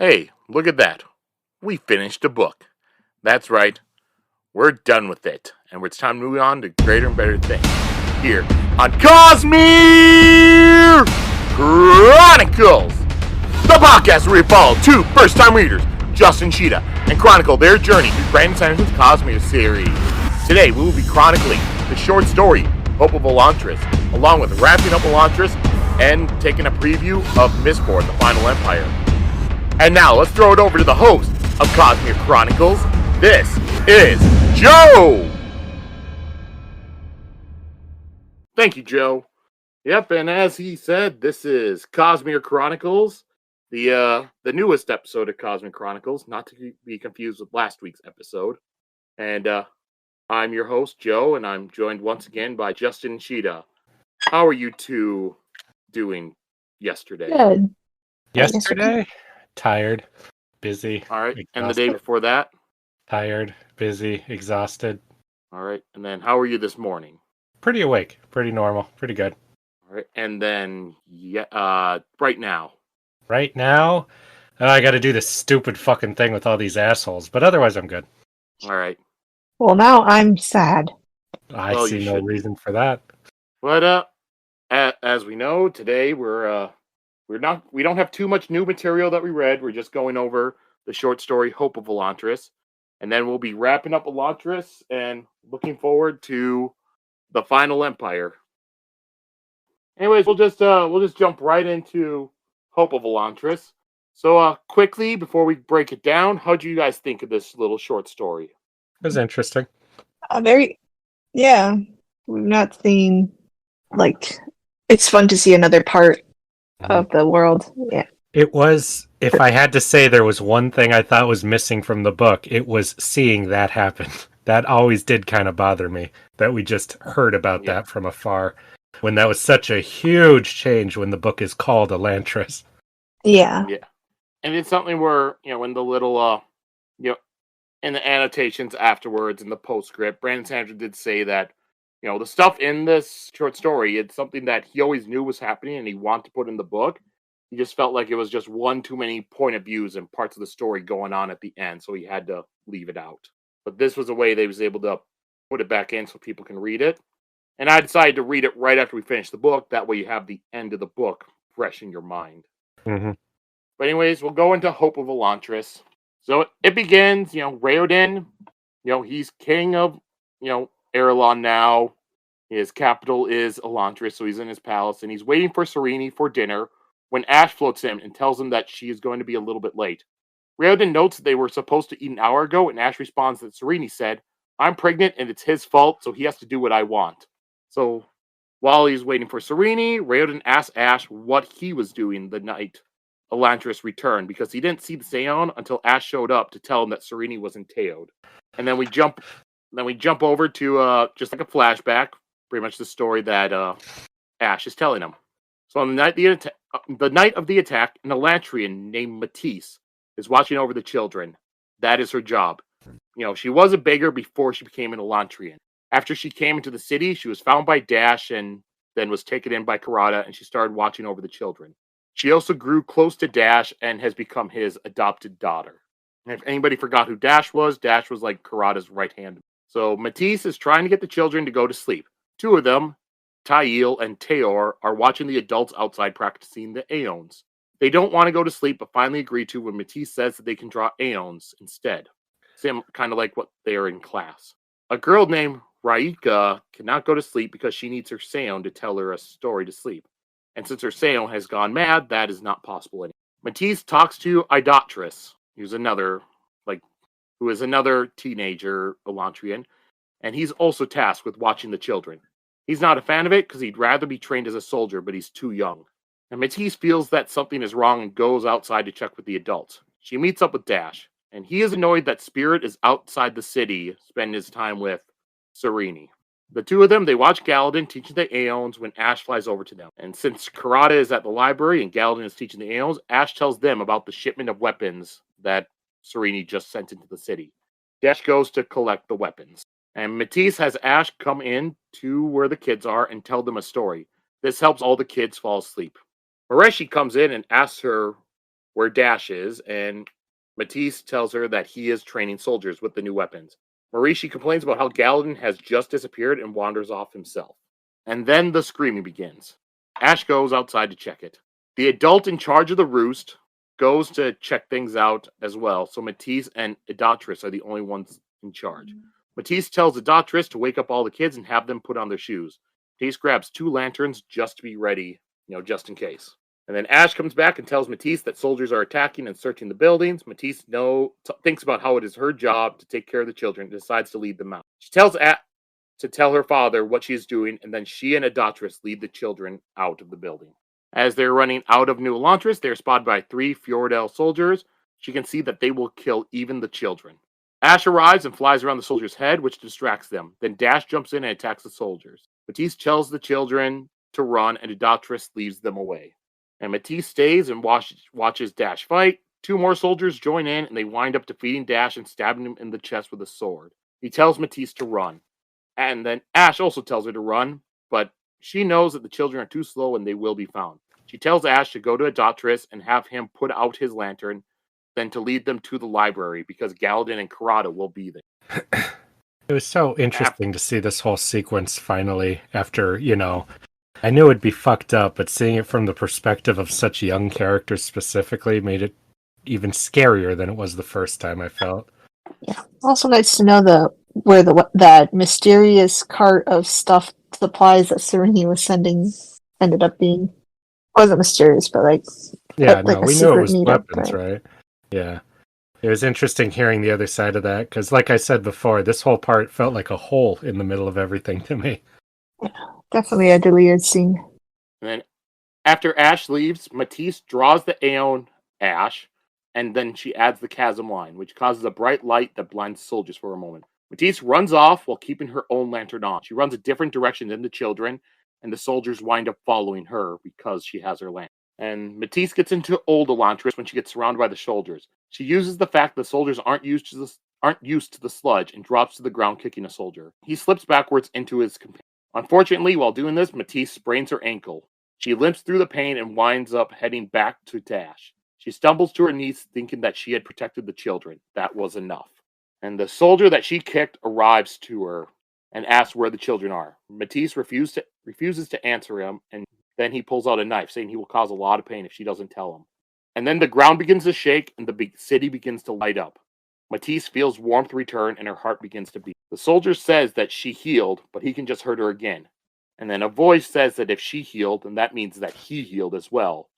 Hey, look at that. We finished a book. That's right. We're done with it. And it's time to move on to greater and better things. Here on Cosmere Chronicles, the podcast where we follow two first-time readers, Justin Sheta, and chronicle their journey through Brandon Sanderson's Cosmere series. Today, we will be chronicling the short story, Hope of Elantris, along with wrapping up Elantris and taking a preview of Mistborn, the Final Empire. And now, let's throw it over to the host of Cosmere Chronicles. This is Joe! Thank you, Joe. Yep, and as he said, this is Cosmere Chronicles, the newest episode of Cosmere Chronicles, not to be confused with last week's episode. And I'm your host, Joe, and I'm joined once again by Justin and Sheta. How are you two doing yesterday? Good. Yesterday? Tired, busy. All right, exhausted. and the day before that? Tired, busy, exhausted. All right, and then how are you this morning? Pretty awake, pretty normal, pretty good. All right, and then right now. Right now, I got to do this stupid fucking thing with all these assholes, but otherwise I'm good. All right. Well, now I'm sad. I Well, see you no should be. reason for that. But as we know, today we don't have too much new material that we read. We're just going over the short story Hope of Elantris, and then we'll be wrapping up Elantris and looking forward to the Final Empire. Anyways, we'll just jump right into Hope of Elantris. So quickly before we break it down, how do you guys think of this little short story? It was interesting. Yeah. We've not seen, it's fun to see another part of the world. Yeah. It was, if I had to say there was one thing I thought was missing from the book, it was seeing that happen. That always did kind of bother me, that we just heard about that from afar, when that was such a huge change when the book is called Elantris. Yeah. Yeah. And it's something where, in the little, in the annotations afterwards, in the postscript, Brandon Sanderson did say that, the stuff in this short story, it's something that he always knew was happening and he wanted to put in the book. He just felt like it was just one too many point of views and parts of the story going on at the end, so he had to leave it out. But this was a way they was able to put it back in so people can read it. And I decided to read it right after we finished the book. That way you have the end of the book fresh in your mind. Mm-hmm. But anyways, we'll go into Hope of Elantris. So it begins, Raoden, he's king of, Erelon now. His capital is Elantris, so he's in his palace, and he's waiting for Serene for dinner when Ash floats in and tells him that she is going to be a little bit late. Raoden notes that they were supposed to eat an hour ago, and Ash responds that Serene said, "I'm pregnant and it's his fault, so he has to do what I want." So while he's waiting for Serene, Raoden asks Ash what he was doing the night Elantris returned, because he didn't see the Seon until Ash showed up to tell him that Serene was entailed. And then we jump over to just like a flashback, pretty much the story that Ash is telling him. So on the night of the attack, an Elantrian named Matisse is watching over the children. That is her job. She was a beggar before she became an Elantrian. After she came into the city, she was found by Dash and then was taken in by Karada, and she started watching over the children. She also grew close to Dash and has become his adopted daughter. And if anybody forgot who Dash was like Karada's right hand. So Matisse is trying to get the children to go to sleep. Two of them, Tail and Teor, are watching the adults outside practicing the Aeons. They don't want to go to sleep, but finally agree to when Matisse says that they can draw Aeons instead. Kind of like what they are in class. A girl named Raika cannot go to sleep because she needs her Seon to tell her a story to sleep. And since her Seon has gone mad, that is not possible anymore. Matisse talks to Idotris, who is another teenager Elantrian, and he's also tasked with watching the children. He's not a fan of it because he'd rather be trained as a soldier, but he's too young. And Matisse feels that something is wrong and goes outside to check with the adults. She meets up with Dash, and he is annoyed that Spirit is outside the city, spending his time with Serene. The two of them, they watch Galadin teaching the Aeons when Ash flies over to them. And since Karada is at the library and Galadin is teaching the Aeons, Ash tells them about the shipment of weapons that Serene just sent into the city. Dash goes to collect the weapons. And Matisse has Ash come in to where the kids are and tell them a story. This helps all the kids fall asleep. Mareshi comes in and asks her where Dash is, and Matisse tells her that he is training soldiers with the new weapons. Marishi complains about how Galadin has just disappeared and wanders off himself. And then the screaming begins. Ash goes outside to check it. The adult in charge of the roost goes to check things out as well, so Matisse and Edatris are the only ones in charge. Matisse tells Edatris to wake up all the kids and have them put on their shoes. Matisse grabs 2 lanterns just to be ready, just in case. And then Ash comes back and tells Matisse that soldiers are attacking and searching the buildings. Matisse thinks about how it is her job to take care of the children and decides to lead them out. She tells Ash to tell her father what she is doing, and then she and Edatris lead the children out of the building. As they're running out of New Elantris, they're spotted by 3 Fjordell soldiers. She can see that they will kill even the children. Ash arrives and flies around the soldier's head, which distracts them. Then Dash jumps in and attacks the soldiers. Matisse tells the children to run, and Edatris leaves them away. And Matisse stays and watches Dash fight. 2 more soldiers join in, and they wind up defeating Dash and stabbing him in the chest with a sword. He tells Matisse to run. And then Ash also tells her to run, but she knows that the children are too slow and they will be found. She tells Ash to go to Edatris and have him put out his lantern, then to lead them to the library because Galadin and Karada will be there. It was so interesting to see this whole sequence finally after, I knew it'd be fucked up, but seeing it from the perspective of such young characters specifically made it even scarier than it was the first time, I felt. Yeah. Also nice to know where that mysterious cart of stuffed supplies that Sereni was sending ended up being. Wasn't mysterious, but we knew it was weapons, right? Yeah. It was interesting hearing the other side of that, because like I said before, this whole part felt like a hole in the middle of everything to me. Yeah, definitely a deleted scene. And then after Ash leaves, Matisse draws the Aeon Ash, and then she adds the chasm line, which causes a bright light that blinds soldiers for a moment. Matisse runs off while keeping her own lantern on. She runs a different direction than the children, and the soldiers wind up following her because she has her lantern. And Matisse gets into Old Elantris when she gets surrounded by the soldiers. She uses the fact the soldiers aren't used to the sludge and drops to the ground, kicking a soldier. He slips backwards into his companion. Unfortunately, while doing this, Matisse sprains her ankle. She limps through the pain and winds up heading back to Dash. She stumbles to her knees, thinking that she had protected the children. That was enough. And the soldier that she kicked arrives to her and asks where the children are. Matisse refuses to answer him, and then he pulls out a knife, saying he will cause a lot of pain if she doesn't tell him. And then the ground begins to shake, and the big city begins to light up. Matisse feels warmth return, and her heart begins to beat. The soldier says that she healed, but he can just hurt her again. And then a voice says that if she healed, then that means that he healed as well.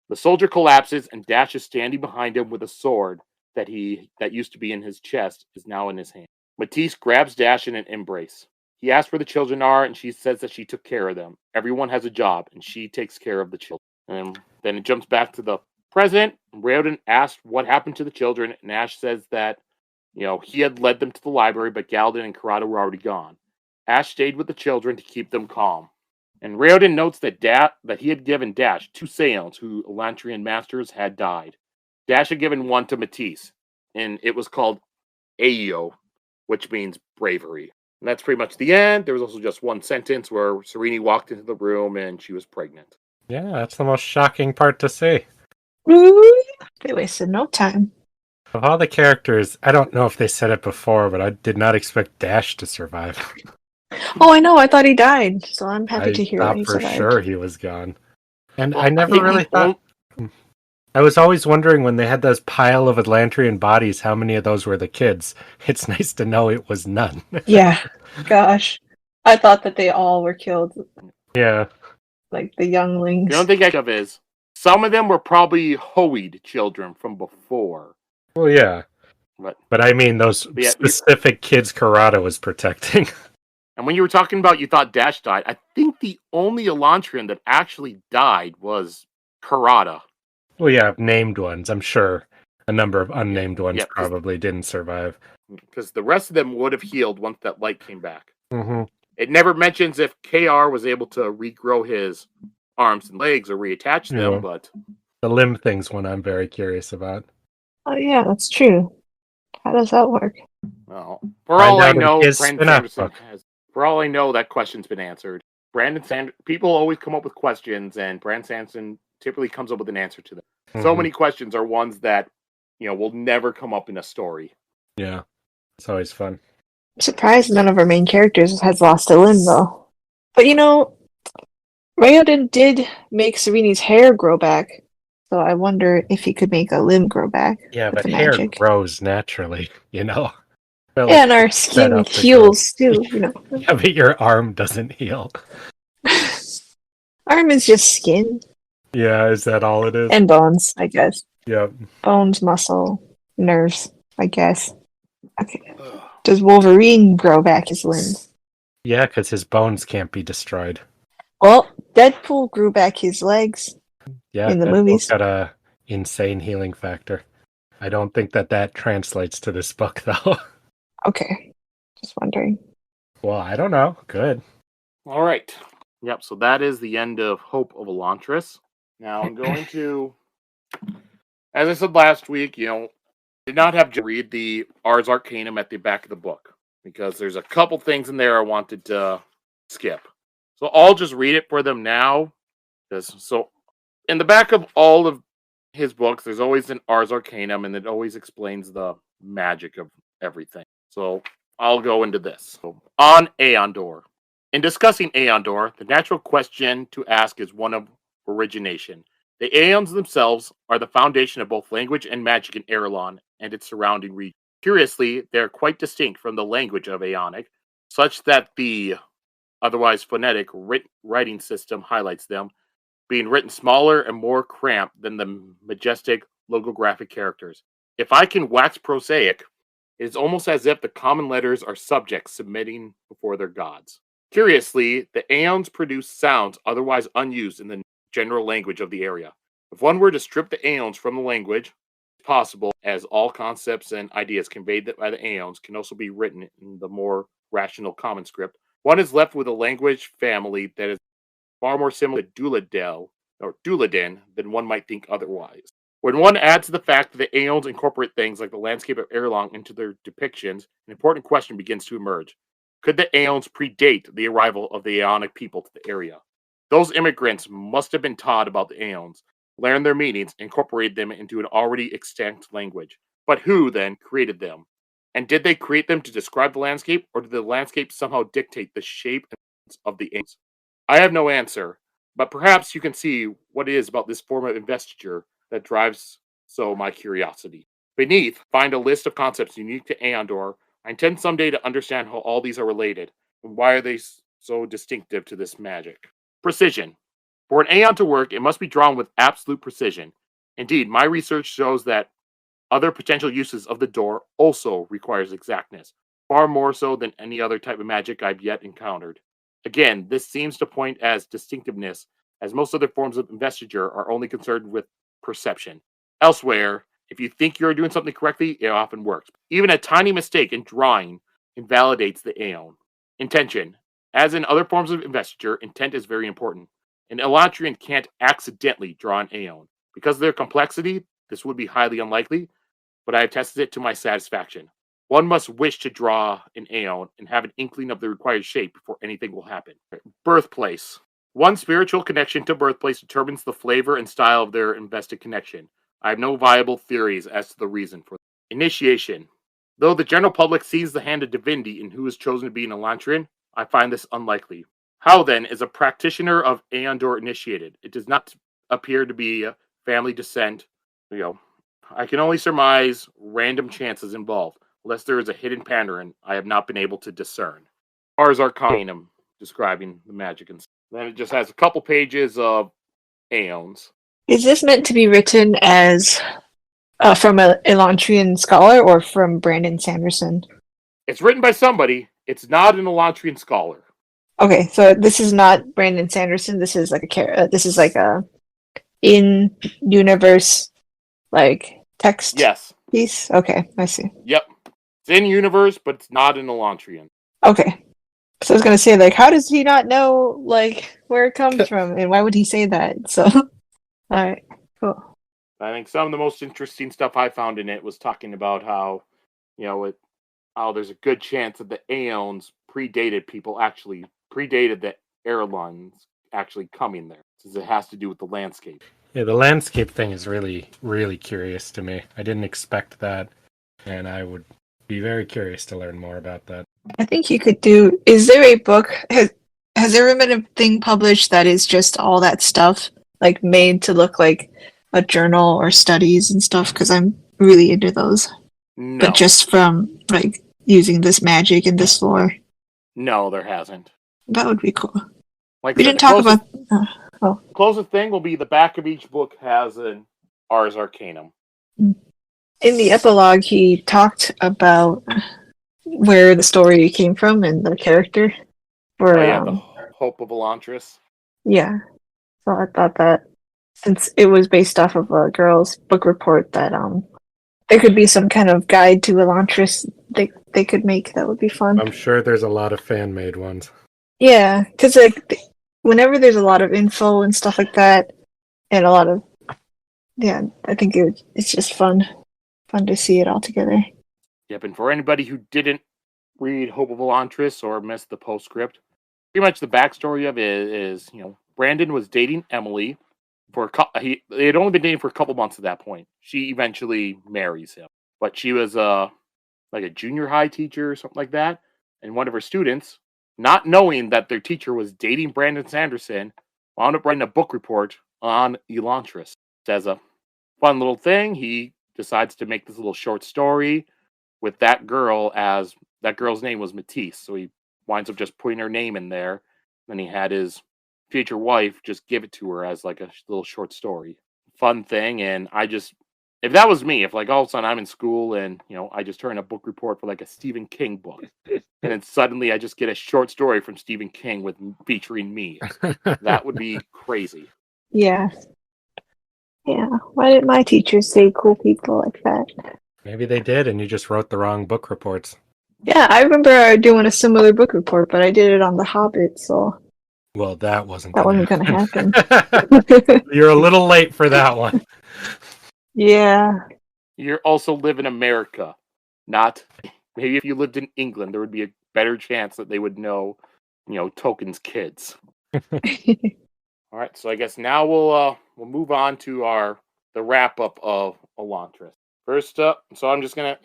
The soldier collapses, and Dash is standing behind him with a sword that used to be in his chest is now in his hand. Matisse grabs Dash in an embrace. He asks where the children are, and she says that she took care of them. Everyone has a job, and she takes care of the children. And then it jumps back to the present. Raoden asked what happened to the children, and Ash says that, he had led them to the library, but Galadin and Karada were already gone. Ash stayed with the children to keep them calm. And Raoden notes that he had given Dash 2 Seons who Elantrian masters had died. Dash had given one to Matisse, and it was called Aio, which means bravery. And that's pretty much the end. There was also just one sentence where Sereni walked into the room and she was pregnant. Yeah, that's the most shocking part to see. Ooh, they wasted no time. Of all the characters, I don't know if they said it before, but I did not expect Dash to survive. Oh, I know. I thought he died, so I'm happy to hear that he survived. I thought for sure he was gone. And I never really thought... I was always wondering when they had those pile of Atlantrian bodies, how many of those were the kids. It's nice to know it was none. Yeah, gosh. I thought that they all were killed. Yeah. Like the younglings. The only thing I think of is, some of them were probably Hoid children from before. Well, yeah. But I mean those specific kids Karada was protecting. And when you were talking about you thought Dash died, I think the only Elantrian that actually died was Karada. Well, yeah, named ones. I'm sure a number of unnamed ones probably didn't survive. Because the rest of them would have healed once that light came back. Mm-hmm. It never mentions if KR was able to regrow his arms and legs or reattach them, but... The limb thing's one I'm very curious about. Oh, yeah, that's true. How does that work? Well, for all I know, that question's been answered. People always come up with questions, and Brandon Sanderson typically comes up with an answer to them. So many questions are ones that, will never come up in a story. Yeah, it's always fun. I'm surprised none of our main characters has lost a limb, though. But Raoden did make Sereni's hair grow back, so I wonder if he could make a limb grow back. Yeah, with but the hair magic. grows naturally, Yeah, and our skin heals too, Yeah, but your arm doesn't heal. Arm is just skin. Yeah, is that all it is? And bones, I guess. Yep. Bones, muscle, nerves, I guess. Okay. Does Wolverine grow back his limbs? Yeah, because his bones can't be destroyed. Well, Deadpool grew back his legs. Yeah, in the Deadpool's movies. Got a insane healing factor. I don't think that translates to this book, though. Okay. Just wondering. Well, I don't know. Good. All right. Yep, so that is the end of Hope of Elantris. Now I'm going to, as I said last week, did not have to read the Ars Arcanum at the back of the book because there's a couple things in there I wanted to skip. So I'll just read it for them now. So in the back of all of his books, there's always an Ars Arcanum, and it always explains the magic of everything. So I'll go into this. So, on Aondor. In discussing Aondor, the natural question to ask is one of origination. The Aeons themselves are the foundation of both language and magic in Erelon and its surrounding region. Curiously, they are quite distinct from the language of Aeonic, such that the otherwise phonetic writing system highlights them, being written smaller and more cramped than the majestic logographic characters. If I can wax prosaic, it is almost as if the common letters are subjects submitting before their gods. Curiously, the Aeons produce sounds otherwise unused in the general language of the area. If one were to strip the Aeons from the language, it's possible, as all concepts and ideas conveyed by the Aeons can also be written in the more rational common script, one is left with a language family that is far more similar to Duladin than one might think otherwise. When one adds to the fact that the Aeons incorporate things like the landscape of Erelon into their depictions, an important question begins to emerge. Could the Aeons predate the arrival of the Aeonic people to the area? Those immigrants must have been taught about the Aeons, learned their meanings, and incorporated them into an already extant language. But who, then, created them? And did they create them to describe the landscape, or did the landscape somehow dictate the shape of the Aeons? I have no answer, but perhaps you can see what it is about this form of investiture that drives my curiosity. Beneath, find a list of concepts unique to Aondor. I intend someday to understand how all these are related, and why are they so distinctive to this magic. Precision. For an Aeon to work, it must be drawn with absolute precision. Indeed, my research shows that other potential uses of the door also requires exactness, far more so than any other type of magic I've yet encountered. Again, this seems to point as distinctiveness, as most other forms of investiture are only concerned with perception. Elsewhere, if you think you're doing something correctly, it often works. Even a tiny mistake in drawing invalidates the Aeon. Intention. As in other forms of investiture, intent is very important. An Elantrian can't accidentally draw an Aeon. Because of their complexity, this would be highly unlikely, but I have tested it to my satisfaction. One must wish to draw an Aeon and have an inkling of the required shape before anything will happen. Birthplace. One's spiritual connection to birthplace determines the flavor and style of their invested connection. I have no viable theories as to the reason for that. Initiation. Though the general public sees the hand of divinity in who is chosen to be an Elantrian, I find this unlikely. How, then, is a practitioner of Aondor initiated? It does not appear to be a family descent. I can only surmise random chances involved, unless there is a hidden pattern I have not been able to discern. Ars Arcanum, describing the magic. And then it just has a couple pages of Aeons. Is this meant to be written as from an Elantrian scholar or from Brandon Sanderson? It's written by somebody. It's not an Elantrian scholar. Okay, so this is not Brandon Sanderson. This is like a in-universe text piece. Okay, I see. Yep, it's in universe, but it's not an Elantrian. Okay, so I was gonna say how does he not know where it comes from, and why would he say that? So, all right, cool. I think some of the most interesting stuff I found in it was talking about how, how there's a good chance that the Aeons predated the Erelons actually coming there, since it has to do with the landscape. Yeah, the landscape thing is really, really curious to me. I didn't expect that, and I would be very curious to learn more about that. I think you could do. Is there a book? Has there ever been a thing published that is just all that stuff, like made to look like a journal or studies and stuff? Because I'm really into those. No. But just from like using this magic and this lore. No, there hasn't. That would be cool. Like We I said, didn't talk about. Closest thing will be the back of each book has an Ars Arcanum. In the epilogue, he talked about where the story came from and the character. For the Hope of Elantris. Yeah. So I thought that since it was based off of a girl's book report, that there could be some kind of guide to Elantris they could make that would be fun. I'm sure there's a lot of fan-made ones. Yeah, because like whenever there's a lot of info and stuff like that, and a lot of I think it's just fun to see it all together. Yep, and for anybody who didn't read Hope of Elantris or missed the postscript, pretty much the backstory of it is Brandon was dating Emily for they had only been dating for a couple months at that point. She eventually marries him, but she was like a junior high teacher or something like that, and one of her students, not knowing that their teacher was dating Brandon Sanderson, wound up writing a book report on Elantris. As a fun little thing, he decides to make this little short story with that girl, as that girl's name was Matisse, so he winds up just putting her name in there. Then he had his future wife just give it to her as like a little short story. Fun thing, and if that was me, if like all of a sudden I'm in school and I just turn a book report for like a Stephen King book, and then suddenly I just get a short story from Stephen King featuring me, that would be crazy. Yeah. Why didn't my teachers say cool people like that? Maybe they did, and you just wrote the wrong book reports. Yeah, I remember doing a similar book report, but I did it on The Hobbit, so. Well, that wasn't going to happen. You're a little late for that one. Yeah. You also live in America. Maybe if you lived in England, there would be a better chance that they would know, Tolkien's kids. All right, so I guess now we'll move on to the wrap up of Elantris. First up, so I'm just gonna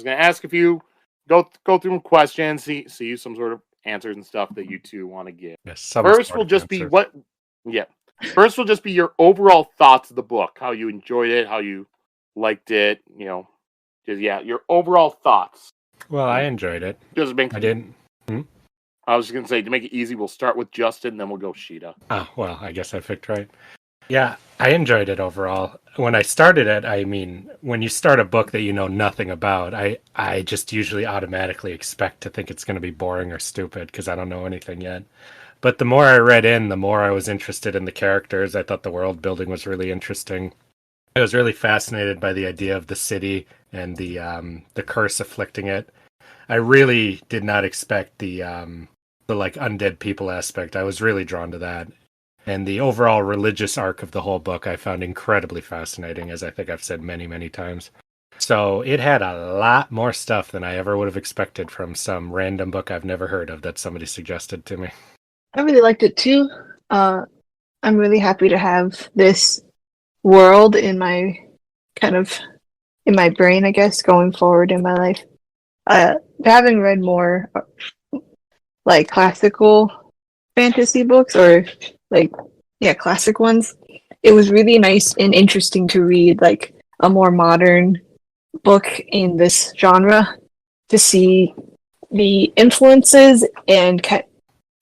ask a few, go through some questions, see some sort of answers and stuff that you two want to give. Yes, First will just be First will just be your overall thoughts of the book, how you enjoyed it, how you liked it, your overall thoughts. Well, I enjoyed it. I didn't. I was just going to say, to make it easy, we'll start with Justin, then we'll go Sheta. Oh, well, I guess I picked right. Yeah, I enjoyed it overall. When I started it, I mean, when you start a book that you know nothing about, I just usually automatically expect to think it's going to be boring or stupid because I don't know anything yet. But the more I read in, the more I was interested in the characters. I thought the world building was really interesting. I was really fascinated by the idea of the city and the curse afflicting it. I really did not expect the like undead people aspect. I was really drawn to that. And the overall religious arc of the whole book I found incredibly fascinating, as I think I've said many, many times. So it had a lot more stuff than I ever would have expected from some random book I've never heard of that somebody suggested to me. I really liked it too. I'm really happy to have this world in my brain, I guess, going forward in my life. Having read more like classical fantasy books or classic ones, it was really nice and interesting to read like a more modern book in this genre to see the influences and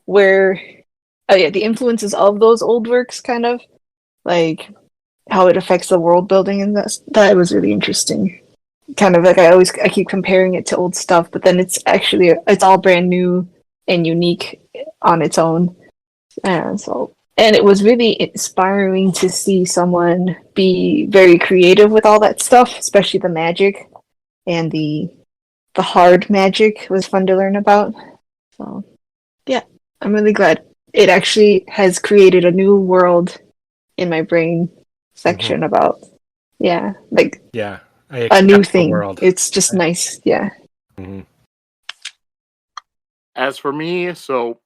the influences of those old works, kind of like how it affects the world building, and that was really interesting. Kind of like I keep comparing it to old stuff, but then it's all brand new and unique on its own. And it was really inspiring to see someone be very creative with all that stuff, especially the magic and the hard magic was fun to learn about. So yeah, I'm really glad it actually has created a new world in my brain section about a new thing. It's just nice. Yeah. Mm-hmm. As for me, so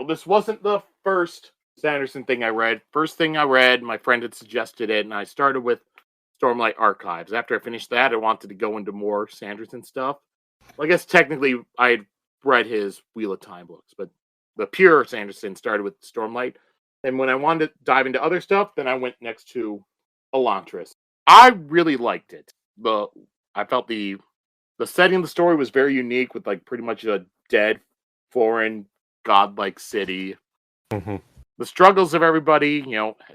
this wasn't the first Sanderson thing I read. First thing I read, my friend had suggested it, and I started with Stormlight Archives. After I finished that, I wanted to go into more Sanderson stuff. Well, I guess technically I had read his Wheel of Time books, but the pure Sanderson started with Stormlight. And when I wanted to dive into other stuff, then I went next to Elantris. I really liked it. I felt the setting of the story was very unique, with like pretty much a dead, foreign, godlike city. Mm-hmm. The struggles of everybody,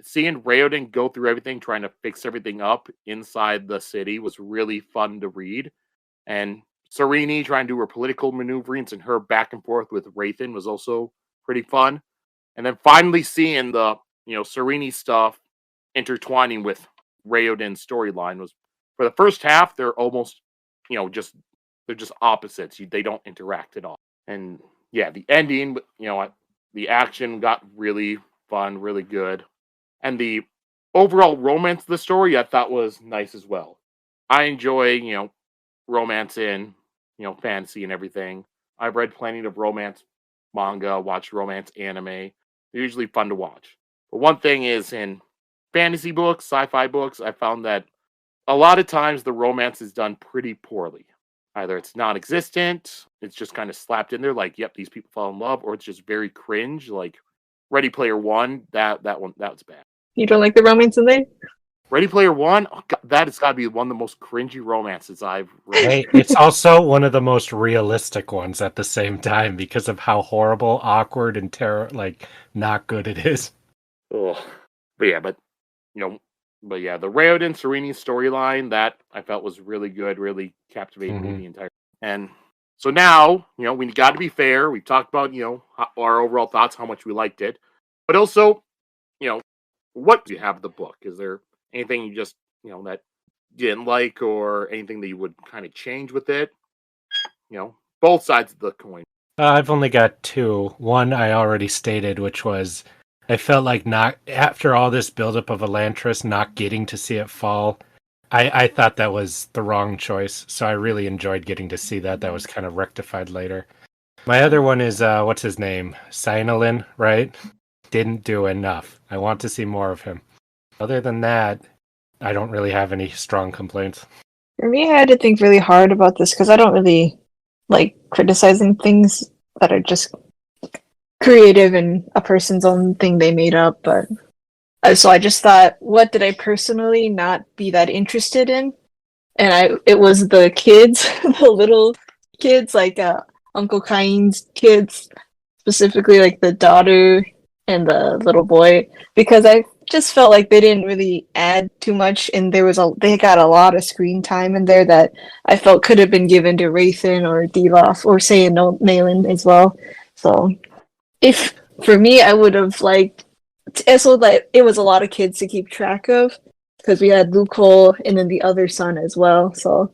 seeing Raoden go through everything, trying to fix everything up inside the city was really fun to read. And Serene trying to do her political maneuverings and her back and forth with Wraithen was also pretty fun. And then finally seeing the, Serene stuff intertwining with Raoden's storyline was, for the first half, they're almost, they're just opposites. They don't interact at all. And yeah, the ending, the action got really fun, really good. And the overall romance of the story I thought was nice as well. I enjoy, romance in, fantasy and everything. I've read plenty of romance manga, watched romance anime. They're usually fun to watch. But one thing is, in fantasy books, sci-fi books, I found that a lot of times the romance is done pretty poorly. Either it's non-existent, it's just kind of slapped in there, like, yep, these people fall in love, or it's just very cringe, like Ready Player One. That was bad. You don't like the romance in there? Ready Player One, oh God, that has got to be one of the most cringy romances I've read. Hey, it's also one of the most realistic ones at the same time because of how horrible, awkward, and not good it is. Ugh. But yeah, the Raoden Serene storyline, that I felt was really good, really captivated me the entire. And so now, we got to be fair. We've talked about, our overall thoughts, how much we liked it, but also, what do you have of the book? Is there anything you just, that you didn't like, or anything that you would kind of change with it? Both sides of the coin. I've only got two. One I already stated, which was I felt like not after all this buildup of Elantris, not getting to see it fall. I thought that was the wrong choice, so I really enjoyed getting to see that. That was kind of rectified later. My other one is what's his name? Cynolin, right? Didn't do enough. I want to see more of him. Other than that, I don't really have any strong complaints. For me, I had to think really hard about this because I don't really like criticizing things that are just creative and a person's own thing they made up. But so I just thought, what did I personally not be that interested in? And it was the kids, the little kids, like Uncle Kain's kids, specifically like the daughter and the little boy, because I just felt like they didn't really add too much, and they got a lot of screen time in there that I felt could have been given to Wraithen or Dilaf or say Nayland as well. So if for me, I would have liked so like it was a lot of kids to keep track of because we had Luke Cole and then the other son as well. So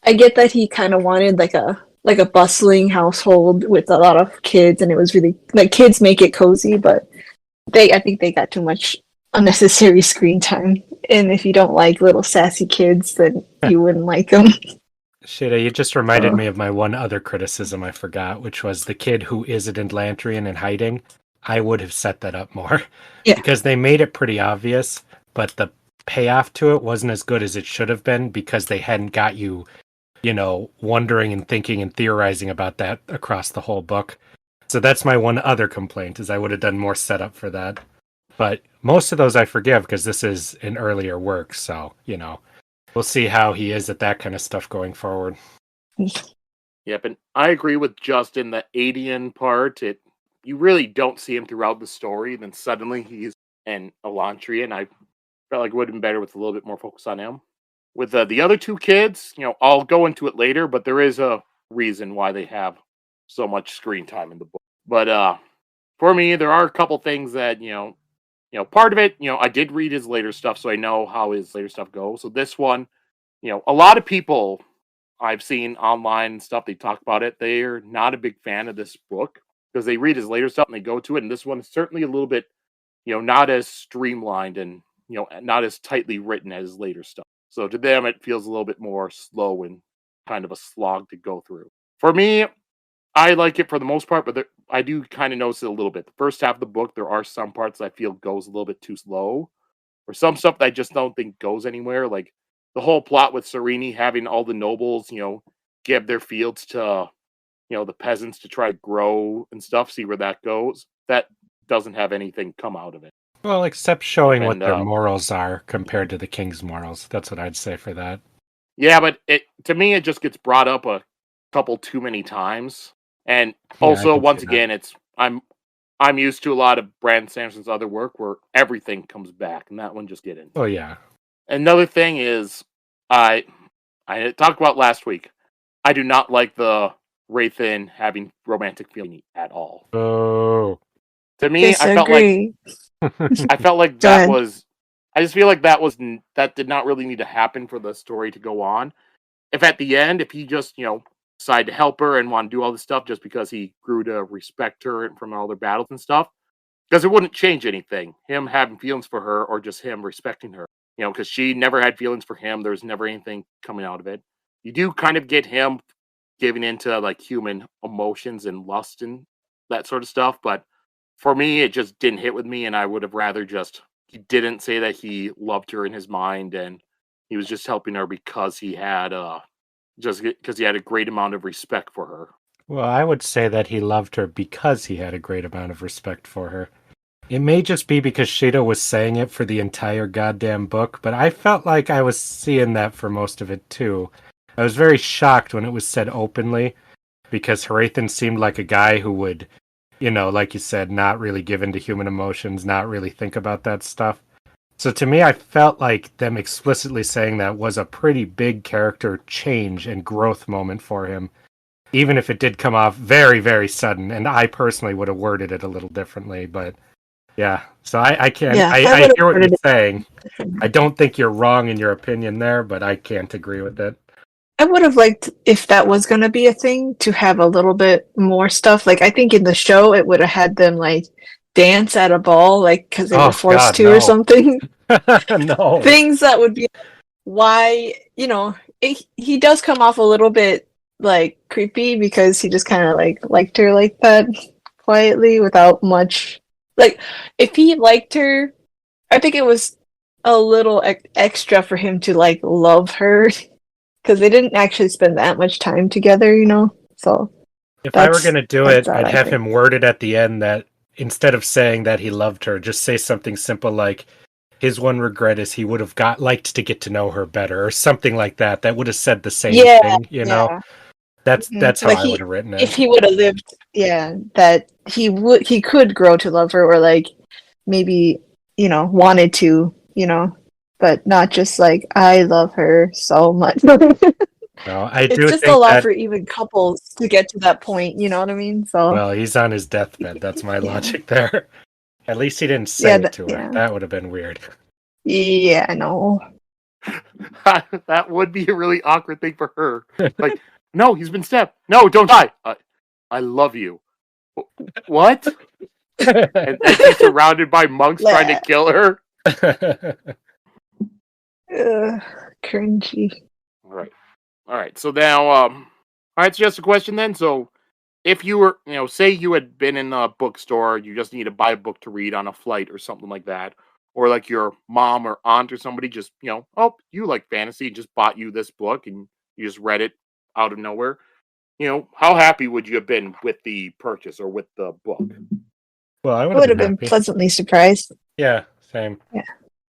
I get that he kind of wanted like a bustling household with a lot of kids, and it was really like kids make it cozy, but I think they got too much unnecessary screen time. And if you don't like little sassy kids, then you wouldn't like them. Sheta, you just reminded me of my one other criticism I forgot, which was the kid who is an Atlantrian and hiding. I would have set that up more. Yeah. Because they made it pretty obvious, but the payoff to it wasn't as good as it should have been because they hadn't got you, wondering and thinking and theorizing about that across the whole book. So that's my one other complaint, is I would have done more setup for that. But most of those I forgive because this is an earlier work, so, we'll see how he is at that kind of stuff going forward. Yep, and I agree with Justin, the Adian part, you really don't see him throughout the story, then suddenly he's an Elantrian. I felt like it would have been better with a little bit more focus on him. With the other two kids, I'll go into it later, but there is a reason why they have so much screen time in the book. But for me, there are a couple things that, part of it, I did read his later stuff, so I know how his later stuff goes. So this one, a lot of people I've seen online and stuff, they talk about it. They're not a big fan of this book because they read his later stuff and they go to it. And this one is certainly a little bit, not as streamlined and, not as tightly written as his later stuff. So to them, it feels a little bit more slow and kind of a slog to go through. For me, I like it for the most part, but I do kind of notice it a little bit. The first half of the book, there are some parts I feel goes a little bit too slow, or some stuff that I just don't think goes anywhere. Like the whole plot with Sereni having all the nobles, give their fields to, the peasants to try to grow and stuff, see where that goes. That doesn't have anything come out of it. Well, except showing what And their morals are compared to the king's morals. That's what I'd say for that. yeah, but to me, it just gets brought up a couple too many times. And Yeah, also, I can once see again, I'm used to a lot of Brandon Sanderson's other work where everything comes back, and that one just didn't. Oh yeah. Another thing is, I talked about last week. I do not like the Wraithen having romantic feeling at all. Oh. To me, I felt like Go that ahead. was. I just feel like that did not really need to happen for the story to go on. If at the end, if he just decided to help her and want to do all this stuff just because he grew to respect her from all their battles and stuff, because it wouldn't change anything. Him having feelings for her or just him respecting her, because she never had feelings for him. There was never anything coming out of it. You do kind of get him giving into like human emotions and lust and that sort of stuff, but for me, it just didn't hit with me, and I would have rather he didn't say that he loved her in his mind, and he was just helping her because he had a great amount of respect for her. Well, I would say that he loved her because he had a great amount of respect for her. It may just be because Sheta was saying it for the entire goddamn book, but I felt like I was seeing that for most of it too. I was very shocked when it was said openly, because Horathan seemed like a guy who would, like you said, not really give into human emotions, not really think about that stuff. So to me, I felt like them explicitly saying that was a pretty big character change and growth moment for him, even if it did come off very, very sudden. And I personally would have worded it a little differently, but yeah. So I can't. Yeah, I hear what you're saying. I don't think you're wrong in your opinion there, but I can't agree with it. I would have liked, if that was going to be a thing, to have a little bit more stuff. Like, I think in the show, it would have had them, like, dance at a ball, like, because they were forced to or something. No. Things that would be why, he does come off a little bit, like, creepy because he just kind of, like, liked her like that quietly without much. Like, if he liked her, I think it was a little extra for him to, like, love her. Because they didn't actually spend that much time together, So if I were going to do it, I'd have him worded at the end that instead of saying that he loved her, just say something simple like, his one regret is he would have liked to get to know her better, or something like that. That would have said the same thing, Yeah. That's how I would have written it. If he would have lived, that he could grow to love her, or like maybe wanted to, but not just like I love her so much. No, I do. It's just a lot for even couples to get to that point. You know what I mean? So well, he's on his deathbed. That's my logic there. At least he didn't say it to her. Yeah. That would have been weird. Yeah, I know. That would be a really awkward thing for her. Like, no, he's been stabbed. No, don't die. I love you. What? and she's surrounded by monks trying to kill her. Cringy. All right. So now, all right. So just a question then. So, if you were, say you had been in a bookstore, you just need to buy a book to read on a flight or something like that, or like your mom or aunt or somebody just, oh, you like fantasy, just bought you this book and you just read it out of nowhere. How happy would you have been with the purchase or with the book? Well, I would have been pleasantly surprised. Yeah, same. Yeah.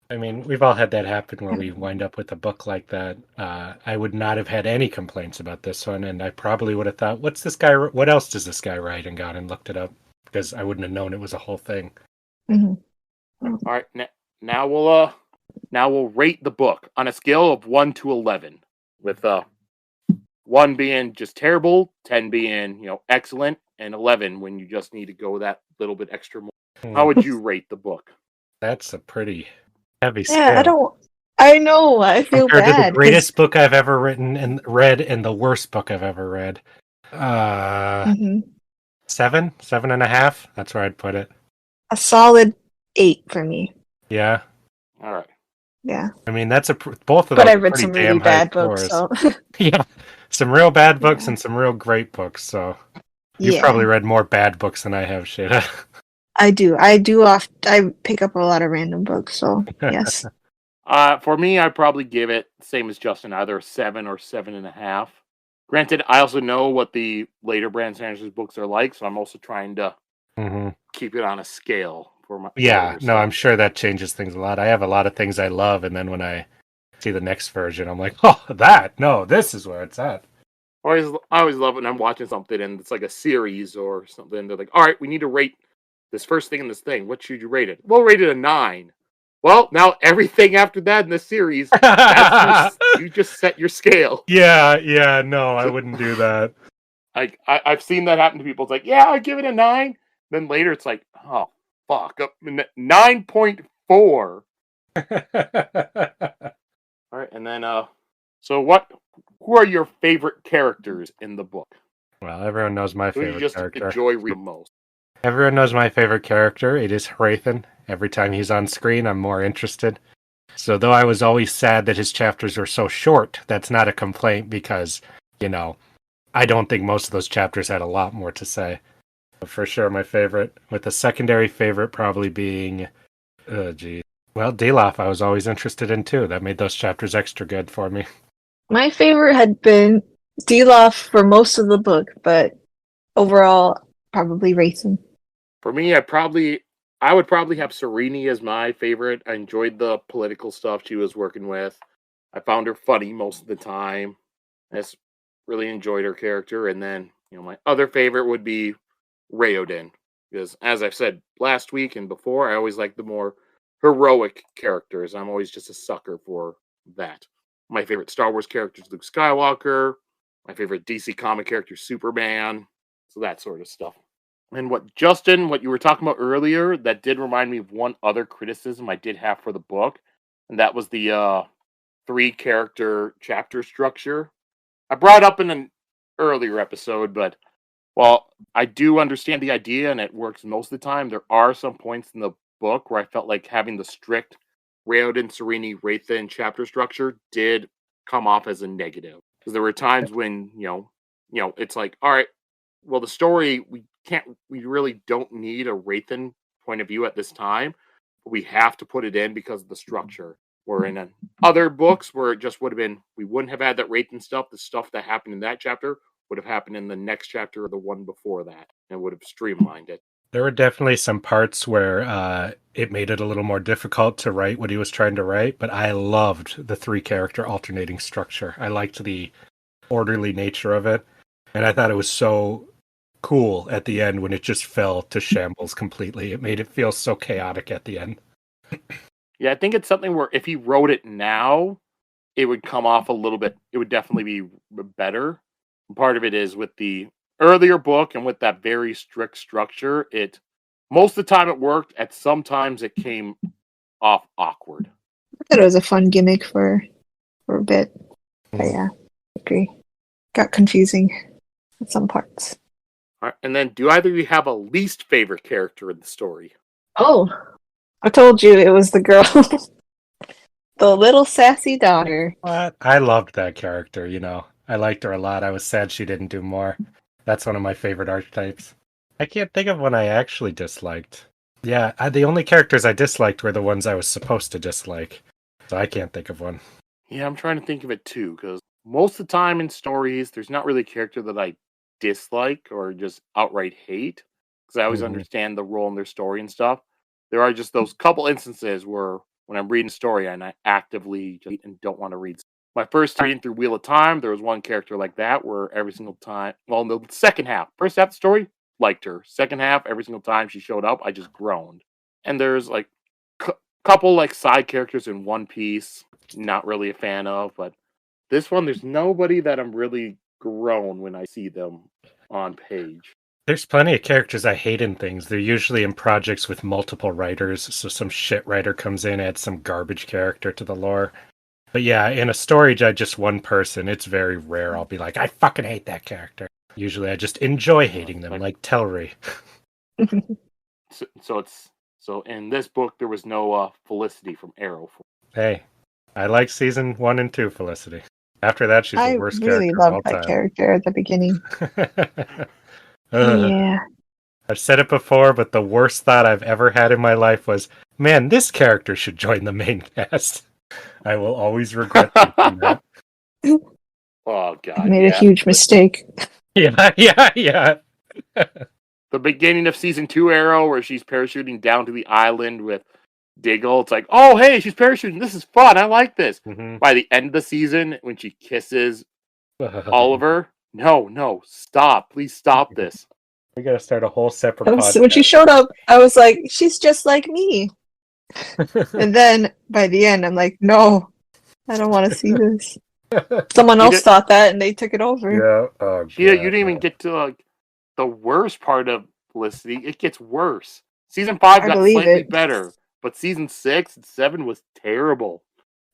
I mean, we've all had that happen where we wind up with a book like that. I would not have had any complaints about this one, and I probably would have thought, what else does this guy write, and gone and looked it up, because I wouldn't have known it was a whole thing. Mm-hmm. All right, now we'll rate the book on a scale of 1 to 11, with 1 being just terrible, 10 being excellent, and 11 when you just need to go that little bit extra more. How would you rate the book? That's a pretty heavy scale. Yeah, I know. I feel compared bad. To the greatest book I've ever written and read, and the worst book I've ever read. 7.5. That's where I'd put it. A solid 8 for me. Yeah. All right. Yeah. I mean, that's both of those. But I've read some really bad books, so yeah, some real bad books and some real great books. So You've probably Yeah, read more bad books than I have, Sheta. I do. I pick up a lot of random books, so yes. For me, I'd probably give it same as Justin, either a 7 or 7.5. Granted, I also know what the later Brand Sanders's books are like, so I'm also trying to Mm-hmm. keep it on a scale for my Yeah, later no, I'm stuff. sure that changes things a lot. I have a lot of things I love, and then when I see the next version, I'm like, oh, that? No, this is where it's at. I always love when I'm watching something and it's like a series or something. They're like, all right, we need to rate this first thing in this thing. What should you rate it? We'll rate it a 9. Well, now everything after that in the series, that's you just set your scale. Yeah, no, I wouldn't do that. I've seen that happen to people. It's like, yeah, I give it a 9. Then later it's like, oh fuck, 9.4. All right, and then so who are your favorite characters in the book? Well, everyone knows my Who do you favorite just character. enjoy reading most? Everyone knows my favorite character. It is Hrathen. Every time he's on screen, I'm more interested. So though I was always sad that his chapters were so short, that's not a complaint because, I don't think most of those chapters had a lot more to say. But for sure, my favorite, with the secondary favorite probably being, well, Dilaf I was always interested in too. That made those chapters extra good for me. My favorite had been Dilaf for most of the book, but overall, probably Racing. For me, I would probably have Sereni as my favorite. I enjoyed the political stuff she was working with. I found her funny most of the time. I just really enjoyed her character. And then, my other favorite would be Raoden. Because as I've said last week and before, I always like the more heroic characters. I'm always just a sucker for that. My favorite Star Wars character is Luke Skywalker. My favorite DC comic character is Superman. So that sort of stuff. And what you were talking about earlier, that did remind me of one other criticism I did have for the book, and that was the 3-character chapter structure. I brought up in an earlier episode, but while I do understand the idea and it works most of the time, there are some points in the book where I felt like having the strict Raoden, Sereni, Raythan chapter structure did come off as a negative. Because there were times when, it's like, all right, well, the story we really don't need a Raythan point of view at this time, but we have to put it in because of the structure. Where in other books where it just would have been, we wouldn't have had that Raythan stuff. The stuff that happened in that chapter would have happened in the next chapter or the one before that, and would have streamlined it. There were definitely some parts where it made it a little more difficult to write what he was trying to write, but I loved the 3-character alternating structure. I liked the orderly nature of it, and I thought it was so cool at the end when it just fell to shambles completely. It made it feel so chaotic at the end. Yeah, I think it's something where if he wrote it now, it would come off a little bit. It would definitely be better. Part of it is with the earlier book and with that very strict structure, most of the time it worked. At sometimes it came off awkward. I thought it was a fun gimmick for a bit. But yeah, I agree. Got confusing at some parts. All right, and then, do either of you have a least favorite character in the story? Oh, I told you it was the girl. The little sassy daughter. What? I loved that character, I liked her a lot. I was sad she didn't do more. That's one of my favorite archetypes. I can't think of one I actually disliked. Yeah, the only characters I disliked were the ones I was supposed to dislike. So I can't think of one. Yeah, I'm trying to think of it too, because most of the time in stories, there's not really a character that I dislike or just outright hate, because I always understand the role in their story and stuff. There are just those couple instances where when I'm reading a story and I actively just and don't want to read. My first reading through Wheel of Time, there was one character like that where every single time, well, in the second half, first half of the story, liked her. Second half, every single time she showed up, I just groaned. And there's like couple like side characters in One Piece, not really a fan of, but this one, there's nobody that I'm really grown when I see them on page. There's plenty of characters I hate in things. They're usually in projects with multiple writers, so some shit writer comes in, adds some garbage character to the lore. But yeah, in a story just one person, it's very rare I'll be like, I fucking hate that character. Usually I just enjoy hating them, like Telri. So in this book, there was no Felicity from Arrow. Hey, I like season 1 and 2 Felicity. After that, she's the worst character of all time. I really loved that character at the beginning. Yeah. I've said it before, but the worst thought I've ever had in my life was, man, this character should join the main cast. I will always regret thinking that. Oh, I God, made a yeah. huge mistake. Yeah. The beginning of season 2 Arrow, where she's parachuting down to the island with Diggle. It's like, oh, hey, she's parachuting. This is fun. I like this. Mm-hmm. By the end of the season, when she kisses Oliver, no, stop. Please stop this. We gotta start a whole separate podcast. When she showed up, I was like, she's just like me. And then by the end, I'm like, no, I don't want to see this. Someone else thought that, and they took it over. Yeah. Oh, You didn't even get to like the worst part of Felicity. It gets worse. Season 5 got slightly better, but season 6 and 7 was terrible.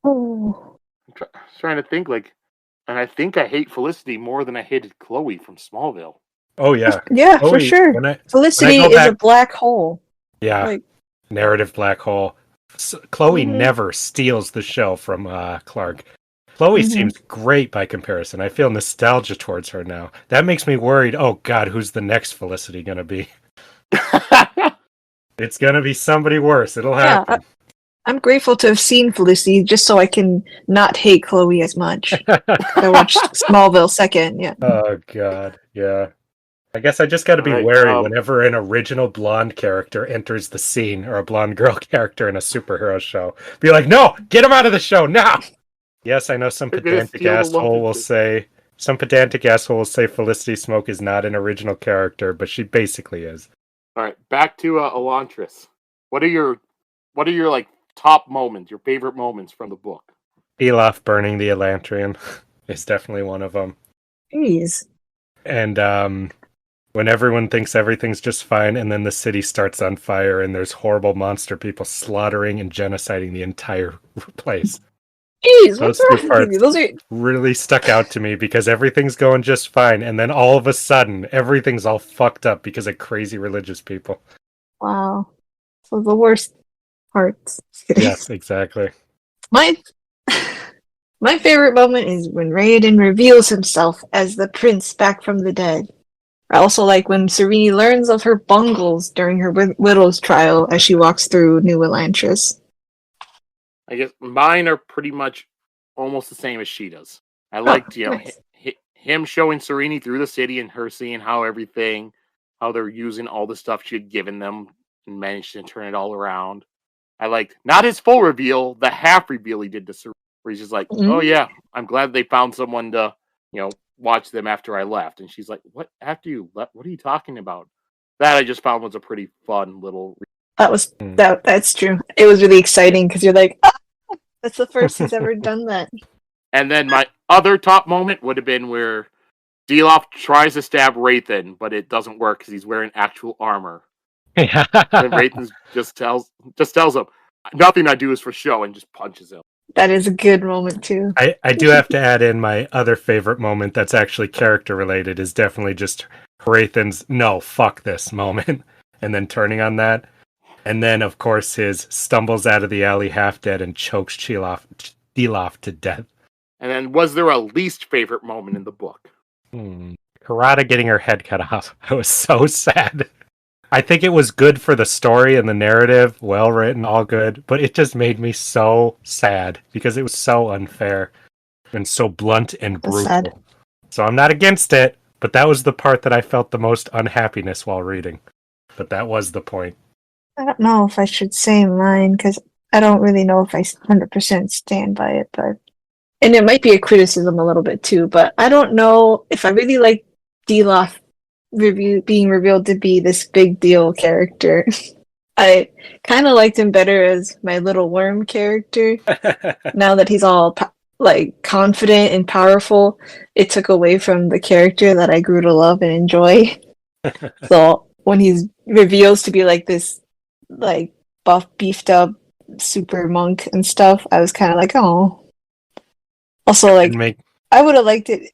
Oh. I'm trying to think, and I think I hate Felicity more than I hated Chloe from Smallville. Oh yeah, yeah, Chloe, for sure. Felicity is a black hole. Yeah, narrative black hole. Chloe never steals the show from Clark. Chloe seems great by comparison. I feel nostalgia towards her now. That makes me worried. Oh God, who's the next Felicity gonna be? It's gonna be somebody worse. It'll happen. I'm grateful to have seen Felicity just so I can not hate Chloe as much. I watched Smallville second. Yeah. Oh God, yeah. I guess I just got to be wary whenever an original blonde character enters the scene, or a blonde girl character in a superhero show. Be like, no, get him out of the show now. Yes, I know some pedantic asshole will say Felicity Smoke is not an original character, but she basically is. All right, back to Elantris. What are your like top moments, your favorite moments from the book? Dilaf burning the Elantrian is definitely one of them. Jeez. And when everyone thinks everything's just fine, and then the city starts on fire, and there's horrible monster people slaughtering and genociding the entire place. Jeez, those two parts really stuck out to me because everything's going just fine, and then all of a sudden, everything's all fucked up because of crazy religious people. Wow. So the worst parts. Yes, exactly. My favorite moment is when Raiden reveals himself as the prince back from the dead. I also like when Serene learns of her bungles during her widow's trial as she walks through New Elantris. I guess mine are pretty much almost the same as Sheta's. I liked, nice. Him showing Serene through the city and her seeing how they're using all the stuff she had given them and managed to turn it all around. I liked, not his full reveal, the half reveal he did to Serene, where he's just like, oh yeah, I'm glad they found someone to, watch them after I left. And she's like, what, after you left? What are you talking about? That I just found was a pretty fun little... That's true. It was really exciting because you're like, that's the first he's ever done that. And then my other top moment would have been where Dilaf tries to stab Rathan, but it doesn't work because he's wearing actual armor. And Rathan just tells him, nothing I do is for show, and just punches him. That is a good moment too. I do have to add in my other favorite moment that's actually character related is definitely just Rathan's no, fuck this moment, and then turning on that. And then, of course, his stumbles out of the alley half dead and chokes Dilaf to death. And then, was there a least favorite moment in the book? Karada getting her head cut off. I was so sad. I think it was good for the story and the narrative, well written, all good, but it just made me so sad because it was so unfair and so blunt and brutal. Sad. So I'm not against it, but that was the part that I felt the most unhappiness while reading. But that was the point. I don't know if I should say mine because I don't really know if I 100% stand by it, and it might be a criticism a little bit too, but I don't know if I really like Dilaf being revealed to be this big deal character. I kind of liked him better as my little worm character. Now that he's all confident and powerful, it took away from the character that I grew to love and enjoy. So when he reveals to be like this buff, beefed up super monk and stuff, I was kind of like, oh. Also, I would have liked it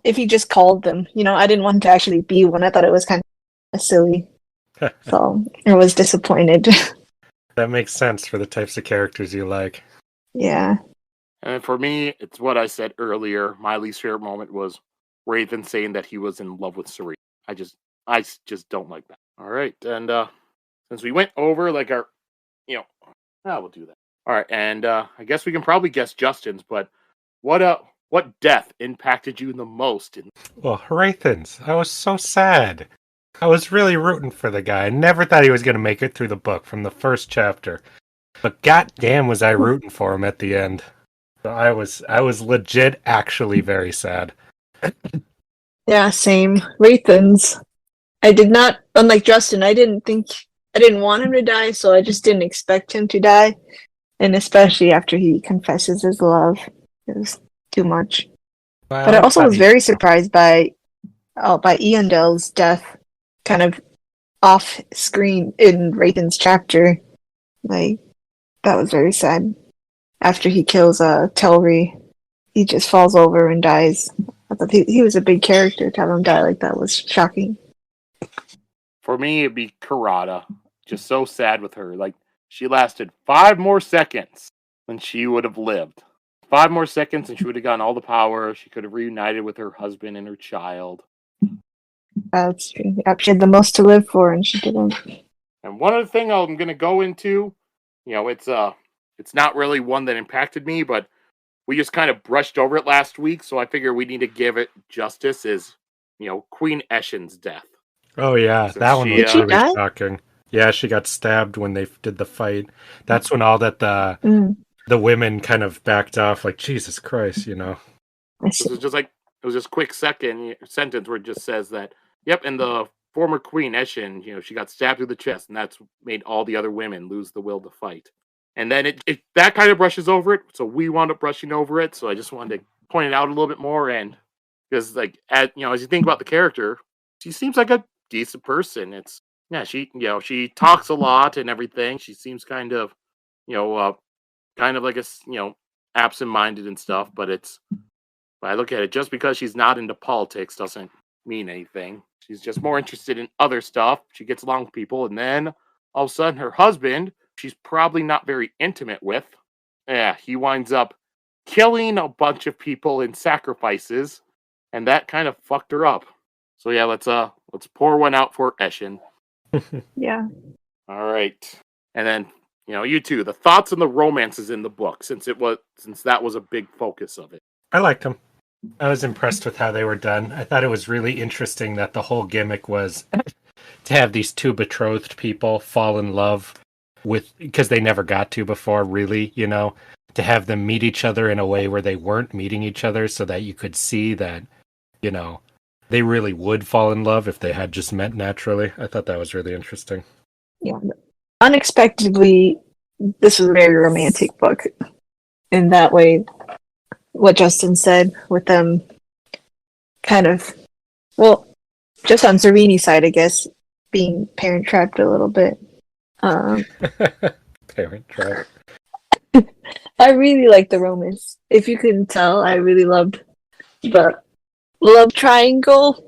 if he just called them. I didn't want him to actually be one. I thought it was kind of silly. So I was disappointed. That makes sense for the types of characters you like. Yeah. And for me, it's what I said earlier. My least favorite moment was Rathan saying that he was in love with Serene. I just don't like that. All right, and since we went over like our, we'll do that. All right, and I guess we can probably guess Justin's, but what death impacted you the most? Well, Hrathens, I was so sad. I was really rooting for the guy. I never thought he was going to make it through the book from the first chapter. But goddamn was I rooting for him at the end. So I was legit actually very sad. Yeah, same. Rathens. I did not, unlike Justin, I didn't want him to die, so I just didn't expect him to die. And especially after he confesses his love. It was too much. Well, But I also was very surprised by Eondel's death, kind of off screen in Raven's chapter. Like, that was very sad. After he kills Telri, he just falls over and dies. I thought he was a big character. To have him die like that was shocking. For me, it'd be Karada. Just so sad with her. Like, she lasted 5 more seconds than she would have lived. 5 more seconds and she would have gotten all the power. She could have reunited with her husband and her child. That's true. She had the most to live for, and she didn't. And one other thing I'm going to go into, it's not really one that impacted me, but we just kind of brushed over it last week, so I figure we need to give it justice, is, Queen Eshen's death. Oh yeah, Since that one she, was really shocking. Yeah, she got stabbed when they did the fight. That's when all that the women kind of backed off, like, Jesus Christ, This is just like, it was just a quick sentence where it just says that, yep, and the former Queen Eshen, she got stabbed through the chest, and that's made all the other women lose the will to fight. And then it that kind of brushes over it, so we wound up brushing over it, so I just wanted to point it out a little bit more, and because, like, as you think about the character, she seems like a decent person. She talks a lot and everything. She seems kind of, like a, absent-minded and stuff, but I look at it, just because she's not into politics doesn't mean anything. She's just more interested in other stuff. She gets along with people, and then all of a sudden her husband, she's probably not very intimate with, he winds up killing a bunch of people in sacrifices, and that kind of fucked her up. So yeah, let's pour one out for Eshen. Yeah. All right. And then, you two, the thoughts and the romances in the book, since that was a big focus of it. I liked them. I was impressed with how they were done. I thought it was really interesting that the whole gimmick was to have these two betrothed people fall in love because they never got to before, really, to have them meet each other in a way where they weren't meeting each other, so that you could see that, they really would fall in love if they had just met naturally. I thought that was really interesting. Yeah. Unexpectedly, this was a very romantic book. In that way, what Justin said, with them kind of, well, just on Sereni's side, I guess, being parent trapped a little bit. Parent trap. I really like the romance. If you couldn't tell, I really loved the love triangle.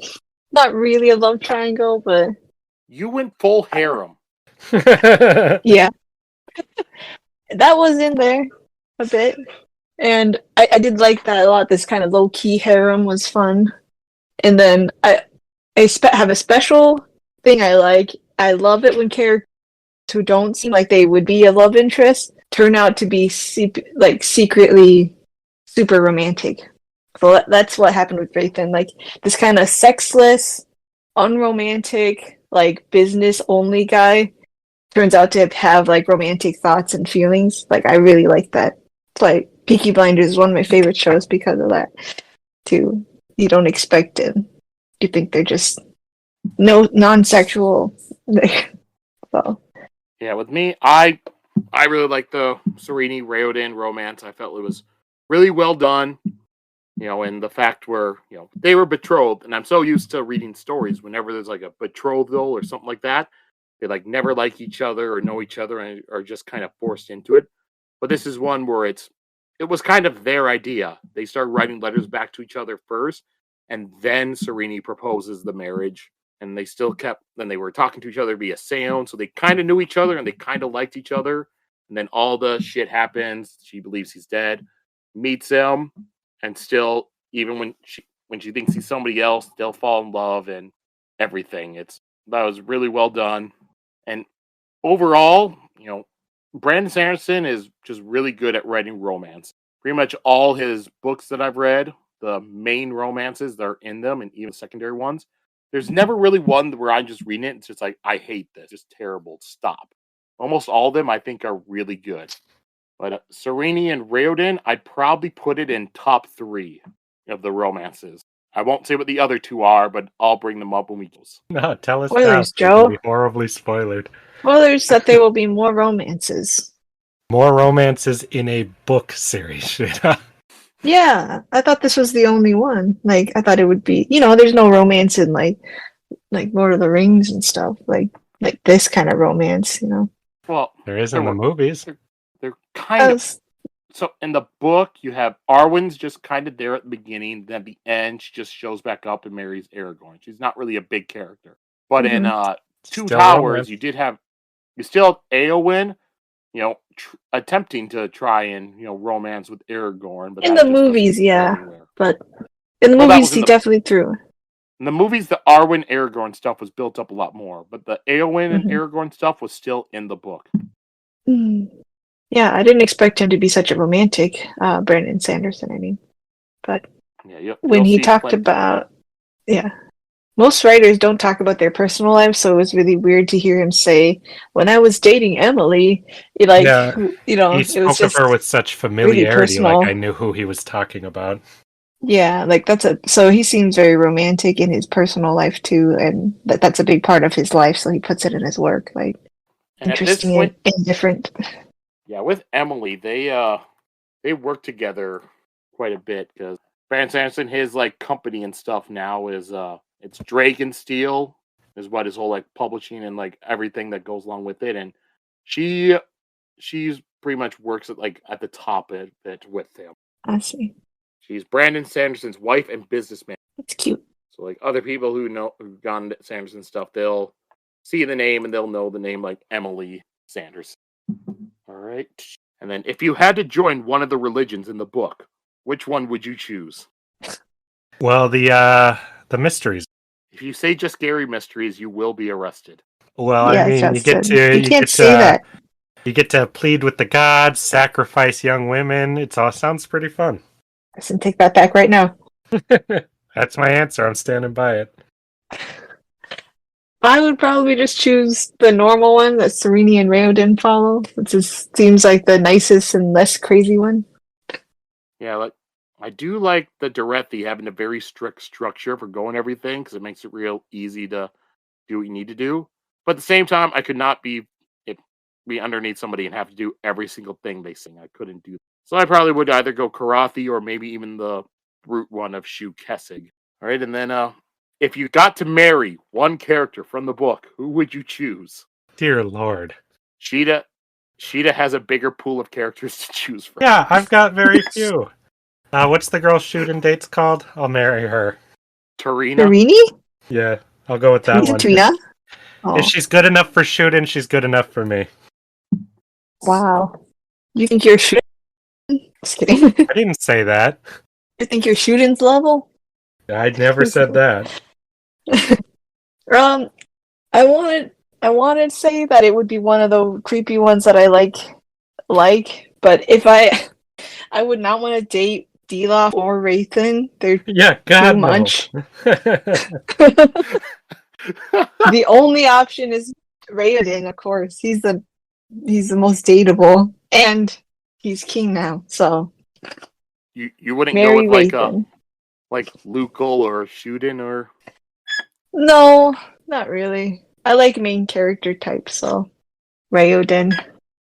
Not really a love triangle, but you went full harem. Yeah. That was in there a bit. And I did like that a lot. This kind of low-key harem was fun. And then I have a special thing I like. I love it when characters who don't seem like they would be a love interest turn out to be secretly super romantic. So that's what happened with Raythan. Like, this kind of sexless, unromantic, like, business-only guy turns out to have, like, romantic thoughts and feelings. Like, I really like that. It's like, Peaky Blinders is one of my favorite shows because of that, too. You don't expect it. You think they're just non-sexual. So. Yeah, with me, I really like the Sereni Raoden romance. I felt it was really well done. And the fact where, they were betrothed, and I'm so used to reading stories whenever there's like a betrothal or something like that, they like never like each other or know each other and are just kind of forced into it. But this is one where it was kind of their idea. They started writing letters back to each other first, and then Sereni proposes the marriage, and then they were talking to each other via sound, so they kind of knew each other and they kind of liked each other. And then all the shit happens. She believes he's dead, meets him, and still, even when she thinks he's somebody else, they'll fall in love, and everything. That was really well done. And overall, Brandon Sanderson is just really good at writing romance. Pretty much all his books that I've read, the main romances that are in them, and even secondary ones, there's never really one where I'm just reading it and it's just like, I hate this. It's terrible. Stop. Almost all of them I think are really good. But Serenity and Raoden, I'd probably put it in top 3 of the romances. I won't say what the other 2 are, but I'll bring them up when we go. No, tell us Spoilers, now. Joe. Be horribly spoiled. Spoilers that there will be more romances. More romances in a book series. Yeah, I thought this was the only one. Like, I thought it would be, there's no romance in like Lord of the Rings and stuff. Like this kind of romance, Well, there is in the movies. They're kind of. So in the book, you have Arwen's just kind of there at the beginning. Then at the end, she just shows back up and marries Aragorn. She's not really a big character. But in Two Towers, you still have Éowyn, attempting to try and romance with Aragorn. But in the movies, yeah. But in the movies, he definitely threw. In the movies, the Arwen Aragorn stuff was built up a lot more, but the Éowyn and Aragorn stuff was still in the book. Yeah, I didn't expect him to be such a romantic, Brandon Sanderson. I mean, but when he talked about, most writers don't talk about their personal lives, so it was really weird to hear him say, "When I was dating Emily," he it spoke was just of her with such familiarity, really like I knew who he was talking about. Yeah, like so he seems very romantic in his personal life too, and that's a big part of his life. So he puts it in his work, like and interesting and indifferent. Yeah, with Emily, they work together quite a bit because Brandon Sanderson, his like company and stuff now is it's Dragonsteel is what his whole like publishing and like everything that goes along with it, and she's pretty much works at the top of it with him. I see. She's Brandon Sanderson's wife and businessman. That's cute. So like other people who've gone to Sanderson stuff, they'll see the name and they'll know the name like Emily Sanderson. All right. And then if you had to join one of the religions in the book, which one would you choose? Well, the mysteries. If you say just scary mysteries, you will be arrested. Well, I mean, Justin, you can't say that. You get to plead with the gods, sacrifice young women. It all sounds pretty fun. Listen, take that back right now. That's my answer. I'm standing by it. I would probably just choose the normal one that Serenity and Raoden follow, which seems like the nicest and less crazy one. Yeah, I do like the Dorethi having a very strict structure for going everything because it makes it real easy to do what you need to do. But at the same time, I could not be underneath somebody and have to do every single thing they sing. I couldn't do that. So I probably would either go Karathi or maybe even the brute one of Shu Kessig. All right, and then if you got to marry one character from the book, who would you choose? Dear Lord. Sheta has a bigger pool of characters to choose from. Yeah, I've got very few. What's the girl shooting dates called? I'll marry her. Tarini? Yeah, I'll go with that one. Trina? If she's good enough for shooting, she's good enough for me. Wow. You think you're shooting? Just kidding. I didn't say that. You think you're shooting's level? I never said that. I wanted to say that it would be one of the creepy ones that I like, but if I would not want to date Dilaf or Rathan. They're too much. The only option is Raoden, of course. He's the most dateable, and he's king now. So you wouldn't go with like Lucal or Shuden or. No, not really. I like main character types, so Raoden.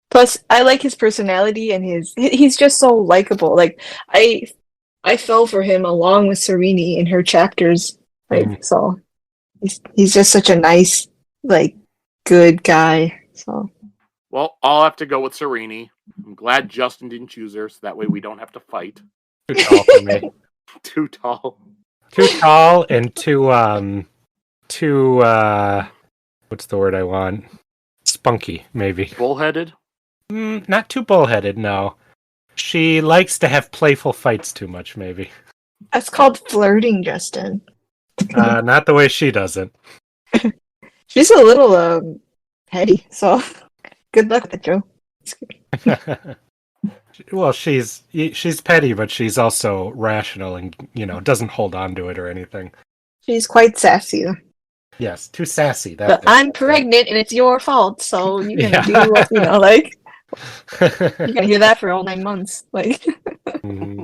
Plus, I like his personality and he's just so likable. Like I fell for him along with Serenity in her chapters. So he's just such a nice, good guy. So. Well, I'll have to go with Serenity. I'm glad Justin didn't choose her, so that way we don't have to fight. Too tall for me. Too tall. Too tall and too what's the word I want? Spunky, maybe. Bullheaded? Not too bullheaded, no. She likes to have playful fights too much, maybe. That's called flirting, Justin. Not the way she does it. She's a little petty, so good luck with it, Joe. Well, she's petty, but she's also rational and, doesn't hold on to it or anything. She's quite sassy. Yes, too sassy. But I'm pregnant and it's your fault, so you're gonna do what you're gonna hear that for all 9 months. Mm-hmm.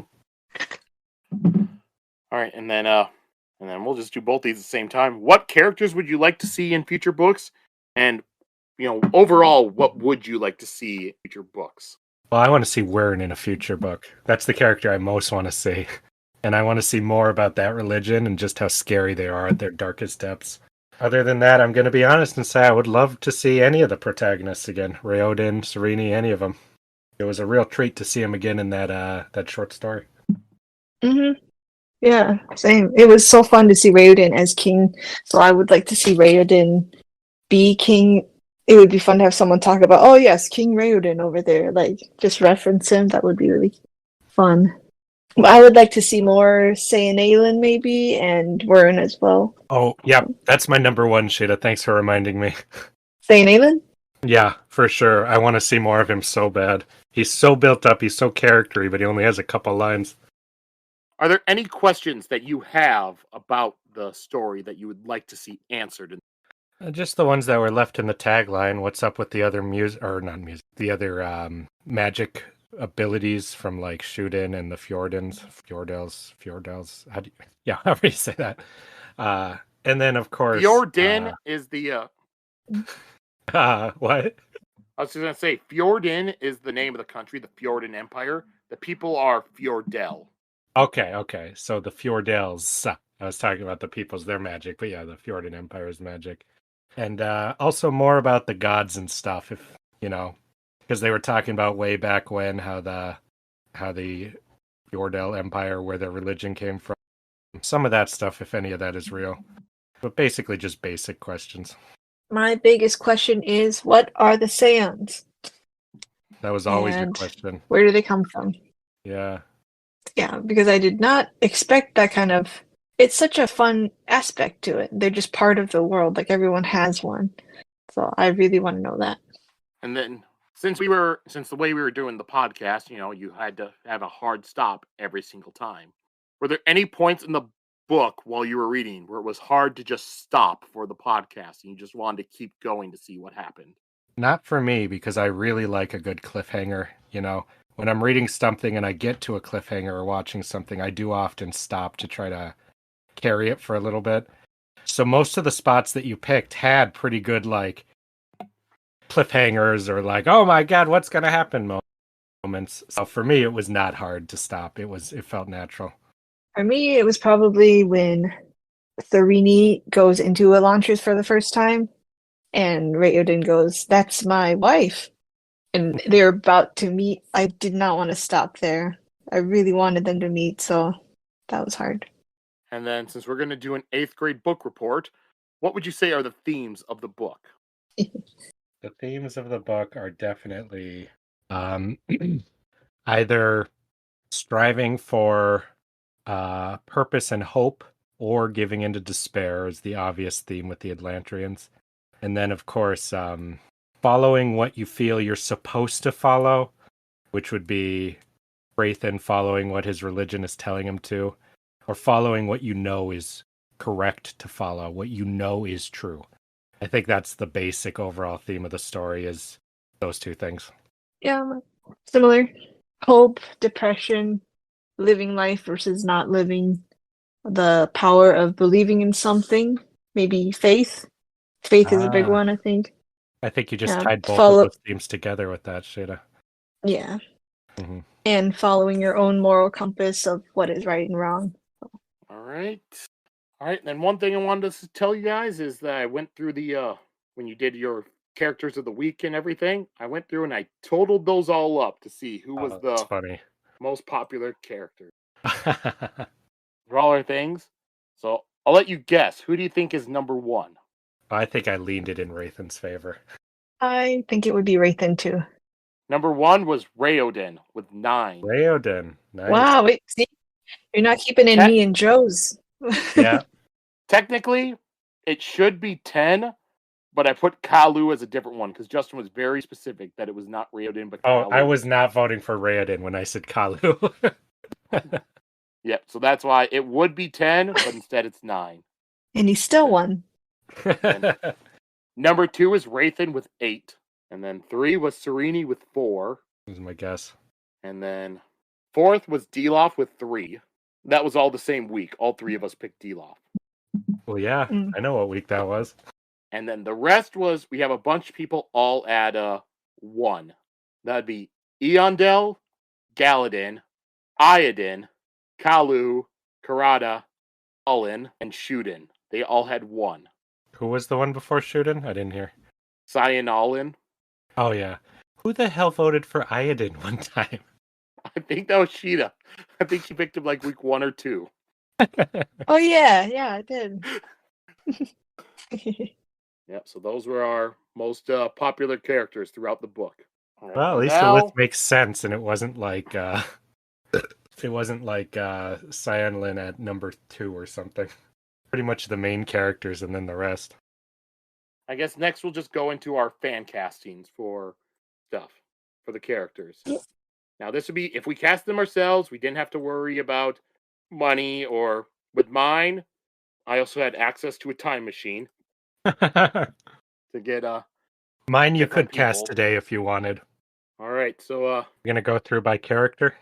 All right, and then we'll just do both these at the same time. What characters would you like to see in future books? And overall, what would you like to see in future books? Well, I want to see Wern in a future book. That's the character I most want to see. And I want to see more about that religion and just how scary they are at their darkest depths. Other than that, I'm going to be honest and say I would love to see any of the protagonists again. Raoden, Sereni, any of them. It was a real treat to see him again in that short story. Mm-hmm. Yeah, same. It was so fun to see Raoden as king. So I would like to see Raoden be king. It would be fun to have someone talk about, oh yes, King Raoden over there. Just reference him. That would be really fun. I would like to see more Sayanalen maybe, and Wern as well. Oh, yeah, that's my number one, Sheta. Thanks for reminding me. Sayanalen? Yeah, for sure. I want to see more of him so bad. He's so built up, he's so charactery, but he only has a couple lines. Are there any questions that you have about the story that you would like to see answered? Just the ones that were left in the tagline. What's up with the other the other magic abilities from Shuden and the Fjordels. However you say that. And then of course Fjorden is the what? I was just gonna say Fjorden is the name of the country, the Fjorden Empire. The people are Fjordel. Okay. So the Fjordels. I was talking about the peoples, their magic, but yeah, the Fjorden Empire's magic. And also more about the gods and stuff, if because they were talking about way back when how the Fjordel Empire, where their religion came from. Some of that stuff, if any of that is real. But basically just basic questions. My biggest question is, what are the Saiyans? That was always your question. Where do they come from? Yeah. Yeah, because I did not expect that kind of... It's such a fun aspect to it. They're just part of the world. Everyone has one. So I really want to know that. And then, since the way we were doing the podcast, you had to have a hard stop every single time. Were there any points in the book while you were reading where it was hard to just stop for the podcast and you just wanted to keep going to see what happened? Not for me, because I really like a good cliffhanger. When I'm reading something and I get to a cliffhanger or watching something, I do often stop to try to carry it for a little bit. So most of the spots that you picked had pretty good cliffhangers or oh my god, what's gonna happen moments. So for me, it was not hard to stop. It felt natural. For me, it was probably when Sereni goes into Elantris for the first time, and Raoden goes, "That's my wife," and they're about to meet. I did not want to stop there. I really wanted them to meet, so that was hard. And then, since we're going to do an 8th grade book report, what would you say are the themes of the book? The themes of the book are definitely either striving for purpose and hope, or giving into despair is the obvious theme with the Atlantrians. And then, of course, following what you feel you're supposed to follow, which would be Wraithen following what his religion is telling him to, or following what you know is correct to follow, what you know is true. I think that's the basic overall theme of the story, is those two things. Yeah, similar. Hope, depression, living life versus not living, the power of believing in something, maybe faith. Faith is a big one, I think. I think you just tied both of those themes together with that, Sheta. Yeah. Mm-hmm. And following your own moral compass of what is right and wrong. All right. And one thing I wanted to tell you guys is that I went through when you did your characters of the week and everything, I went through and I totaled those all up to see who was the most popular character. For all our things. So I'll let you guess. Who do you think is number 1? I think I leaned it in Wraithen's favor. I think it would be Wraithen too. Number 1 was Raoden with 9. Raoden. Nice. Wow, wait, see? You're not keeping in me and Joe's. Yeah. Technically, it should be 10, but I put Kalu as a different one because Justin was very specific that it was not Raoden, but Kalu. I was not voting for Raoden when I said Kalu. Yep, so that's why it would be 10, but instead it's 9. And he still won. Number 2 is Rathan with 8. And then 3 was Sereni with 4. This is my guess. And then 4th was Dilaf with 3. That was all the same week. All 3 of us picked Dilaf. Well, yeah, I know what week that was. And then the rest was, we have a bunch of people all at 1. That'd be Eondel, Galadin, Iodin, Kalu, Karada, Ulin, and Shuden. They all had 1. Who was the one before Shuden? I didn't hear. Cyan Ulin. Oh, yeah. Who the hell voted for Iodin one time? I think that was Sheta. I think she picked him like week 1 or 2. Oh, yeah, I did. Yep, so those were our most popular characters throughout the book. Right, well, at least the list makes sense, and it wasn't like Cyanlin at number 2 or something. Pretty much the main characters and then the rest. I guess next we'll just go into our fan castings for stuff, for the characters. Now this would be, if we cast them ourselves, we didn't have to worry about money, or with mine, I also had access to a time machine to get mine you could people. cast today if you wanted. All right, so you're gonna go through by character.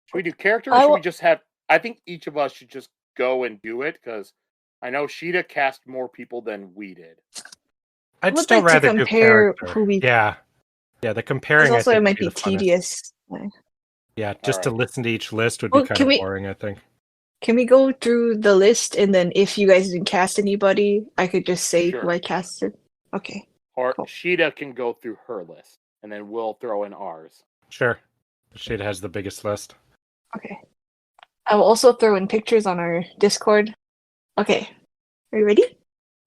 Should we do character, or should we just have? I think each of us should just go and do it because I know Sheta cast more people than we did. I'd still rather do character. Who we... Yeah. The comparing. Also, it might be tedious. Yeah, just to listen to each list would be kind of boring, I think. Can we go through the list, and then if you guys didn't cast anybody, I could just say who I casted? Okay. Or Sheta can go through her list, and then we'll throw in ours. Sure. Sheta has the biggest list. Okay. I will also throw in pictures on our Discord. Okay. Are you ready?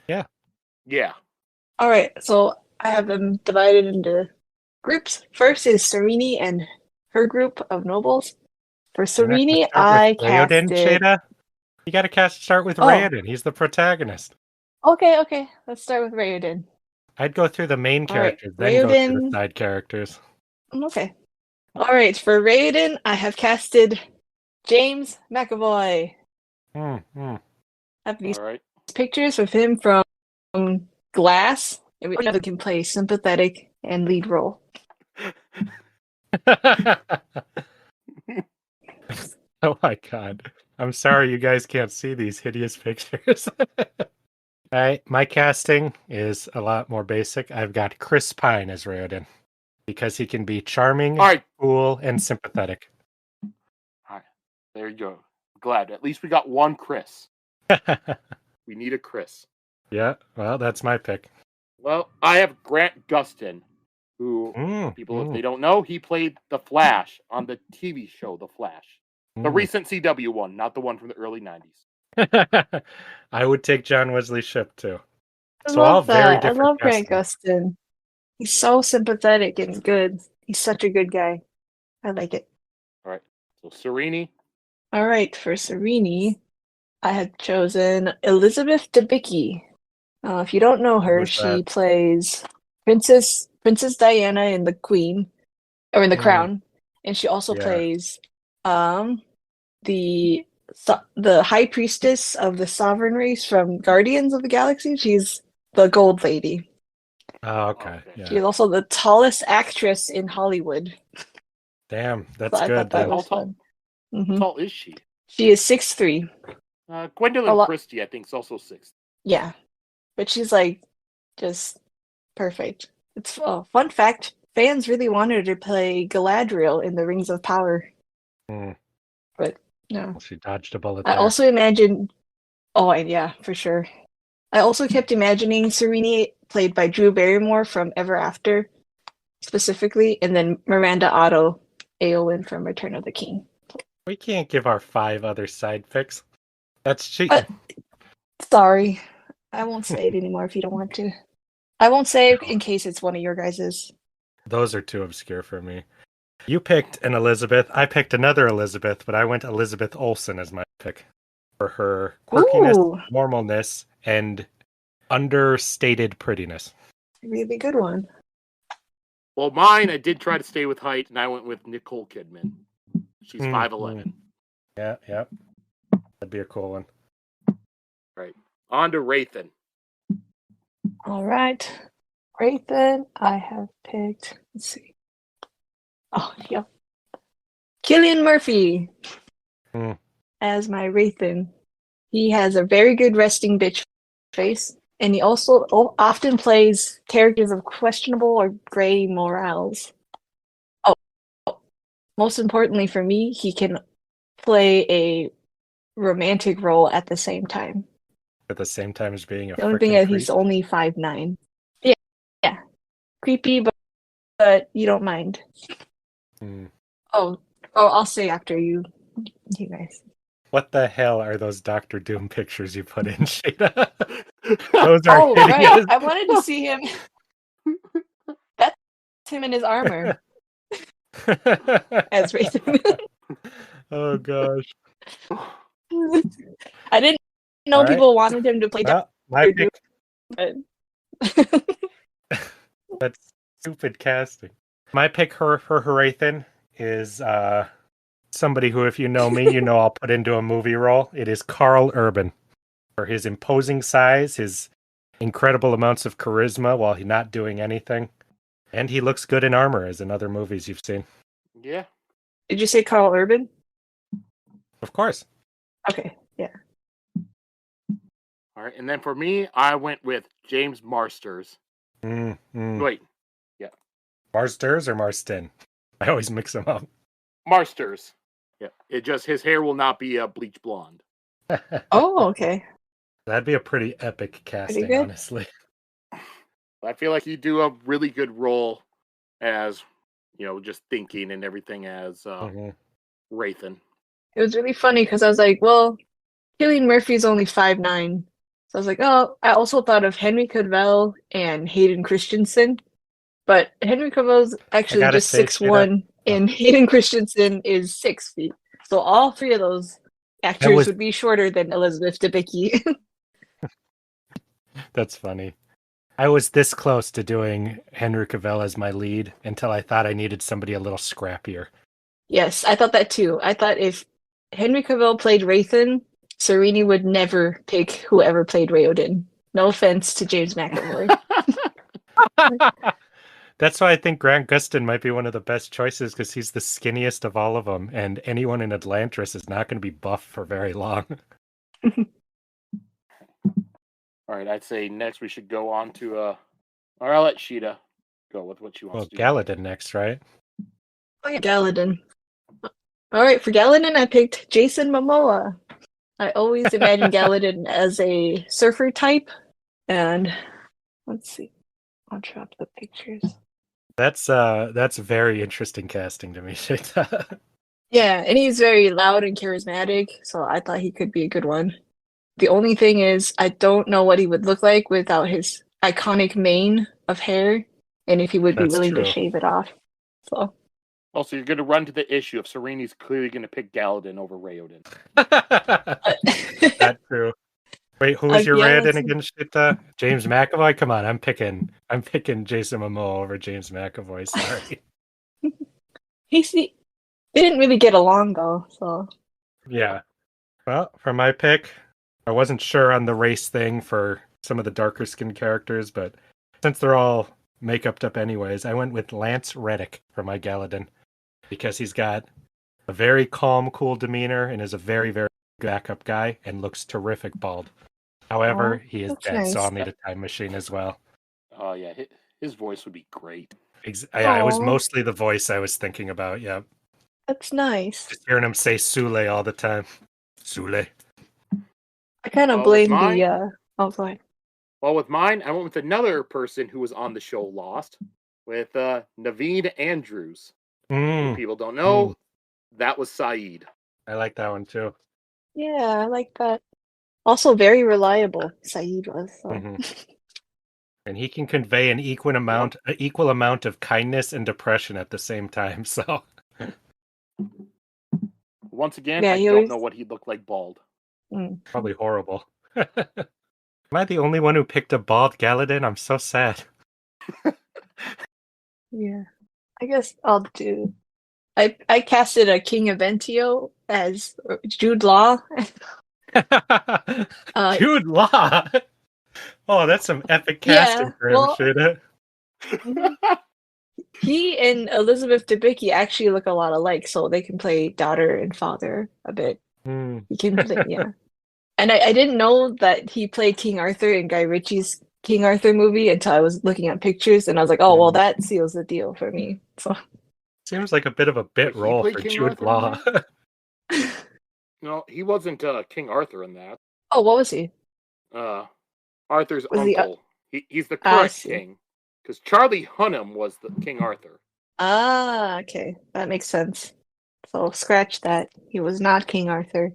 Yeah. Yeah. All right. So I have them divided into groups. First is Sereni and her group of nobles. For Sereni, I casted... Sheta? You gotta start with Raoden. He's the protagonist. Okay. Let's start with Raoden. I'd go through the main characters, then go through the side characters. Okay. All right. For Raoden, I have casted James McAvoy. I have these pictures of him from Glass. And we can play sympathetic and lead role. Oh my god. I'm sorry you guys can't see these hideous pictures. Alright, my casting is a lot more basic. I've got Chris Pine as Raoden because he can be charming, cool, and sympathetic. Alright, there you go. Glad. At least we got one Chris. We need a Chris. Yeah, well, that's my pick. Well, I have Grant Gustin, who, if they don't know, he played The Flash on the TV show The Flash. The recent CW one, not the one from the early 90s. I would take John Wesley Shipp, too. I love Grant Gustin. He's so sympathetic and good. He's such a good guy. I like it. All right. So, Sereni. All right. For Sereni, I have chosen Elizabeth Debicki. If you don't know her, she plays Princess Diana in The Queen, or in The Crown. And she also plays the High Priestess of the Sovereign Race from Guardians of the Galaxy. She's the gold lady. Oh, okay. Yeah. She's also the tallest actress in Hollywood. Damn, that's good. How tall is she? She is 6'3". Gwendolyn Christie, I think, is also 6'3". Yeah, but she's like just perfect. It's fun fact. Fans really wanted her to play Galadriel in the Rings of Power. But no. She dodged a bullet I there. also imagined... Oh, yeah, for sure. I also kept imagining Sereni played by Drew Barrymore from Ever After, specifically, and then Miranda Otto Eowyn from Return of the King. We can't give our 5 other side picks. That's cheating. Sorry. I won't say it anymore if you don't want to. I won't say it in case it's one of your guys's. Those are too obscure for me. You picked an Elizabeth. I picked another Elizabeth, but I went Elizabeth Olsen as my pick for her quirkiness, normalness, and understated prettiness. Really good one. Well, mine, I did try to stay with height, and I went with Nicole Kidman. She's 5'11". Yeah. That'd be a cool one. Right. On to Rathan. All right. Rathan, I have picked. Let's see. Oh, yeah. Cillian Murphy as my Rathan. He has a very good resting bitch face, and he also often plays characters of questionable or gray morals. Oh, most importantly for me, he can play a romantic role at the same time. At the same time as being a The only thing freaking is he's creep. only 5'9". Yeah. Creepy, but you don't mind. Oh, I'll say after you guys. What the hell are those Doctor Doom pictures you put in, Sheta? Those are Oh, hideous. right. I wanted to see him. That's him in his armor as Rathan. Oh gosh. I didn't know people wanted him to play my Doctor pick. Doom, but That's stupid casting. My pick for Rathan is somebody who, if you know me, you know I'll put into a movie role. It is Carl Urban. For his imposing size, his incredible amounts of charisma while he's not doing anything. And he looks good in armor, as in other movies you've seen. Yeah. Did you say Carl Urban? Of course. Okay, yeah. All right, and then for me, I went with James Marsters. Wait. Yeah. Marsters or Marston? I always mix them up. Marsters. Yeah. It just, his hair will not be a bleach blonde. Oh, okay. That'd be a pretty epic casting, good. honestly. I feel like he'd do a really good role as, just thinking and everything as Rathan. It was really funny because I was like, well, Cillian Murphy's only 5'9". So I was like, oh, I also thought of Henry Cavill and Hayden Christensen. But Henry Cavill's actually just 6'1", and Hayden Christensen is 6 feet. So all three of those actors would be shorter than Elizabeth Debicki. That's funny. I was this close to doing Henry Cavill as my lead until I thought I needed somebody a little scrappier. Yes, I thought that too. I thought if Henry Cavill played Rathan, Serini would never pick whoever played Raoden. No offense to James McAvoy. That's why I think Grant Gustin might be one of the best choices, because he's the skinniest of all of them, and anyone in Elantris is not going to be buff for very long. All right, I'd say next we should go on to, or I'll let Sheta go with what she wants to do. Galadin next, right? Oh yeah, Galadin. All right, for Galadin, I picked Jason Momoa. I always imagined Galadin as a surfer type, and let's see. I'll drop the pictures. That's very interesting casting to me. Yeah, and he's very loud and charismatic, so I thought he could be a good one. The only thing is, I don't know what he would look like without his iconic mane of hair, and if he would be willing to shave it off. So. Also, you're going to run to the issue of Sereni's clearly going to pick Galadin over Raoden. That's true. Wait, who's your Raoden again, Sheta? James McAvoy? Come on, I'm picking Jason Momoa over James McAvoy. Sorry. They didn't really get along though, so. Yeah. Well, for my pick, I wasn't sure on the race thing for some of the darker skinned characters, but since they're all make-upped up anyways, I went with Lance Reddick for my Galadin, because he's got a very calm, cool demeanor and is a very, very backup guy and looks terrific bald. However, he is dead, so I'll need a time machine as well. Oh, yeah. His voice would be great. Yeah, it was mostly the voice I was thinking about, yeah. That's nice. Just hearing him say Sule all the time. Sule. I kind of blame the... Oh, go ahead. Well, with mine, I went with another person who was on the show Lost, with Naveen Andrews. If people don't know, that was Saeed. I like that one, too. Yeah, I like that. Also very reliable, Saeed was. So. And he can convey an equal amount of kindness and depression at the same time, so... Once again, I don't know what he'd look like bald. Probably horrible. Am I the only one who picked a bald Galadin? I'm so sad. Yeah. I guess I'll do. I casted a King Eventio as Jude Law. Jude Law! Oh, that's some epic casting Yeah, for him, well, Sheta. he and Elizabeth Debicki actually look a lot alike, so they can play daughter and father a bit. He can play, yeah. And I didn't know that he played King Arthur in Guy Ritchie's King Arthur movie until I was looking at pictures, and I was like, oh, well, that seals the deal for me. So Seems like a bit of a bit Wait, role for King Jude Arthur Law. No, he wasn't King Arthur in that. Oh, what was he? Arthur's Was he, uncle. He's the current see. king. Because Charlie Hunnam was the King Arthur. Ah, okay. That makes sense. So scratch that. He was not King Arthur.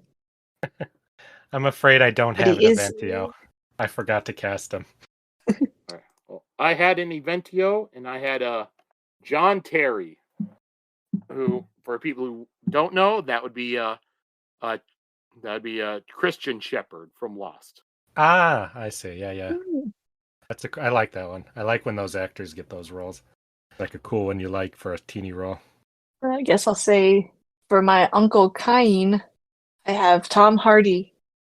I'm afraid I don't But have an he is. Eventio. I forgot to cast him. Right. Well, I had an Eventio, and I had John Terry, who, for people who don't know, that would be Christian Shepherd from Lost. Ah, I see. Yeah. Hmm. I like that one. I like when those actors get those roles. Like a cool one you like for a teeny role. I guess I'll say for my Uncle Cain, I have Tom Hardy.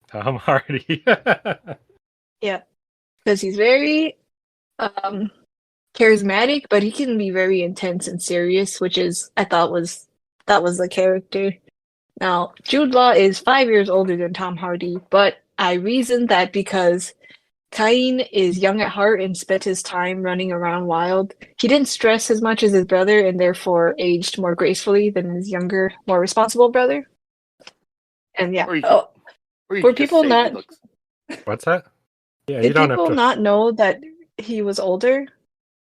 Tom Hardy. Yeah, because he's very charismatic, but he can be very intense and serious, which is I thought was the character. Now, Jude Law is 5 years older than Tom Hardy, but I reasoned that because Cain is young at heart and spent his time running around wild, he didn't stress as much as his brother and therefore aged more gracefully than his younger, more responsible brother. And yeah, for people not What's that? Yeah, did you don't people have to. not know that he was older?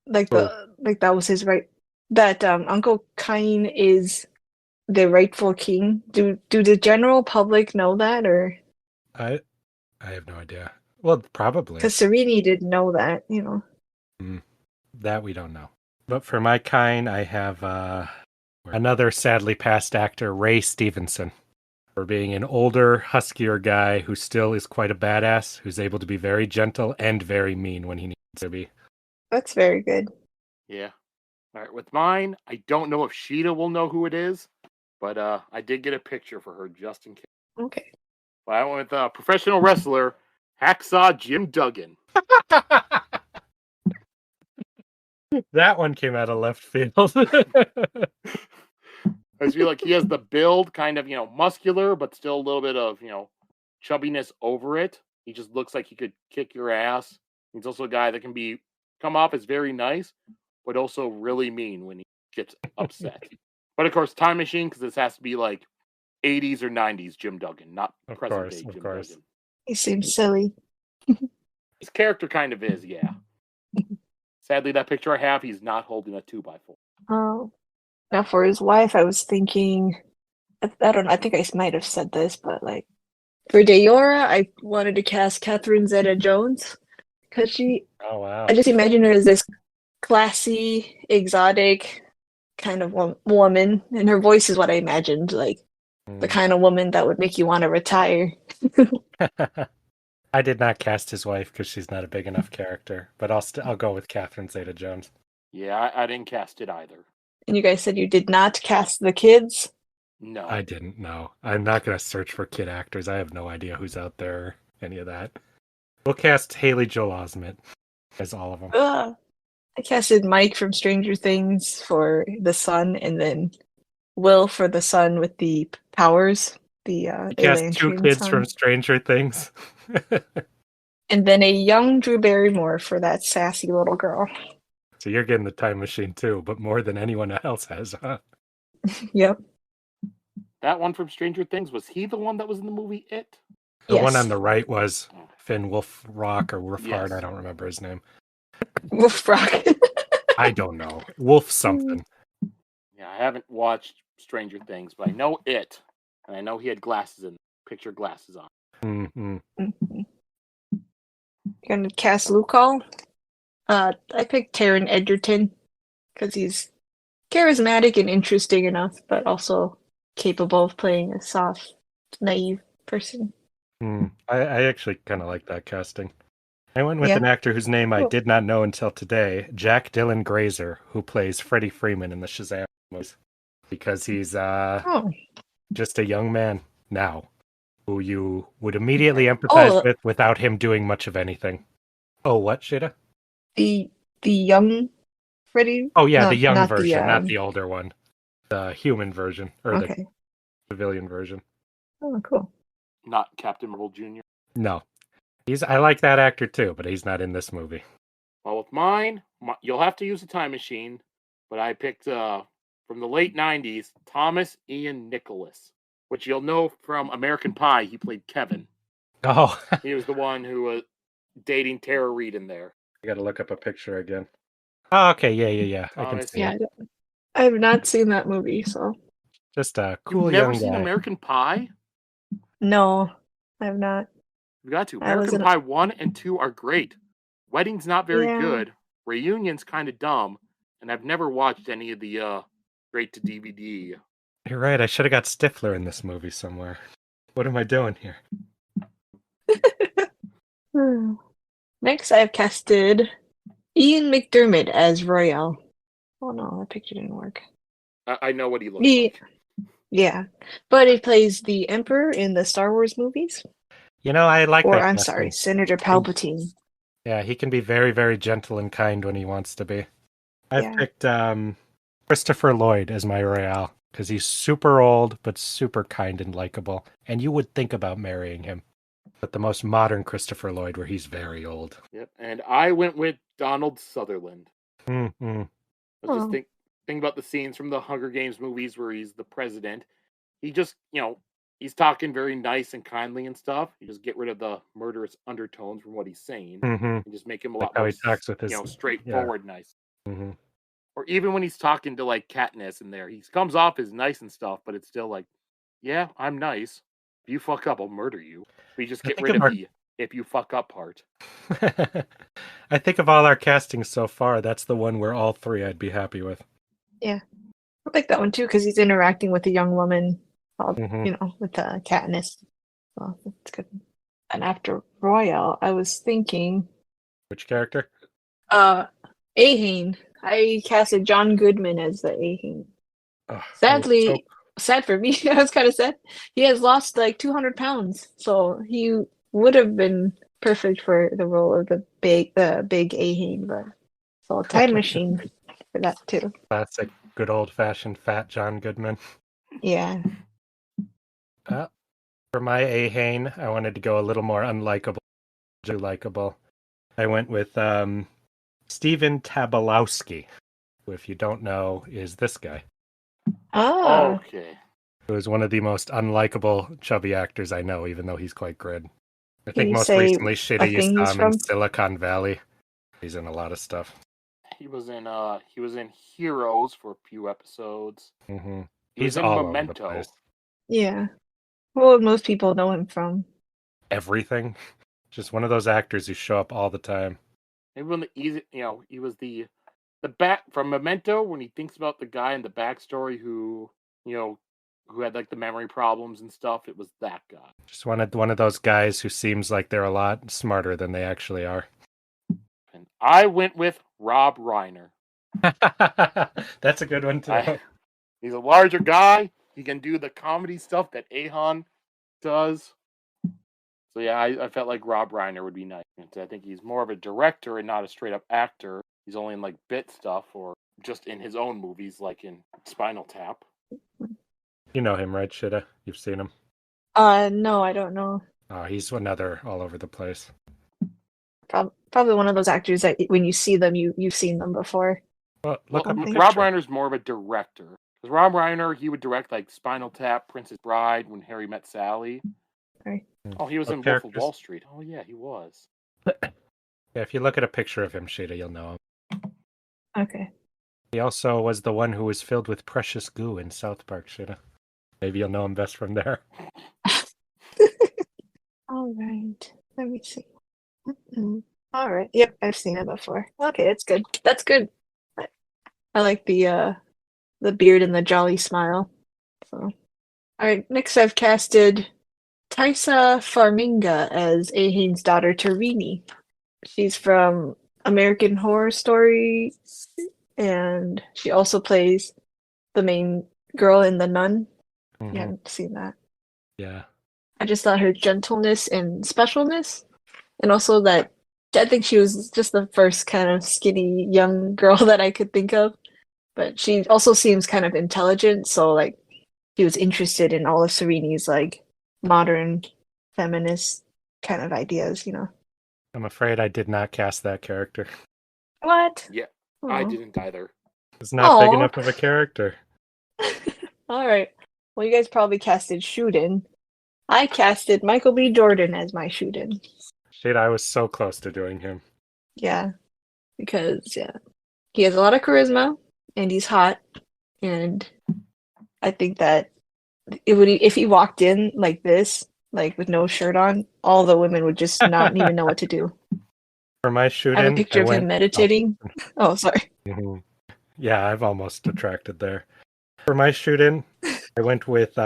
Like that was his right. That Uncle Cain is the rightful king. Do the general public know that, or I have no idea. Well, probably. because Serini didn't know that, you know. That we don't know. But for my kind, I have another sadly passed actor, Ray Stevenson, for being an older, huskier guy who still is quite a badass, who's able to be very gentle and very mean when he needs to be. That's very good. Yeah. All right, with mine, I don't know if Sheta will know who it is, but I did get a picture for her just in case. Okay. But I went with professional wrestler Hacksaw Jim Duggan. That one came out of left field. I feel like he has the build, kind of, muscular, but still a little bit of, chubbiness over it. He just looks like he could kick your ass. He's also a guy that can come off as very nice, but also really mean when he gets upset. But of course, time machine, because this has to be like 80s or 90s Jim Duggan, not present day Jim Duggan. He seems silly. His character kind of is, yeah. Sadly, that picture I have, he's not holding a 2x4. Oh. Now for his wife, I was thinking, I don't know, I think I might have said this, but like, for Deora, I wanted to cast Catherine Zeta-Jones, because oh wow, I just imagine her as this classy, exotic kind of woman, and her voice is what I imagined, like, the kind of woman that would make you want to retire. I did not cast his wife because she's not a big enough character, but I'll go with Catherine Zeta-Jones. Yeah, I didn't cast it either. And you guys said you did not cast the kids? No. I didn't know. I'm not going to search for kid actors. I have no idea who's out there or any of that. We'll cast Haley Joel Osment as all of them. I casted Mike from Stranger Things for the son, and then Will for the son with the powers. The cast two kids son. from Stranger Things. And then a young Drew Barrymore for that sassy little girl. So you're getting the time machine too, but more than anyone else has, huh? Yep. That one from Stranger Things, was he the one that was in the movie It? The one on the right was Finn Wolfrock or Wolfhard. I don't remember his name. Wolfrock. I don't know. Wolf something. Yeah, I haven't watched Stranger Things, but I know It. And I know he had picture glasses on. Mm-hmm. You're gonna cast Lucal? I picked Taron Egerton because he's charismatic and interesting enough, but also capable of playing a soft, naive person. I actually kind of like that casting. I went with Yeah. an actor whose name I Cool. did not know until today, Jack Dylan Grazer, who plays Freddie Freeman in the Shazam movies. Because he's Oh. just a young man now, who you would immediately empathize with without him doing much of anything. Oh, what, Sheta? The young Freddy? Oh, yeah, No, the young not version, the, not the older one. The human version, or the okay. civilian version. Oh, cool. Not Captain Marvel Jr. No. I like that actor too, but he's not in this movie. Well, with mine, you'll have to use a time machine, but I picked from the late 90s, Thomas Ian Nicholas, which you'll know from American Pie. He played Kevin. Oh. He was the one who was dating Tara Reid in there. I gotta look up a picture again. Oh, okay, yeah. I can see it. I have not seen that movie, so. Just a cool You've young never seen guy. American Pie? No, I have not. You got to. American Pie 1 and 2 are great. Wedding's not very good. Reunion's kind of dumb. And I've never watched any of the straight to DVD. You're right, I should have got Stifler in this movie somewhere. What am I doing here? Next, I've casted Ian McDermott as Royale. Oh no, that picture didn't work. I know what he looks like. Yeah, but he plays the Emperor in the Star Wars movies. You know, I like that. Or, I'm sorry, Senator Palpatine. Yeah, he can be very, very gentle and kind when he wants to be. I've picked Christopher Lloyd as my Royale, because he's super old, but super kind and likable. And you would think about marrying him. But the most modern Christopher Lloyd, where he's very old. Yep, and I went with Donald Sutherland. Mm-hmm. Let's just think about the scenes from the Hunger Games movies where he's the president. He just, he's talking very nice and kindly and stuff. You just get rid of the murderous undertones from what he's saying and just make him a lot more, he talks with his, straightforward, nice. Mm-hmm. Or even when he's talking to like Katniss in there, he comes off as nice and stuff, but it's still like, yeah, I'm nice. If you fuck up, I'll murder you. We just get rid of the if you fuck up part. I think of all our castings so far, that's the one where all three I'd be happy with. Yeah, I like that one too because he's interacting with a young woman, with Katniss. So that's good. And after Royale, I was thinking, which character? Ahane. I casted John Goodman as the Ahane. Sadly, sad for me. I was kind of sad. He has lost like 200 pounds, so he would have been perfect for the role of the big Ahane, but so time machine for that too. Classic, good old fashioned fat John Goodman. Yeah. For my Ahane, I wanted to go a little more unlikable, likable. I went with Stephen Tobolowsky, who, if you don't know, is this guy. Oh, okay. Who is one of the most unlikable chubby actors I know, even though he's quite good. I think most recently, Sheta, you saw him in Silicon Valley. He's in a lot of stuff. He was in Heroes for a few episodes. Mm-hmm. He's in all Memento. Over the place. Yeah. What would most people know him from? Everything. Just one of those actors who show up all the time. Maybe when he was the back from Memento when he thinks about the guy in the backstory who had like the memory problems and stuff. It was that guy. Just one of those guys who seems like they're a lot smarter than they actually are. And I went with Rob Reiner. That's a good one too. He's a larger guy. He can do the comedy stuff that Ahane does. So yeah, I felt like Rob Reiner would be nice. I think he's more of a director and not a straight up actor. He's only in like bit stuff or just in his own movies, like in Spinal Tap. You know him, right, Shita? You've seen him? No, I don't know. Oh, he's another all over the place. Probably one of those actors that when you see them, you've seen them before. Well, look up Rob Reiner's more of a director. Because Rob Reiner, he would direct like Spinal Tap, Princess Bride, When Harry Met Sally. Right. Oh, he was in Wolf of Wall Street. Oh yeah, he was. Yeah, if you look at a picture of him, Shita, you'll know him. Okay. He also was the one who was filled with precious goo in South Park, Shita. Maybe you'll know him best from there. All right. Let me see. All right. Yep, I've seen it before. Okay, that's good. That's good. I like the beard and the jolly smile. So, all right. Next, I've casted Taisa Farminga as Ahane's daughter Tarini. She's from American Horror Story, and she also plays the main girl in The Nun. Mhm. You haven't seen that. Yeah. I just thought her gentleness and specialness, and also that I think she was just the first kind of skinny young girl that I could think of. But she also seems kind of intelligent, so like she was interested in all of Sereni's like modern feminist kind of ideas, you know. I'm afraid I did not cast that character. What? Yeah, I didn't either. It's not big Aw. enough of a character. All right. Well, you guys probably casted Shuden. I casted Michael B. Jordan as my Shuden. Shit, I was so close to doing him. Yeah, because he has a lot of charisma and he's hot, and I think that if he walked in like this, like with no shirt on, all the women would just not even know what to do. For my I have a shooting, picture of him meditating. Oh, sorry. Mhm. Yeah, I've almost attracted there. For my shooting, I went with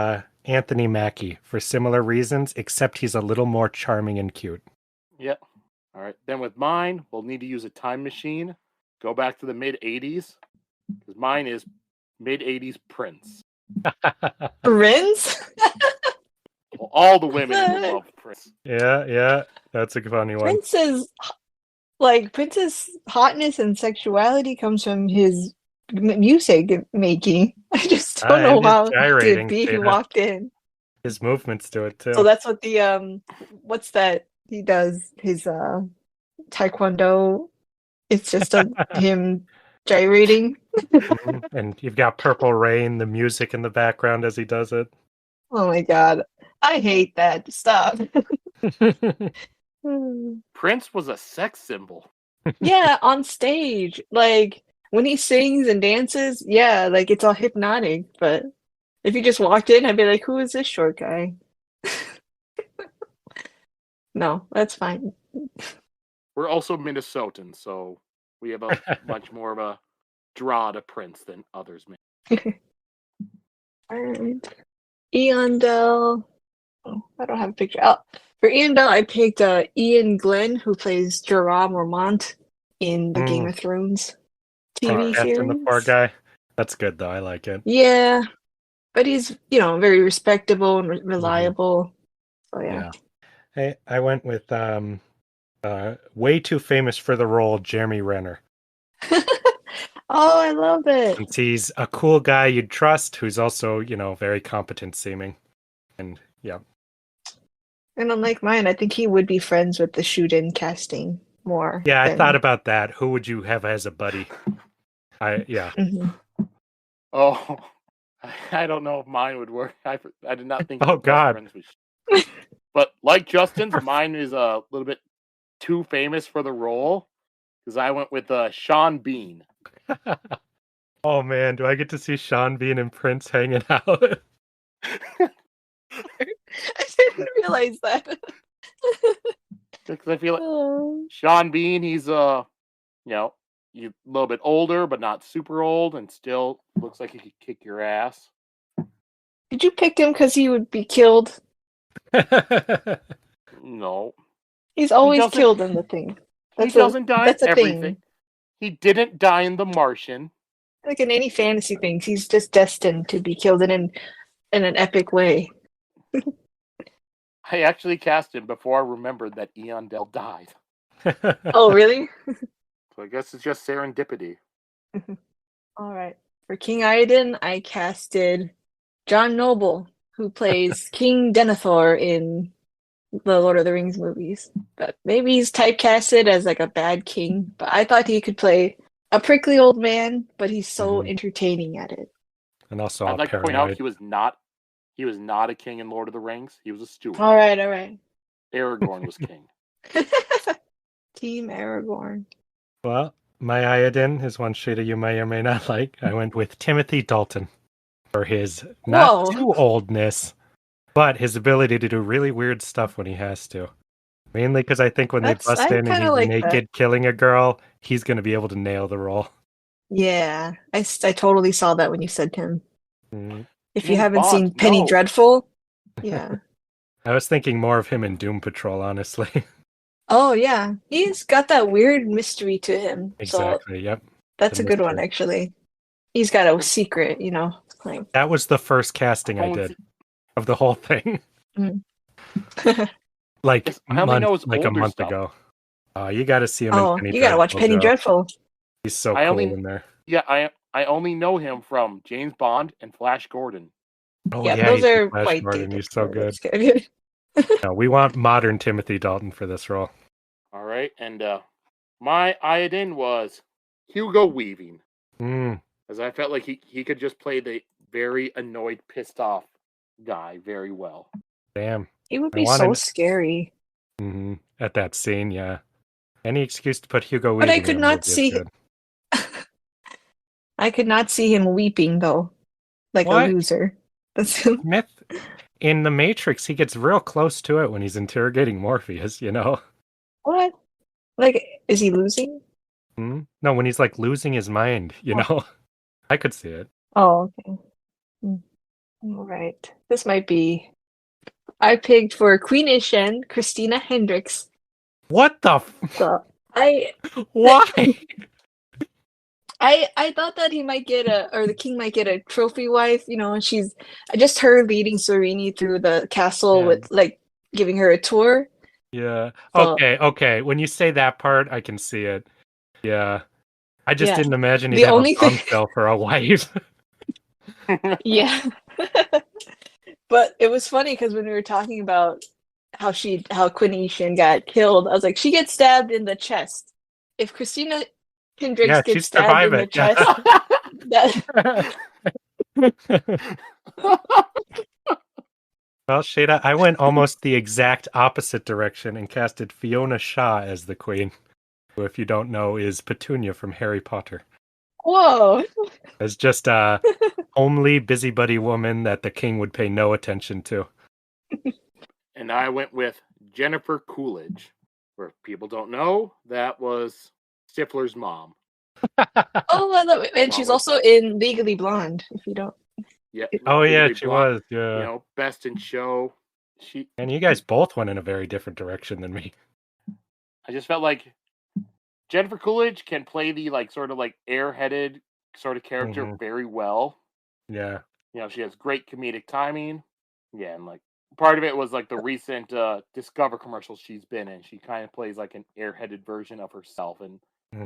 Anthony Mackie for similar reasons, except he's a little more charming and cute. Yeah. All right. Then with mine, we'll need to use a time machine. Go back to the mid 80s. Because mine is mid 80s Prince. Prince? Well, all the women would love Prince. Yeah, that's a funny one. Prince's hotness and sexuality comes from his music making. I just don't know And his how it gyrating, would be if he Sheta. walked in. His movements do it too. So that's what the what's that he does, his taekwondo. It's just him gyrating. Mhm. And you've got Purple Rain, the music in the background as he does it. Oh my god. I hate that. Stop. Prince was a sex symbol. Yeah, on stage. Like when he sings and dances, yeah, like it's all hypnotic, but if you just walked in, I'd be like, who is this short guy? No, that's fine. We're also Minnesotan, so we have a much more of a draw to Prince than others may. Alright. Ian Bell. Oh, I don't have a picture. Oh, for Ian Bell, I picked Ian Glenn, who plays Jorah Mormont in the Game of Thrones TV Typecasting series. the poor guy. That's good though. I like it. Yeah, but he's, very respectable and reliable. So yeah. Hey, I went with way too famous for the role, Jeremy Renner. Oh, I love it. Since he's a cool guy you'd trust, who's also, very competent seeming. And yeah. And unlike mine, I think he would be friends with the shoot-in casting more. Yeah, I thought about that. Who would you have as a buddy? Mhm. Oh, I don't know if mine would work. I did not think. Oh, God. Friends was... But like Justin's, mine is a little bit too famous for the role because I went with Sean Bean. Oh man, do I get to see Sean Bean and Prince hanging out? I didn't realize that. Because I feel like Sean Bean, he's a little bit older, but not super old, and still looks like he could kick your ass. Did you pick him because he would be killed? No. He's always killed in the thing. He doesn't die in everything. Thing. He didn't die in The Martian. Like in any fantasy things, he's just destined to be killed in an epic way. I actually cast him before I remembered that Ian Dell died. Oh, really? So I guess it's just serendipity. All right. For King Iadon, I casted John Noble, who plays King Denethor in the Lord of the Rings movies. But maybe he's typecasted as like a bad king. But I thought he could play a prickly old man, but he's so entertaining at it. And also, I'd like to point out he was not a king in Lord of the Rings. He was a steward. All right. Aragorn was king. Team Aragorn. Well, my Iadon is one Sheta you may or may not like. I went with Timothy Dalton for his not too oldness, but his ability to do really weird stuff when he has to. Mainly because I think when they bust in and he's naked killing a girl, he's going to be able to nail the role. Yeah, I totally saw that when you said him. Mm-hmm. If you haven't seen Penny Dreadful, yeah. I was thinking more of him in Doom Patrol, honestly. Oh yeah, he's got that weird mystery to him. So Exactly. Yep. that's The a good one, mystery. actually. He's got a secret, you know. Like, That was the first casting I did of the whole thing. mm. Like Yes, I only know his a older month stuff. ago. You got to see him in Oh, Penny you gotta watch Dreadful, Penny Joe. Dreadful. He's so I cool only in there. Yeah, I only know him from James Bond and Flash Gordon. Oh Yeah, yeah, those he's in are Flash quite Gordon. dated. He's so So good. that's good. No, we want modern Timothy Dalton for this role. All right, and my Iodine was Hugo Weaving, as I felt like he could just play the very annoyed, pissed off guy very well. Damn. He would be so scary. At that scene, yeah. Any excuse to put Hugo But Weaving I could in a not movie is see. good. I could not see him weeping though, like What? a loser. That's him. Myth in the Matrix, he gets real close to it when he's interrogating Morpheus. You know. What? Like, is he losing? No, when he's like losing his mind. You know. I could see it. Oh, okay. All right. This might be. I picked for Queen Ishen, Christina Hendricks. What the? So I Why? I thought that he might get or the king might get a trophy wife. You know, she's just her leading Serini through the castle with like giving her a tour. Yeah. So, Okay. When you say that part, I can see it. Yeah. I just yeah. didn't imagine he'd The have only a bombshell for a wife. Yeah. But it was funny because when we were talking about how Queen Ishen got killed, I was like, she gets stabbed in the chest. If Christina Hendricks Yeah, gets she'd stabbed survive in the it. Yeah. chest, Well, Sheta, I went almost the exact opposite direction and casted Fiona Shaw as the queen, who, if you don't know, is Petunia from Harry Potter. Whoa. As just a homely, busybody woman that the king would pay no attention to. And I went with Jennifer Coolidge. For people don't know, that was Stifler's mom. Oh, I love it. And she's also in Legally Blonde, if you don't. Yeah. Oh, yeah, she was. Yeah. You know, Best in Show. And you guys both went in a very different direction than me. I just felt like Jennifer Coolidge can play the sort of airheaded sort of character very well. Yeah. You know, she has great comedic timing. Yeah, and part of it was the recent Discover commercials she's been in. She kind of plays like an airheaded version of herself, and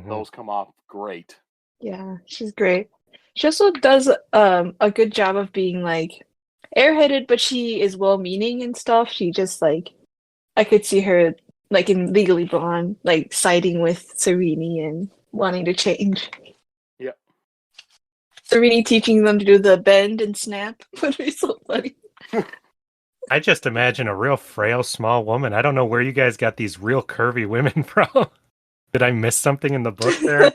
those come off great. Yeah, she's great. She also does a good job of being airheaded, but she is well-meaning and stuff. She just I could see her in Legally Blonde, siding with Serini and wanting to change. Yeah. Serini teaching them to do the bend and snap would be so funny. I just imagine a real frail, small woman. I don't know where you guys got these real curvy women from. Did I miss something in the book there?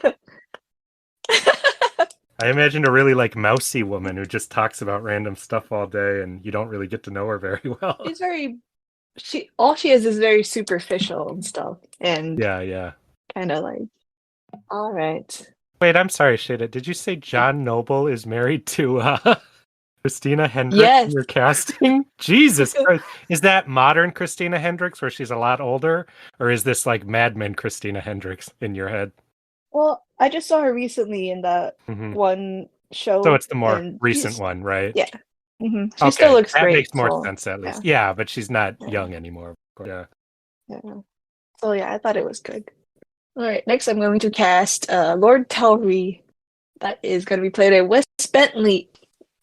I imagined a really mousy woman who just talks about random stuff all day, and you don't really get to know her very well. All she is very superficial and stuff, and yeah, kind of all right. Wait, I'm sorry, Sheta. Did you say John Noble is married to Christina Hendricks in your casting? Jesus Christ. Is that modern Christina Hendricks where she's a lot older? Or is this Mad Men Christina Hendricks in your head? Well, I just saw her recently in that one show. So it's the more recent one, right? Yeah. She still looks great. That makes more sense at least. Yeah, but she's not young anymore. Yeah. So yeah, I thought it was good. All right, next I'm going to cast Lord Telry. That is going to be played by Wes Bentley.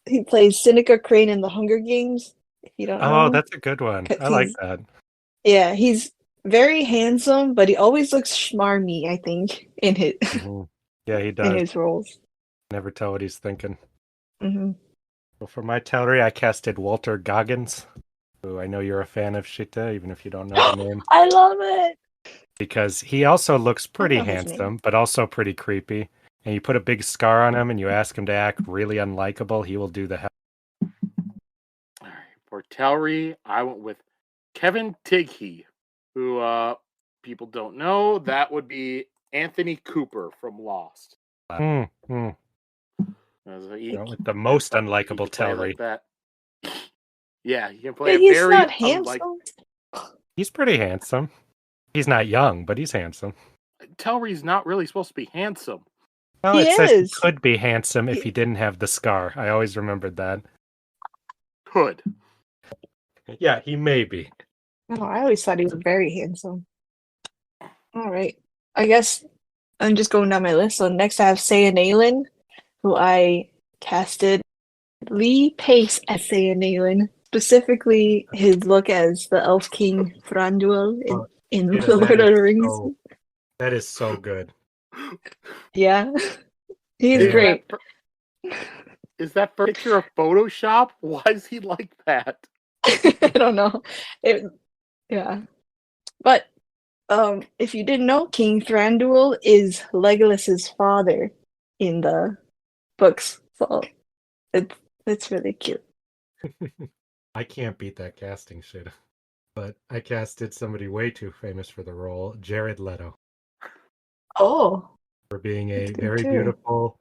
He plays Seneca Crane in the Hunger Games. If you don't know. Oh, that's a good one. I like that. Yeah, he's very handsome, but he always looks schmarmy, I think, in his Yeah, he does. in his roles. Never tell what he's thinking. Well, for my Telry, I casted Walter Goggins, who I know you're a fan of, Sheta, even if you don't know the name. I love it! Because he also looks pretty handsome, but also pretty creepy. And you put a big scar on him and you ask him to act really unlikable, he will do the hell. All right, for Telry, I went with Kevin Tighe, who people don't know, that would be Anthony Cooper from Lost. With the most unlikable Telry. Yeah, he can play a very not handsome. He's pretty handsome. He's not young, but he's handsome. Telry's not really supposed to be handsome. Well, He it says he is. could be handsome if he didn't have the scar. I always remembered that. Could. Yeah, he may be. Oh, I always thought he was very handsome. All right. I guess I'm just going down my list. So next I have Sayanalin, who I casted Lee Pace as Sayanalin. Specifically, his look as the Elf King Thranduil in Sheta, The Lord of the Rings. That is so good. Yeah. He's Yeah. great. Is that picture of Photoshop? Why is he like that? I don't know. Yeah. But if you didn't know, King Thranduil is Legolas's father in the books. So it's really cute. I can't beat that casting shit. But I casted somebody way too famous for the role, Jared Leto, Oh. for being a That's good very too. beautiful,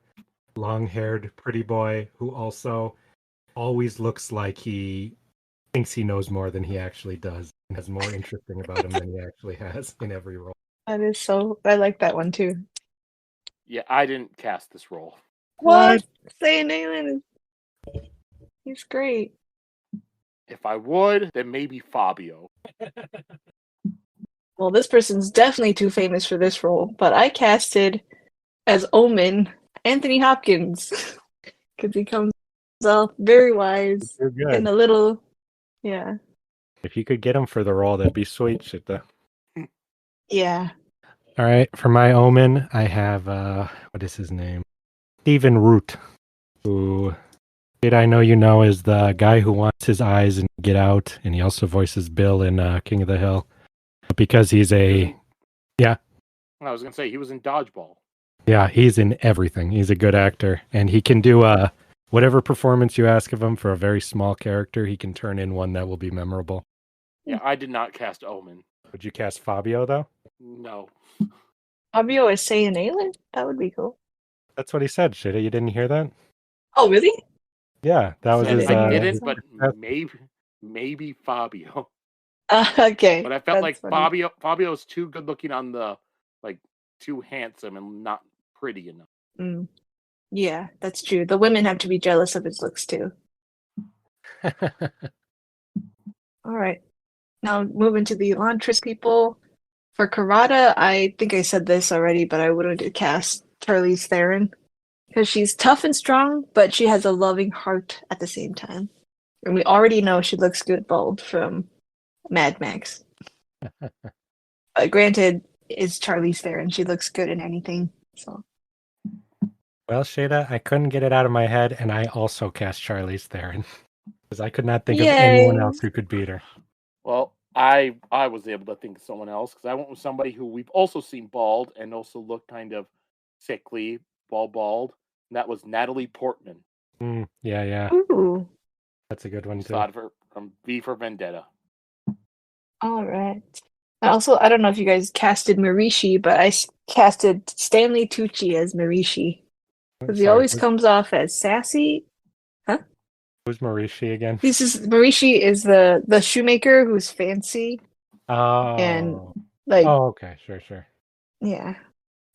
long-haired, pretty boy who also always looks like he thinks he knows more than he actually does and has more interesting about him than he actually has in every role. That is so. I like that one too. Yeah, I didn't cast this role. What? Sayanalin is. He's great. If I would, then maybe Fabio. Well, this person's definitely too famous for this role, but I casted as Omen Anthony Hopkins because he comes off very wise You're good. and a little, yeah. If you could get him for the role, that'd be sweet, Sheta. Yeah. All right, for my Omen, I have what is his name? Stephen Root, who I know you know is the guy who wants his eyes and Get Out, and he also voices Bill in King of the Hill. Because he's I was gonna say he was in Dodgeball. Yeah, he's in everything. He's a good actor, and he can do whatever performance you ask of him for a very small character. He can turn in one that will be memorable. Yeah, I did not cast Omen. Would you cast Fabio though? No. Fabio is Sayanalin? That would be cool. That's what he said. Shita, you didn't hear that? Oh, really? Yeah, that was his. I didn't, but maybe Fabio. Okay. But I felt like funny. Fabio's too good looking on the too handsome and not pretty enough. Mm. Yeah, that's true. The women have to be jealous of his looks too. All right. Now moving to the Elantris people. For Karada, I think I said this already, but I would cast Charlize Theron because she's tough and strong, but she has a loving heart at the same time. And we already know she looks good bald from Mad Max. But granted, it's Charlize Theron. She looks good in anything. So. Well, Shada, I couldn't get it out of my head, and I also cast Charlize Theron because I could not think of anyone else who could beat her. Well, I was able to think of someone else because I went with somebody who we've also seen bald and also looked kind of sickly, bald. And that was Natalie Portman. Yeah. Ooh. That's a good one too. Thought of her from V for Vendetta. All right. Also, I don't know if you guys casted Marishi, but I casted Stanley Tucci as Marishi. Because he always comes off as sassy. Huh? Who's Marishi again? Marishi is the shoemaker who's fancy. Oh. And okay, sure. Yeah.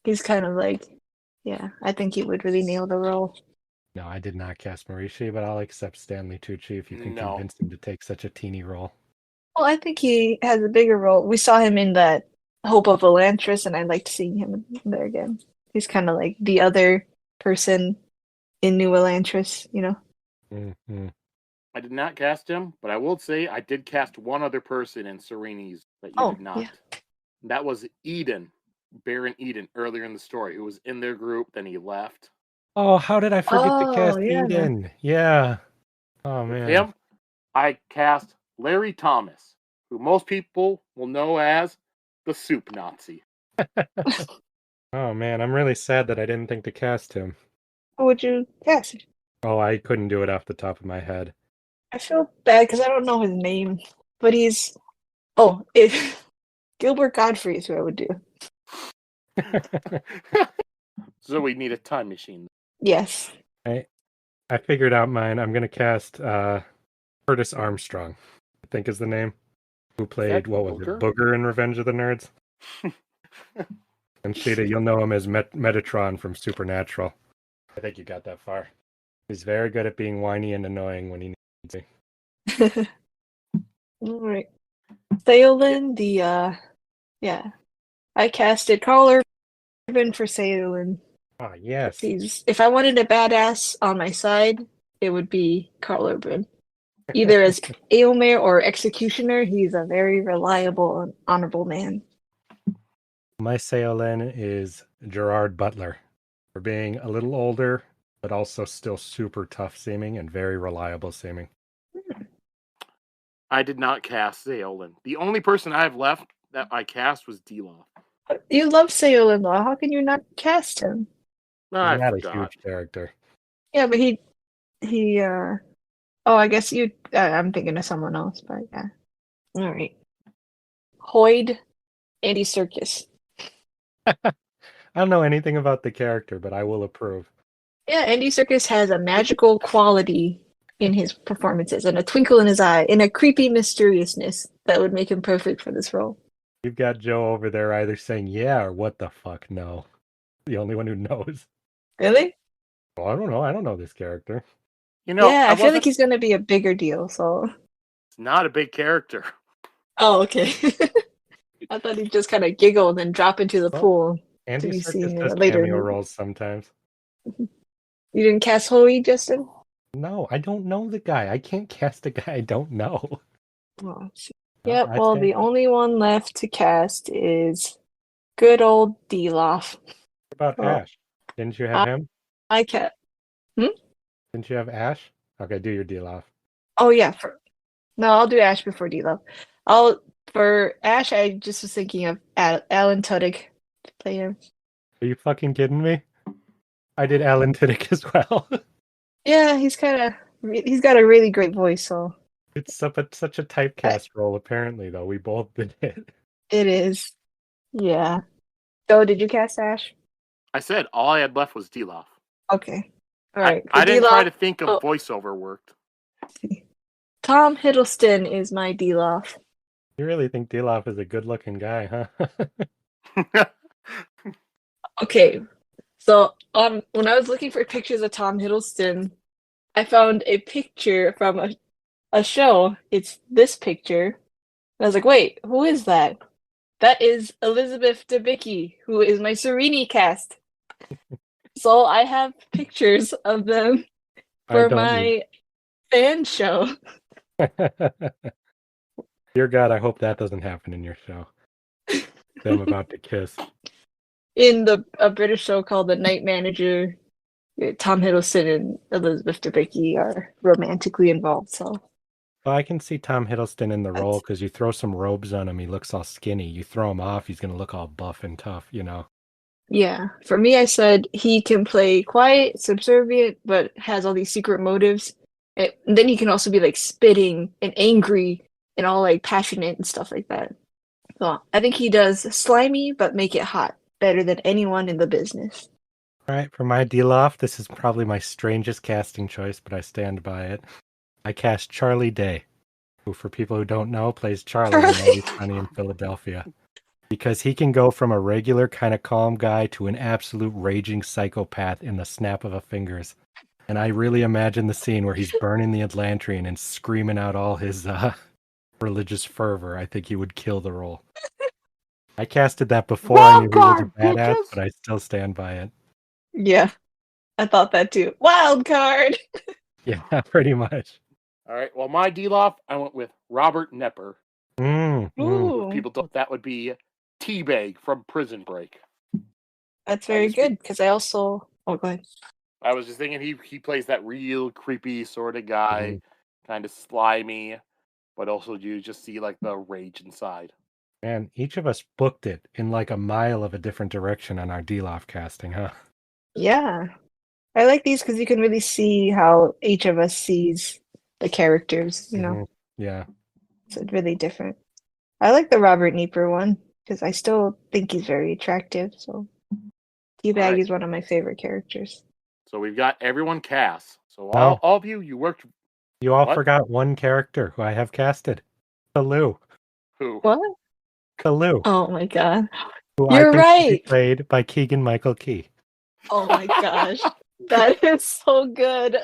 He's kind of I think he would really nail the role. No, I did not cast Marishi, but I'll accept Stanley Tucci if you can convince him to take such a teeny role. Well, I think he has a bigger role. We saw him in that Hope of Elantris, and I liked seeing him there again. He's kind of like the other person in New Elantris, you know? Mm-hmm. I did not cast him, but I will say I did cast one other person in Sereni's that you did not. Yeah. That was Eden, Baron Eden, earlier in the story, who was in their group, then he left. Oh, how did I forget to cast Eden? Yeah. Oh, man. With him, I cast Larry Thomas, who most people will know as the Soup Nazi. Oh, man, I'm really sad that I didn't think to cast him. Who would you cast? Oh, I couldn't do it off the top of my head. I feel bad because I don't know his name, but he's... Gilbert Godfrey is who I would do. So we need a time machine. Yes. I figured out mine. I'm going to cast Curtis Armstrong, I think is the name, who played, what was it, Booger in Revenge of the Nerds? And Sheta, you'll know him as Metatron from Supernatural. I think you got that far. He's very good at being whiny and annoying when he needs to. All right. Theoden, yeah. I casted Carl Urban for Theoden. Ah, yes. If I wanted a badass on my side, it would be Carl Urban. Either as Aylmer or Executioner, he's a very reliable and honorable man. My Theoden is Gerard Butler for being a little older, but also still super tough seeming and very reliable seeming. I did not cast Theoden. The only person I have left that I cast was Dilaf. You love Theoden, though. How can you not cast him? He's not a huge character. Yeah, but oh, I guess I'm thinking of someone else, but yeah. All right. Hoyd, Andy Serkis. I don't know anything about the character, but I will approve. Yeah, Andy Serkis has a magical quality in his performances and a twinkle in his eye and a creepy mysteriousness that would make him perfect for this role. You've got Joe over there either saying yeah or what the fuck no. The only one who knows. Really? Well, I don't know. I don't know this character. Yeah, I feel like he's going to be a bigger deal, so... It's not a big character. Oh, okay. I thought he'd just kind of giggle and then drop into the pool. Andy to be Serkis seen does later. cameo roles sometimes. You didn't cast Hoyd, Justin? No, I don't know the guy. I can't cast a guy I don't know. Oh, yeah, well, the only one left to cast is good old Dilaf. What about Ash? Didn't you have him? I cast. Didn't you have Ash? Okay, do your Dilaf. Oh, yeah. No, I'll do Ash before Dilaf. For Ash, I just was thinking of Alan Tudyk to play him. Are you fucking kidding me? I did Alan Tudyk as well. Yeah, he's got a really great voice, so. It's such a typecast role, apparently, though. We both did it. It is. Yeah. So, did you cast Ash? I said all I had left was Dilaf. Okay. All right. I didn't try to think of voiceover worked. Tom Hiddleston is my Dilaf. You really think Dilaf is a good-looking guy, huh? Okay. So, when I was looking for pictures of Tom Hiddleston, I found a picture from a show. It's this picture. And I was like, wait, who is that? That is Elizabeth Debicki, who is my Serenity cast. So I have pictures of them for my fan show. Dear God, I hope that doesn't happen in your show. Them about to kiss. In a British show called The Night Manager, Tom Hiddleston and Elizabeth Debicki are romantically involved. So, well, I can see Tom Hiddleston in the role because you throw some robes on him, he looks all skinny. You throw him off, he's going to look all buff and tough, you know. Yeah, for me, I said he can play quiet, subservient, but has all these secret motives. And then he can also be like spitting and angry and all like passionate and stuff like that. So I think he does slimy, but make it hot better than anyone in the business. All right, for my Dilaf, this is probably my strangest casting choice, but I stand by it. I cast Charlie Day, who, for people who don't know, plays Charlie in Always Sunny in Philadelphia. Because he can go from a regular kind of calm guy to an absolute raging psychopath in the snap of a fingers. And I really imagine the scene where he's burning the Atlantean and screaming out all his religious fervor. I think he would kill the role. I casted that before I knew he was a badass, but I still stand by it. Yeah, I thought that too. Wild card! Yeah, pretty much. All right, well, my Dilaf, I went with Robert Nepper. People thought that would be Teabag from Prison Break. That's very good, because I also... Oh, go ahead. I was just thinking he plays that real creepy sort of guy, kind of slimy, but also you just see like the rage inside. Man, each of us booked it in like a mile of a different direction on our Dilaf casting, huh? Yeah. I like these because you can really see how each of us sees the characters, you know? Yeah. It's really different. I like the Robert Nieper one because I still think he's very attractive, so Teabag is one of my favorite characters. So we've got everyone cast. So all of you worked... You all forgot one character who I have casted. Kalu. Who? What? Lou, Oh my god. who You're I think should be right. played by Keegan-Michael Key. Oh my gosh. That is so good.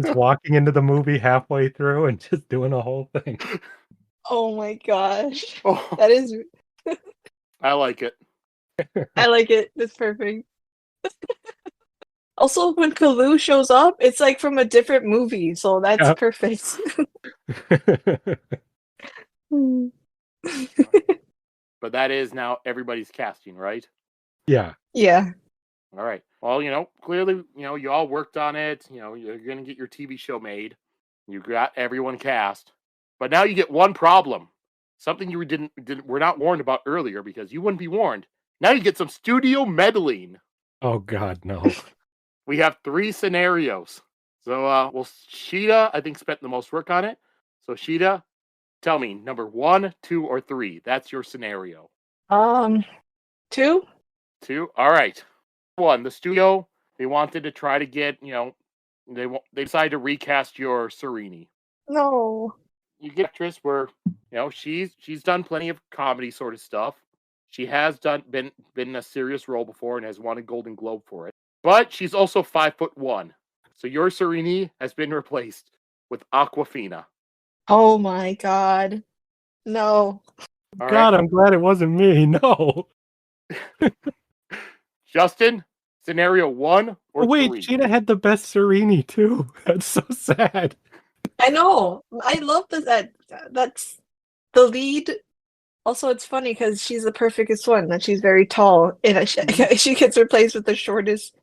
Just walking into the movie halfway through and just doing a whole thing. Oh my gosh. Oh, That is I like it. I like it. It's perfect. Also, when Kalu shows up, it's like from a different movie, so that's Yep. perfect. But that is now everybody's casting, right? Yeah. Yeah. All right. Well, clearly, you all worked on it. You're going to get your TV show made. You got everyone cast. But now you get one problem. Something you were not warned about earlier because you wouldn't be warned. Now you get some studio meddling. Oh God, no. We have 3 scenarios. So, Sheta, I think, spent the most work on it. So, Sheta, tell me, number 1, 2, or 3. That's your scenario. 2? 2? All right. 1, the studio, they wanted to try to get, they decided to recast your Sereni. No. You get an actress where, she's done plenty of comedy sort of stuff. She has been in a serious role before and has won a Golden Globe for it. But she's also 5'1". So your Sereni has been replaced with Aquafina. Oh my god. No. All God, right. I'm glad it wasn't me. No. Oh, Justin, scenario 1 or wait, 3? Sheta had the best Sereni too. That's so sad. I know. I love that's the lead. Also, it's funny because she's the perfectest one. That she's very tall, and she gets replaced with the shortest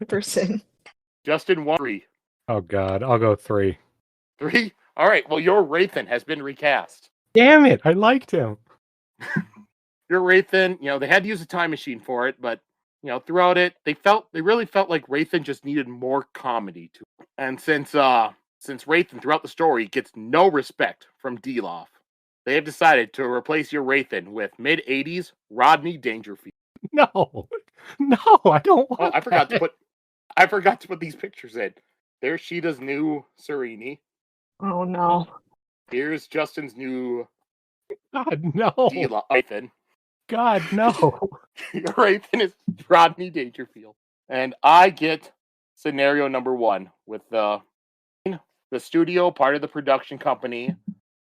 person. Justin, 1, 3. Oh God, I'll go 3. 3? All right. Well, your Wraithen has been recast. Damn it, I liked him. Your Wraithen, they had to use a time machine for it, but throughout it, they really felt like Wraithen just needed more comedy to it. And since Wraithen throughout the story gets no respect from Dilaf, they have decided to replace your Wraithen with mid-80s Rodney Dangerfield. No, I don't want. Oh, I forgot to put these pictures in. There's Sheta's new Sereni. Oh no. Here's Justin's new God, no. Wraithen. God, no. Your Wraithen is Rodney Dangerfield. And I get scenario number 1 with the studio, part of the production company.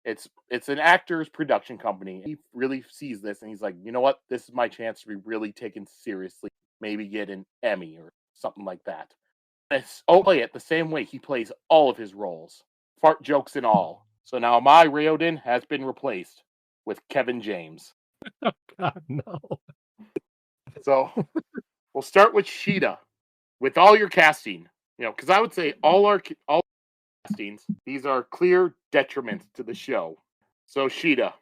It's an actor's production company. He really sees this and he's like, you know what? This is my chance to be really taken seriously. Maybe get an Emmy or something like that. Play it the same way he plays all of his roles. Fart jokes and all. So now my Raoden has been replaced with Kevin James. Oh God, no. So we'll start with Sheta. With all your casting, because I would say all castings, these are clear detriments to the show. So Sheta,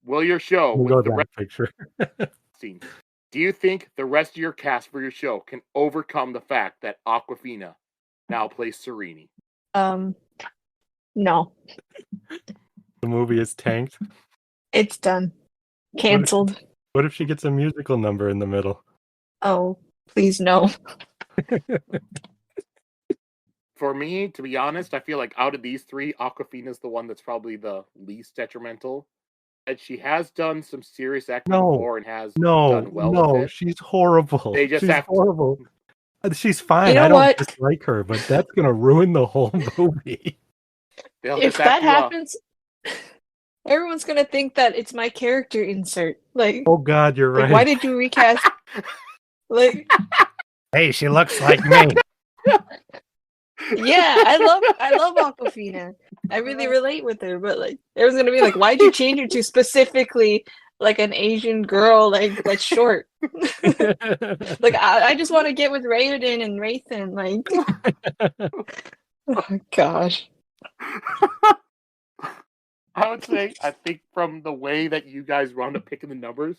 will your show with the rest picture? casting, do you think the rest of your cast for your show can overcome the fact that Aquafina now plays Sereni? No. The movie is tanked. It's done. Cancelled. What if she gets a musical number in the middle? Oh, please no. For me, to be honest, I feel like out of these 3, Aquafina's the one that's probably the least detrimental. And she has done some serious acting before and has done well with it. She's horrible. She's horrible. She's fine. You know I don't what? dislike her, but that's gonna ruin the whole movie. If that happens, everyone's gonna think that it's my character insert. Like, oh God, you're right. Why did you recast? Like, hey, she looks like me. Yeah, I love Aquafina. I really relate with her, but like, everyone's gonna be like, why'd you change her to specifically like an Asian girl, like that's short? Like, I just want to get with Raoden and Wraithen. Like, oh gosh. I would say, I think from the way that you guys wound up picking the numbers,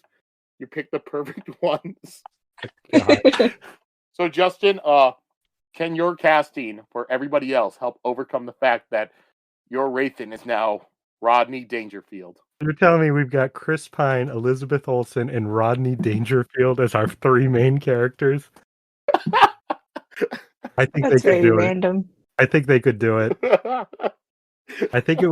you picked the perfect ones. So Justin, can your casting for everybody else help overcome the fact that your Wraithen is now Rodney Dangerfield? You're telling me we've got Chris Pine, Elizabeth Olsen, and Rodney Dangerfield as our 3 main characters? I think That's they could do random. it. I think they could do it. I think it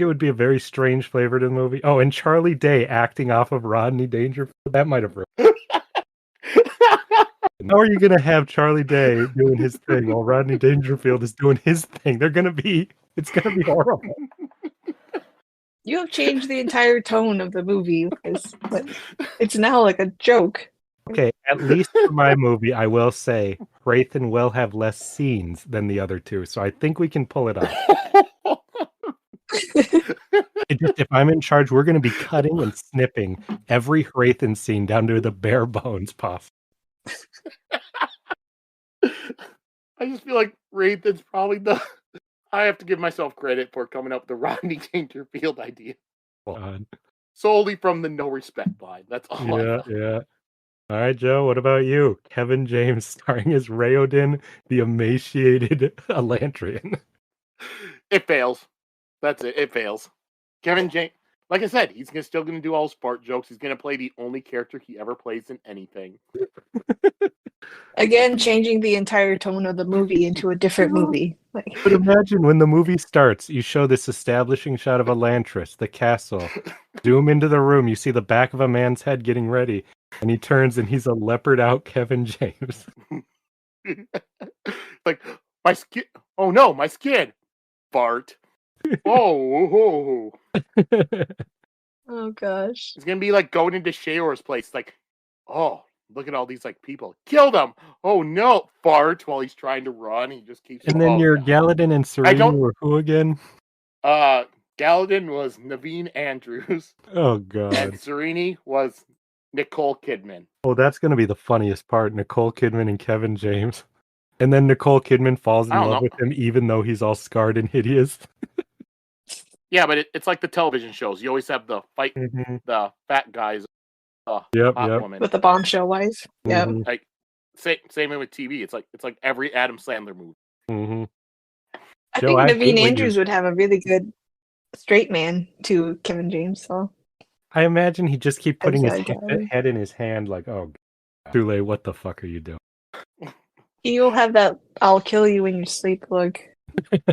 would be a very strange flavor to the movie. Oh, and Charlie Day acting off of Rodney Dangerfield. That might have ruined. How are you gonna have Charlie Day doing his thing while Rodney Dangerfield is doing his thing? It's gonna be horrible. You have changed the entire tone of the movie. It's now like a joke. Okay, at least for my movie, I will say Raythan will have less scenes than the other two, so I think we can pull it off. If I'm in charge, we're going to be cutting and snipping every Raythan scene down to the bare bones possible. I just feel like Raythan's probably I have to give myself credit for coming up with the Rodney Dangerfield idea. God. Solely from the no respect line. That's all. Yeah. All right, Joe, what about you? Kevin James starring as Raoden, the emaciated Elantrian. It fails. That's it. It fails. Kevin James, like I said, he's still going to do all Spart jokes. He's going to play the only character he ever plays in anything. Again, changing the entire tone of the movie into a different movie. But imagine when the movie starts, you show this establishing shot of Elantris, the castle. Zoom into the room, you see the back of a man's head getting ready, and he turns and he's a leopard out Kevin James. Like, my skin. Oh no, my skin. Bart. Oh. Oh gosh. It's going to be like going into Shayor's place. Like, oh, look at all these like people. Kill them. Oh no, Bart, while he's trying to run. He just keeps. And then your Galadin and Serene were who again? Galadin was Naveen Andrews. Oh god. And Serene was Nicole Kidman. Oh, that's going to be the funniest part. Nicole Kidman and Kevin James. And then Nicole Kidman falls in love with him even though he's all scarred and hideous. Yeah, but it's like the television shows. You always have the fight, the fat guys, hot woman. With the bombshell wife. Yeah. Like same way with TV. It's like every Adam Sandler movie. Mm-hmm. I think Naveen Andrews would have a really good straight man to Kevin James. So I imagine he'd just keep putting his head in his hand, like, "Oh, Thule, what the fuck are you doing?" You'll have that "I'll kill you in your sleep" look.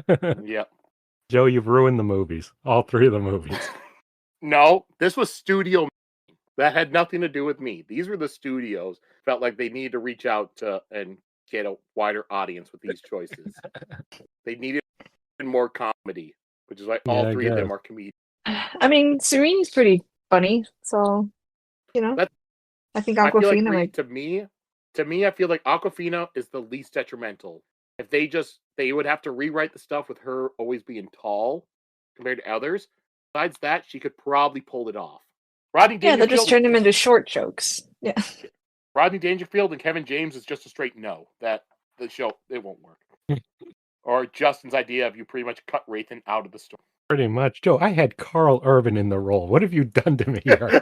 Yep. Joe, you've ruined the movies. All three of the movies. No, this was studio. That had nothing to do with me. These were the studios. Felt like they needed to reach out to and get a wider audience with these choices. They needed more comedy, which is why all three of them are comedians. I mean, Serene's pretty funny, so I think Awkwafina. Like, to me, I feel like Awkwafina is the least detrimental. If they would have to rewrite the stuff with her always being tall compared to others. Besides that, she could probably pull it off. Rodney Dangerfield, they'll just turn them into short jokes. Yeah. Rodney Dangerfield and Kevin James is just a straight no. That the show, it won't work. Or Justin's idea of you pretty much cut Raythan out of the story. Pretty much. Joe, I had Carl Urban in the role. What have you done to me here?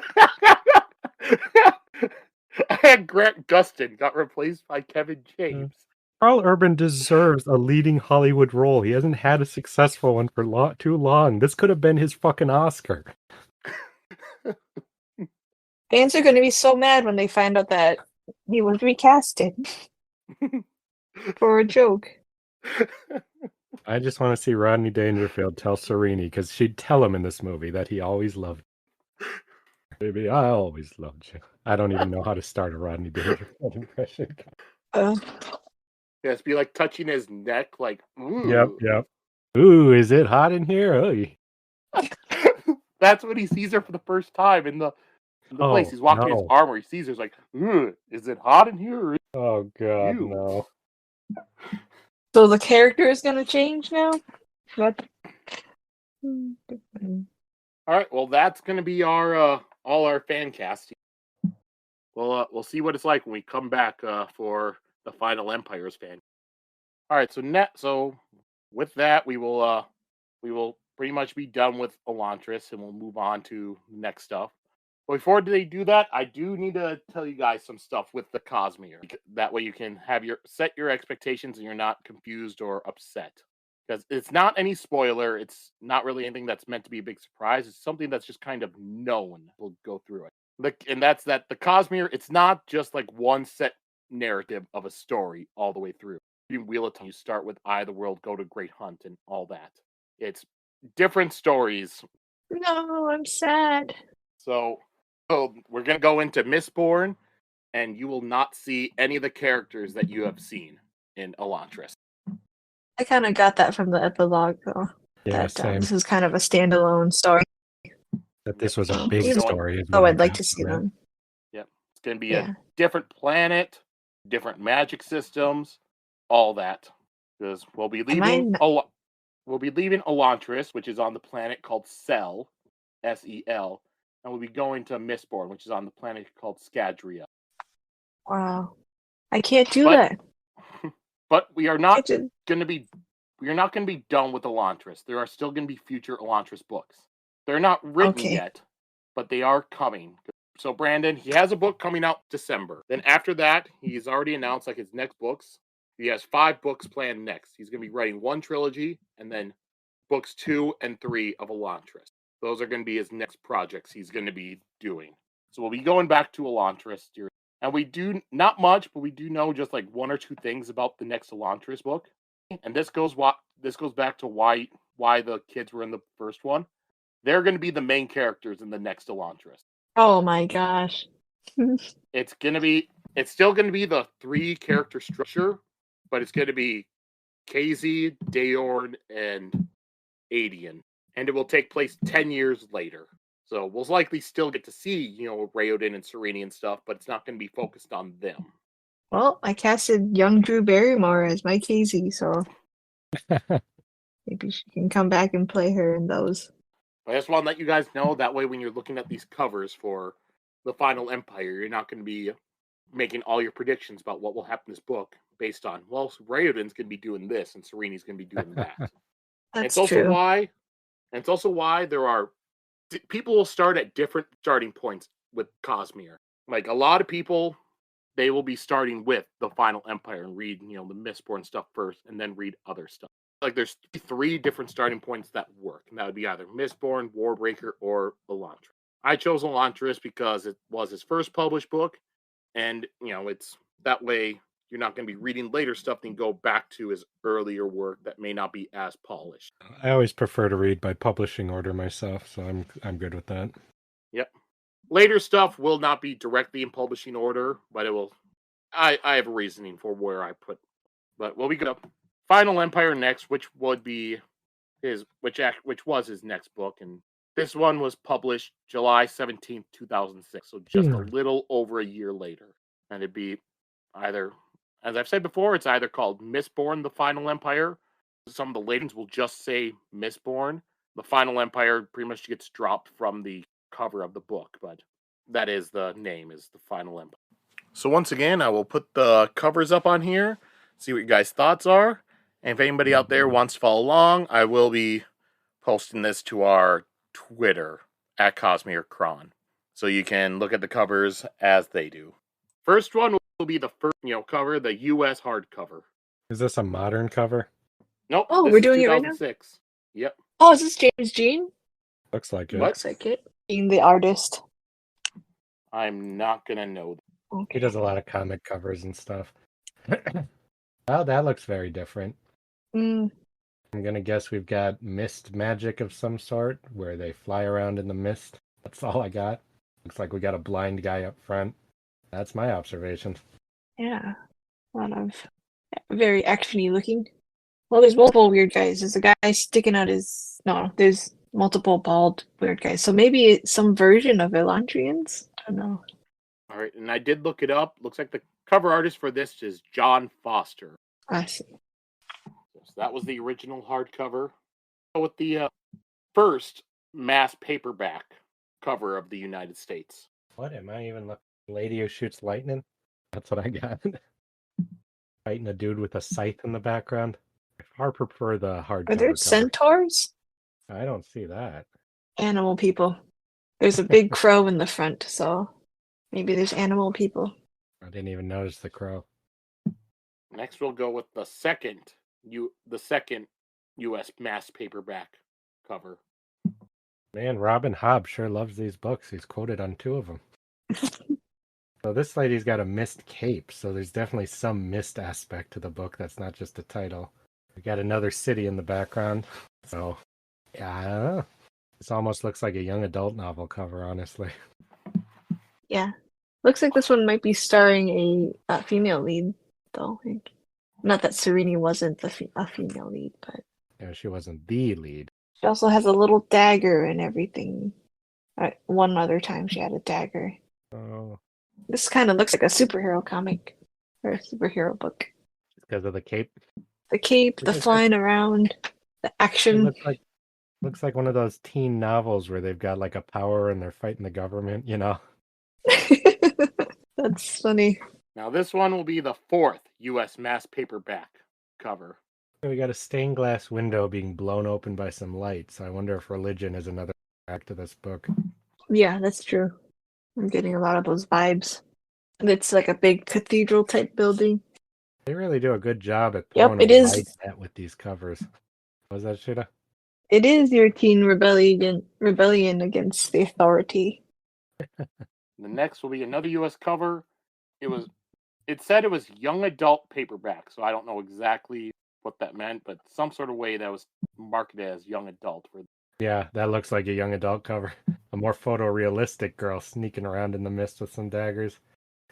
I had Grant Gustin got replaced by Kevin James. Carl Urban deserves a leading Hollywood role. He hasn't had a successful one for too long. This could have been his fucking Oscar. Fans are going to be so mad when they find out that he was recasted for a joke. I just want to see Rodney Dangerfield tell Serene, because she'd tell him in this movie that he always loved you. Baby, I always loved you. I don't even know how to start a Rodney Dangerfield impression. Yes, be like touching his neck, like, ooh. Yep. Ooh, is it hot in here? Oh. That's when he sees her for the first time in the place. He's walking his armor. He sees her. He's like, ooh, is it hot in here? Oh, God, no. So the character is going to change now? What? All right, well, that's going to be our all our fan casting. We'll see what it's like when we come back for the Final Empires fan. All right, so with that, we will pretty much be done with Elantris, and we'll move on to next stuff. But before they do that, I do need to tell you guys some stuff with the Cosmere. That way you can have set your expectations and you're not confused or upset. Because it's not any spoiler. It's not really anything that's meant to be a big surprise. It's something that's just kind of known. We'll go through it. And that's that the Cosmere, it's not just like one set narrative of a story all the way through. You wheel it, you start with Eye of the World, go to Great Hunt, and all that. It's different stories. No, I'm sad. So we're going to go into Mistborn, and you will not see any of the characters that you have seen in Elantris. I kind of got that from the epilogue, though. Yeah, That same. this is kind of a standalone story. That this was a big Even- story. Oh, I'd like to see them. Yep. It's going to be a different planet, different magic systems, all that. Because we'll be leaving Elantris, which is on the planet called Sel, S-E-L, and we'll be going to Mistborn, which is on the planet called Scadria. Wow. I can't do that. But we are not going to be done with Elantris. There are still going to be future Elantris books. They're not written yet, but they are coming. So Brandon, he has a book coming out December. Then after that, he's already announced like his next books. He has 5 books planned next. He's going to be writing 1 trilogy and then books 2 and 3 of Elantris. Those are going to be his next projects he's going to be doing. So we'll be going back to Elantris. And we do not much, but we do know just like 1 or 2 things about the next Elantris book. And this goes back to why the kids were in the first one. They're going to be the main characters in the next Elantris. Oh my gosh. It's still going to be the 3 character structure, but it's going to be KZ, Daorn, and Adian. And it will take place 10 years later. So we'll likely still get to see, Raoden and Sereni and stuff, but it's not going to be focused on them. Well, I casted young Drew Barrymore as my Casey, so maybe she can come back and play her in those. I just want to let you guys know, that way when you're looking at these covers for the Final Empire, you're not going to be making all your predictions about what will happen in this book based on, well, Raoden's going to be doing this and Sereni's going to be doing that. That's true. It's also why there are people will start at different starting points with Cosmere. Like a lot of people, they will be starting with the Final Empire and read, the Mistborn stuff first and then read other stuff. Like there's 3 different starting points that work. And that would be either Mistborn, Warbreaker, or Elantris. I chose Elantris because it was his first published book. And, it's that way you're not going to be reading later stuff and go back to his earlier work that may not be as polished. I always prefer to read by publishing order myself, so I'm good with that. Yep. Later stuff will not be directly in publishing order, but it will. I have a reasoning for where I put. But we'll be good. Final Empire next, which would be which was his next book, and this one was published July 17th, 2006, so just a little over a year later. And it'd be either, as I've said before, it's either called Mistborn: The Final Empire. Some of the latings will just say Mistborn. The Final Empire pretty much gets dropped from the cover of the book, but that is the name, is The Final Empire. So once again, I will put the covers up on here, see what you guys' thoughts are. And if anybody out there wants to follow along, I will be posting this to our Twitter at CosmereCron, so you can look at the covers as they do. First one will be the first, cover, the U.S. hardcover. Is this a modern cover? Nope. Oh, we're doing it right now? Yep. Oh, is this James Jean? Looks like it. Looks like it. Being the artist. I'm not gonna know. Okay. He does a lot of comic covers and stuff. Oh, that looks very different. I'm gonna guess we've got mist magic of some sort, where they fly around in the mist. That's all I got. Looks like we got a blind guy up front. That's my observation. Yeah. A lot of very actiony looking. Well, there's multiple weird guys. There's a guy sticking out his... No, there's multiple bald weird guys. So maybe it's some version of Elantrians? I don't know. All right, and I did look it up. Looks like the cover artist for this is John Foster. I see. So that was the original hardcover. With the first mass paperback cover of the United States. What am I even looking? Lady who shoots lightning? That's what I got. Fighting a dude with a scythe in the background. I far prefer the hardcover. Are there centaurs? I don't see that. Animal people. There's a big crow in the front, so maybe there's animal people. I didn't even notice the crow. Next, we'll go with the second U.S. mass paperback cover. Man, Robin Hobb sure loves these books. He's quoted on 2 of them. So this lady's got a mist cape, so there's definitely some mist aspect to the book. That's not just a title. We got another city in the background, so Yeah, I don't know. This almost looks like a young adult novel cover, honestly. Yeah. Looks like this one might be starring a female lead, though. Not that Sereni wasn't a female lead, but Yeah, she wasn't the lead. she also has a little dagger and everything. One other time she had a dagger. Oh, This kind of looks like a superhero comic or a superhero book. because of the cape. The cape, the It flying around, the action. looks like one of those teen novels where they've got like a power and they're fighting the government, you know? That's funny. Now, this one will be the 4th U.S. mass paperback cover. We got a stained glass window being blown open by some light, so I wonder if religion is another back to this book. Yeah, that's true. I'm getting a lot of those vibes. And it's like a big cathedral type building. They really do a good job at Yep, throwing it a is. light at with these covers. Was that Sheta? It is your teen rebellion against the authority. The next will be another U.S. cover. It said it was young adult paperback, so I don't know exactly what that meant, but some sort of way that was marketed as young adult. Yeah, that looks like a young adult cover. A more photorealistic girl sneaking around in the mist with some daggers.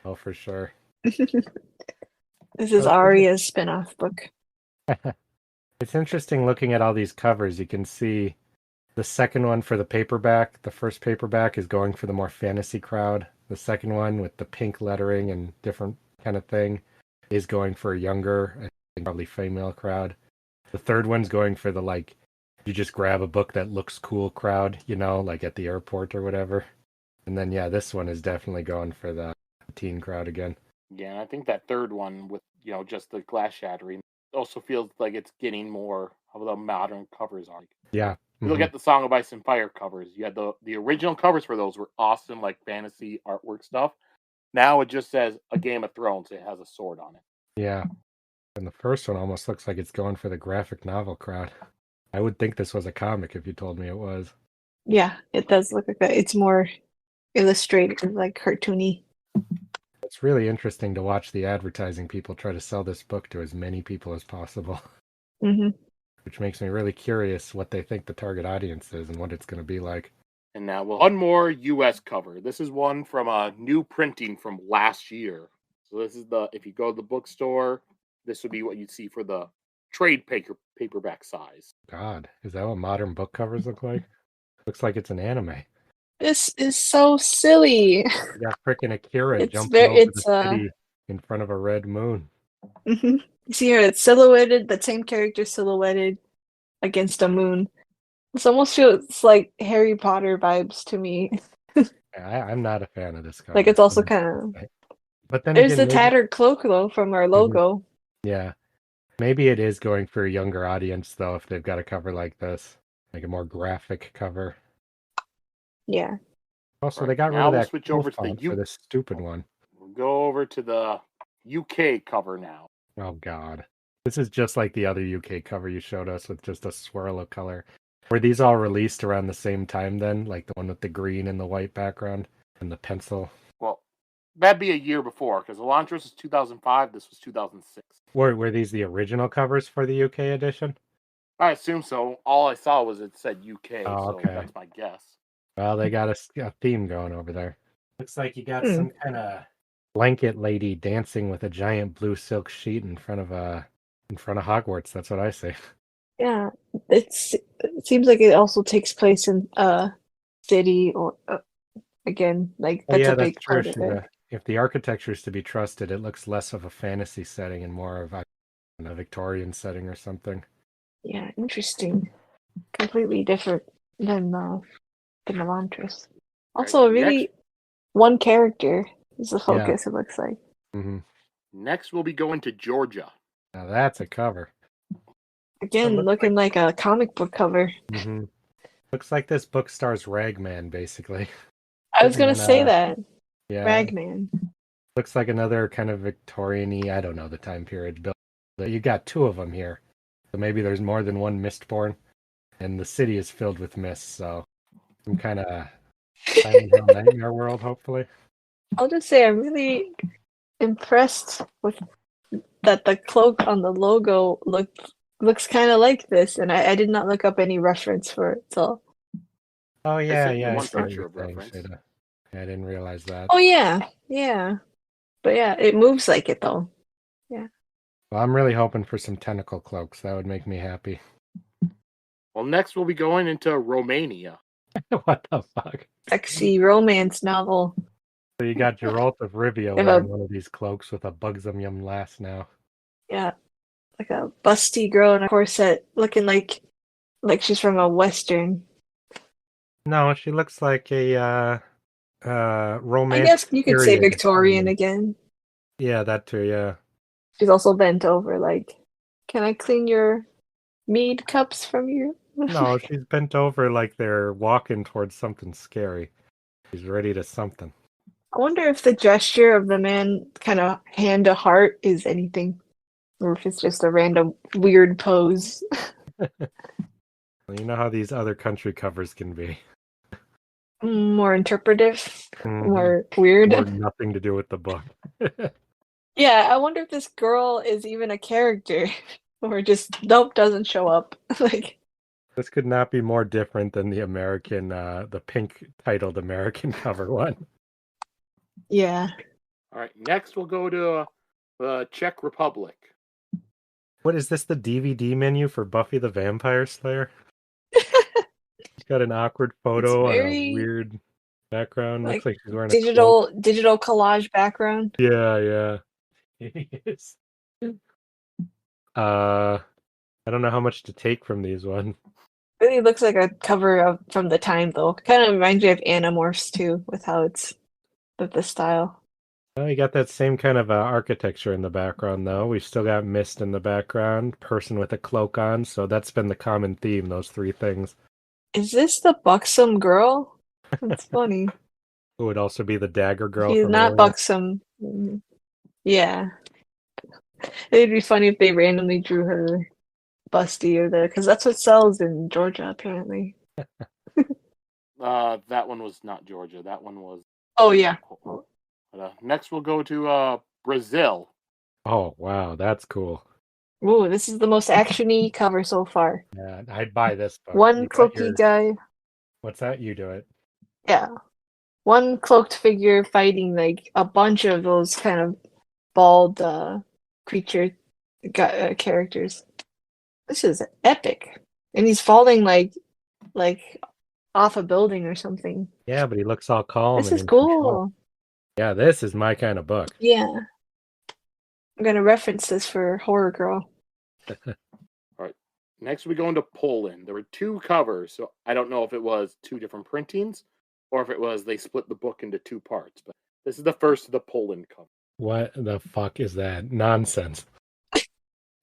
Oh, for sure. This is Arya's spin-off book. It's interesting looking at all these covers. You can see the second one for the paperback. The first paperback is going for the more fantasy crowd. The second one with the pink lettering and different kind of thing is going for a younger, I think probably female crowd. The third one's going for the like, you just grab a book that looks cool crowd, you know, like at the airport or whatever. And then, yeah, this one is definitely going for the teen crowd again. Yeah, I think that third one with, just the glass shattering also feels like it's getting more of the modern covers are. Yeah. You look at the Song of Ice and Fire covers. You had the original covers for those were awesome, like fantasy artwork stuff. Now it just says a Game of Thrones. It has a sword on it. Yeah. And the first one almost looks like it's going for the graphic novel crowd. I would think this was a comic if you told me it was. Yeah, it does look like that. It's more illustrated, like cartoony. It's really interesting to watch the advertising people try to sell this book to as many people as possible. Mm-hmm. Which makes me really curious what they think the target audience is and what it's going to be like. And now one more U.S. cover. This is one from a new printing from last year. So this is if you go to the bookstore, this would be what you'd see for the trade paperback size. God, is that what modern book covers look like? Looks like it's an anime. This is so silly. You got freaking Akira It's jumping very, over the city in front of a red moon. You see here, it's silhouetted, the same character silhouetted against a moon. This almost feels like Harry Potter vibes to me. I'm not a fan of this cover. Like it's also kind of. But then There's again, the tattered cloak though from our logo. Yeah, maybe it is going for a younger audience though. If they've got a cover like this, like a more graphic cover. Yeah. Also, they got rid now of that we'll switch over to for this stupid one. We'll go over to the UK cover now. Oh God, this is just like the other UK cover you showed us with just a swirl of color. Were these all released around the same time then? Like the one with the green and the white background and the pencil? Well, that'd be a year before, because Elantris is 2005, this was 2006. Were these the original covers for the UK edition? I assume so. All I saw was it said UK, Oh, okay. So that's my guess. Well, they got a theme going over there. Looks like you got some kind of blanket lady dancing with a giant blue silk sheet in front of Hogwarts. That's what I say. Yeah, it seems like it also takes place in a city or again, like that's a big part of it. If the architecture is to be trusted, it looks less of a fantasy setting and more of a Victorian setting or something. Yeah, interesting. Completely different than Elantris. Also, really, one character is the focus. It looks like. Mm-hmm. Next, we'll be going to Georgia. Now that's a cover. Again, looking like a comic book cover. Mm-hmm. Looks like this book stars Ragman, basically. I was gonna say that. Yeah. Ragman. Looks like another kind of Victorian-y, I don't know the time period build. You got two of them here. So maybe there's more than one Mistborn. And the city is filled with mists, so some kind of Silent Hill Nightmare world, hopefully. I'll just say I'm really impressed with that the cloak on the logo looked looks kind of like this, and I did not look up any reference for it. So, Oh yeah, sent you yeah. I one see what picture you're of saying, reference. Sheta. I didn't realize that. oh yeah, yeah, but yeah, it moves like it though. Yeah, Well, I'm really hoping for some tentacle cloaks. That would make me happy. Well, next we'll be going into Romania. What the fuck? sexy romance novel. So you got Geralt of Rivia If wearing a one of these cloaks with a Buxom Yum Lass now. yeah, like a busty girl in a corset, looking like she's from a western. No, she looks like a I romantic guess you could say period Victorian woman. again. Yeah, that too, yeah. She's also bent over, like, can I clean your mead cups from you? No, she's bent over like they're walking towards something scary. She's ready to something. I wonder if the gesture of the man kind of hand to heart is anything, or if it's just a random weird pose. You know how these other country covers can be. More interpretive, Mhm. more weird. Or nothing to do with the book. Yeah, I wonder if this girl is even a character, or just nope, doesn't show up. Like, This could not be more different than the American, the pink titled American cover one. yeah. All right, next we'll go to the Czech Republic. What is this, the DVD menu for Buffy the Vampire Slayer? She's got an awkward It's photo on a very weird background. Looks like like she's wearing a cloak. digital collage background. Yeah, yeah. It is. I don't know how much to take from these ones. Really looks like a cover of from the time though. Kind of reminds me of Animorphs too, with how it's with the style. Oh, you got that same kind of architecture in the background, though. We've still got mist in the background, person with a cloak on, so that's been the common theme, those three things. Is this the buxom girl? That's funny. Who would also be the dagger girl She's from not earlier. buxom. Yeah. It'd be funny if they randomly drew her busty or the because that's what sells in Georgia apparently. That one was not Georgia. That one was. Oh yeah. Next we'll go to Brazil. Oh, wow, that's cool. Ooh, this is the most actiony cover so far. Yeah, I'd buy this book. One You got cloaky guy. What's that? You do it. Yeah. One cloaked figure fighting like a bunch of those kind of bald creature characters. This is epic. And he's falling like off a building or something. Yeah, but he looks all calm This and is in control. cool. Yeah, this is my kind of book. Yeah. I'm gonna reference this for Horror Girl. All right. Next we go into Poland. There were two covers, so I don't know if it was two different printings or if it was they split the book into two parts. But this is the first of the Poland cover. What the fuck is that? Nonsense.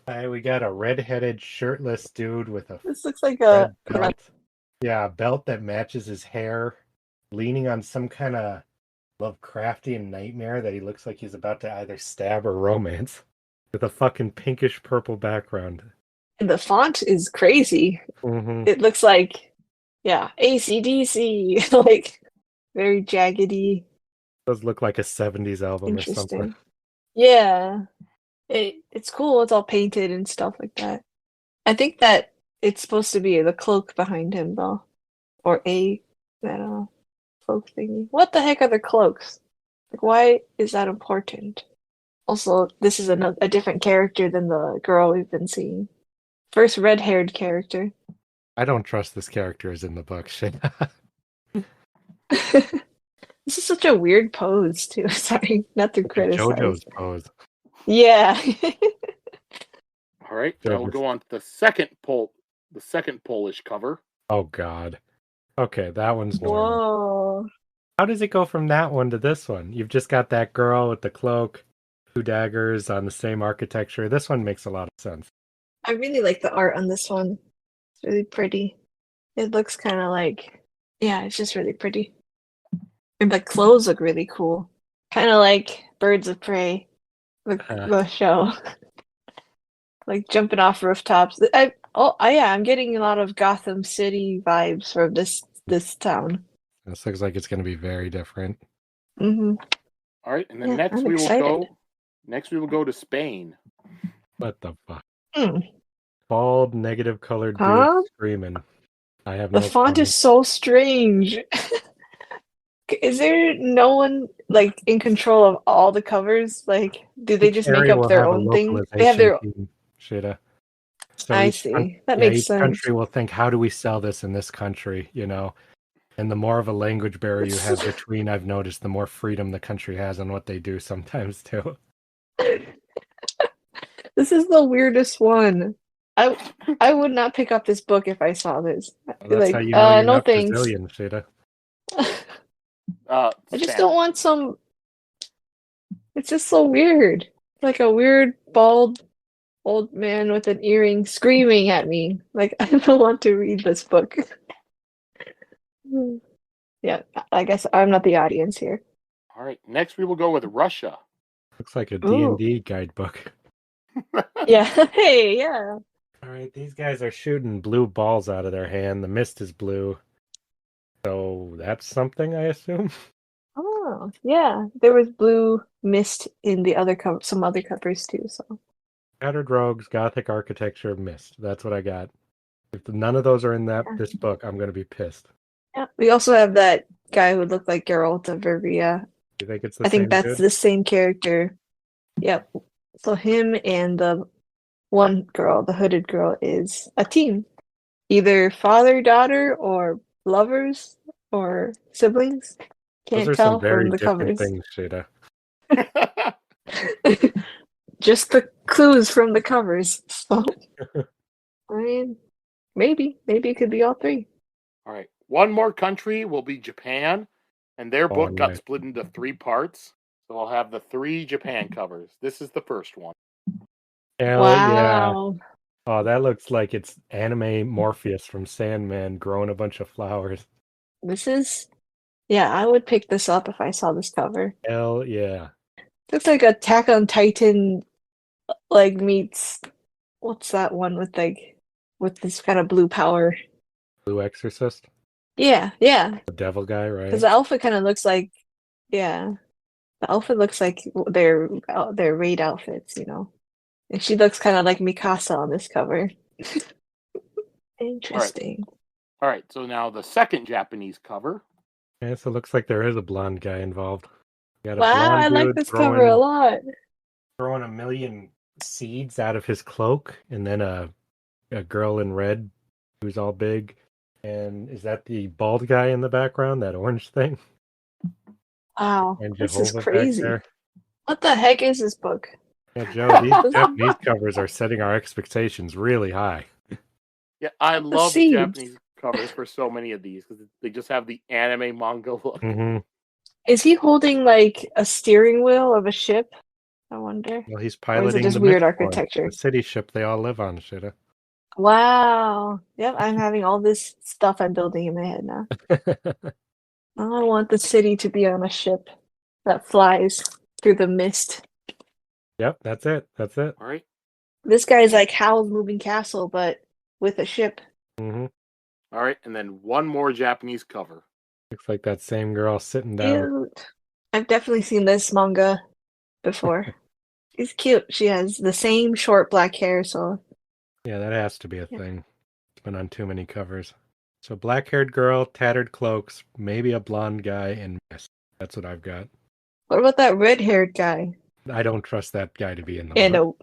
We got a red-headed, shirtless dude with a This looks like red a belt. Yeah, a belt that matches his hair, leaning on some kind of Lovecraftian nightmare that he looks like he's about to either stab or romance, with a fucking pinkish purple background. and the font is crazy. Mm-hmm. It looks like AC/DC, like very jaggedy. Does look like a 70s album or something. Interesting. Yeah. It's cool, it's all painted and stuff like that. I think that it's supposed to be the cloak behind him though. Or I don't know, cloak thingy. What the heck are the cloaks? Like, why is that important? Also, this is a different character than the girl we've been seeing. First red-haired character. I don't trust this character is in the book. Shit. This is such a weird pose too. Sorry, not to criticize. JoJo's pose. Yeah. All right. Now we'll go on to the second Polish cover. Oh god. Okay, that one's normal. Whoa. How does it go from that one to this one? You've just got that girl with the cloak, two daggers on the same architecture. This one makes a lot of sense. I really like the art on this one. It's really pretty. It looks kind of like, yeah, it's just really pretty. And the clothes look really cool. Kind of like Birds of Prey, the show. Like jumping off rooftops. I'm getting a lot of Gotham City vibes from this town. This looks like it's going to be very different. Mm-hmm. All right, and then Yeah, next I'm we excited. will go to Spain. What the fuck? Bald, negative colored dude Huh? screaming. I have The no font comment. is so strange. Is there no one like in control of all the covers? Like, do they Each just make area up will their have a own thing? They have localization their. team, Sheta. So I see. That yeah, makes each sense. country will think, how do we sell this in this country? And the more of a language barrier you have between, I've noticed, the more freedom the country has on what they do sometimes too. This is the weirdest one. I I would not pick up this book if I saw this. I'd be That's how like, you know you're no not thanks. Brazilian, Sheta. I just don't Spanish. want some. It's just so weird. Like a weird bald old man with an earring screaming at me. Like I don't want to read this book. Yeah, I guess I'm not the audience here. All right. Next, we will go with Russia. Looks like a Ooh. D&D guidebook. Yeah. Hey, yeah. All right, these guys are shooting blue balls out of their hand. The mist is blue. So that's something, I assume. Oh, yeah. There was blue mist in the other cover, some other covers too. So Shattered Rogues, Gothic Architecture, Mist. That's what I got. If none of those are in this book, I'm going to be pissed. yeah. We also have that guy who looked like Geralt of Rivia. You think it's the I think same that's dude? the same character. Yep. So him and the one girl, the hooded girl, is a team. Either father, daughter, or lovers, or siblings. Those Can't are some tell from very the different covers. things, Sheta. Just the clues from the covers. So, I mean, maybe it could be all three. All right. One more country will be Japan, and their Oh, book got nice. split into 3 parts. So I'll have the 3 Japan covers. This is the first one. Hell yeah. Wow. Oh, that looks like it's anime Morpheus from Sandman growing a bunch of flowers. This is, yeah, I would pick this up if I saw this cover. Hell yeah. Looks like Attack on Titan, like meets, what's that one with this kind of blue power? Blue Exorcist? Yeah, yeah. The devil guy, Because right? the outfit kind of looks like, yeah, the outfit looks like their raid outfits, you know. And she looks kind of like Mikasa on this cover. Interesting. All right. So now the second Japanese cover. Yeah, so it looks like there is a blonde guy involved. You got a Wow, I blonde like dude this cover a lot. throwing a million seeds out of his cloak, and then a girl in red who's all big. And is that the bald guy in the background, that orange thing? Wow, And this is Jehovah back crazy. there? What the heck is this book? Yeah, Joe, these Japanese covers are setting our expectations really high. Yeah, I The love seeds. Japanese covers for so many of these because they just have the anime manga look. Mm-hmm. Is he holding like a steering wheel of a ship? I wonder. Well, he's Or is it piloting just the weird Mistborn, architecture? the city ship they all live on, Shita. Wow. Yep, I'm having all this stuff I'm building in my head now. I want the city to be on a ship that flies through the mist. Yep, that's it. That's it. All right. This guy's like Howl's Moving Castle, but with a ship. Mm-hmm. All right. And then one more Japanese cover. Looks like that same girl sitting down. Cute. I've definitely seen this manga before. She's cute. She has the same short black hair, so Yeah, that has to be a thing. It's been on too many covers. So black-haired girl, tattered cloaks, maybe a blonde guy, and mist. That's what I've got. what about that red-haired guy? I don't trust that guy to be in the And book.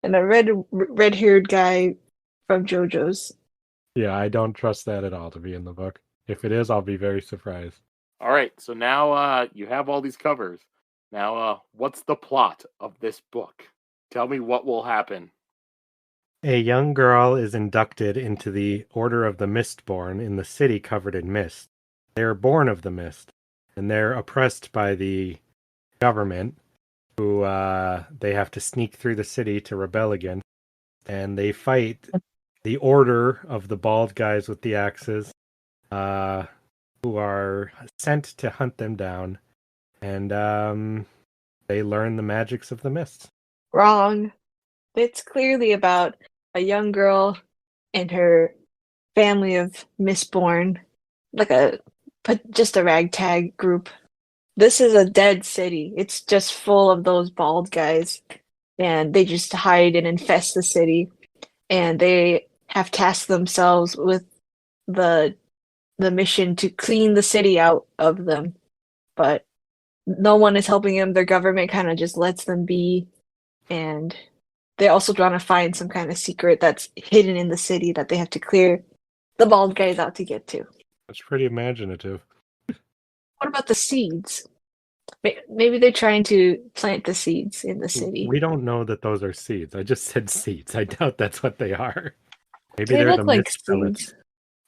a red-haired guy from JoJo's. Yeah, I don't trust that at all to be in the book. If it is, I'll be very surprised. All right. So now you have all these covers. Now, what's the plot of this book? Tell me what will happen. A young girl is inducted into the Order of the Mistborn in the city covered in mist. They are born of the mist, and they're oppressed by the government, who they have to sneak through the city to rebel against. And they fight the Order of the bald guys with the axes, who are sent to hunt them down. And they learn the magics of the mist. Wrong. It's clearly about a young girl and her family of Mistborn, like just a ragtag group. This is a dead city. It's just full of those bald guys, and they just hide and infest the city. and they have tasked themselves with the mission to clean the city out of them. But no one is helping them. Their government kind of just lets them be, and they're also trying to find some kind of secret that's hidden in the city that they have to clear the bald guys out to get to. That's pretty imaginative. What about the seeds? Maybe they're trying to plant the seeds in the city. We don't know that those are seeds. I just said seeds. I doubt that's what they are. Maybe They they're the look like mist pellets. seeds.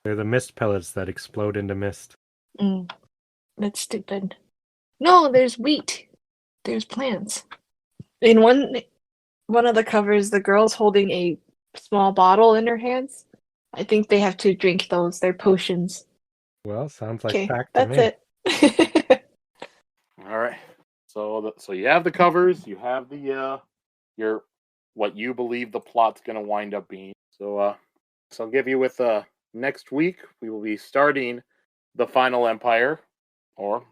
They're the mist pellets that explode into mist. That's stupid. No, there's wheat. There's plants. In one of the covers, the girl's holding a small bottle in her hands. I think they have to drink those. They're potions. Well, sounds like Okay, fact to me. that's it. All right. So you have the covers. You have the your what you believe the plot's going to wind up being. So I'll give you with next week we will be starting the Final Empire, or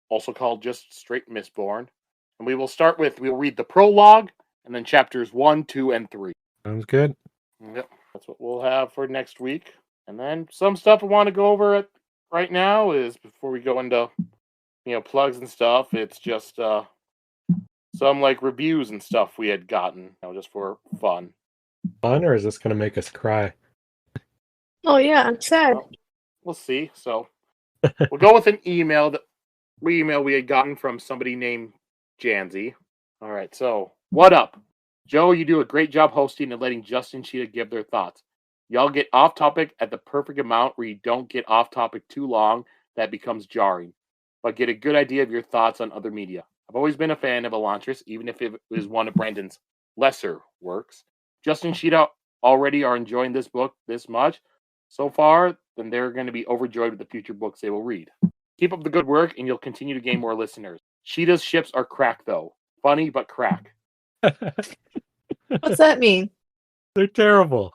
also called just straight Mistborn, and we'll read the prologue and then chapters 1, 2, and 3. Sounds good. Yep, that's what we'll have for next week. And then some stuff I want to go over right now is before we go into plugs and stuff. It's just some like reviews and stuff we had gotten, just for fun. Fun, or is this going to make us cry? Oh yeah, I'm sad. Well, we'll see. So we'll go with an email we had gotten from somebody named Janzi. All right, so what up? Joe, you do a great job hosting and letting Justin and Sheta give their thoughts. Y'all get off topic at the perfect amount where you don't get off topic too long that becomes jarring, but get a good idea of your thoughts on other media. I've always been a fan of Elantris, even if it was one of Brandon's lesser works. Justin and Sheta already are enjoying this book this much so far, then they're going to be overjoyed with the future books they will read. Keep up the good work, and you'll continue to gain more listeners. Sheta's ships are crack, though. Funny, but crack. What's that mean? They're terrible.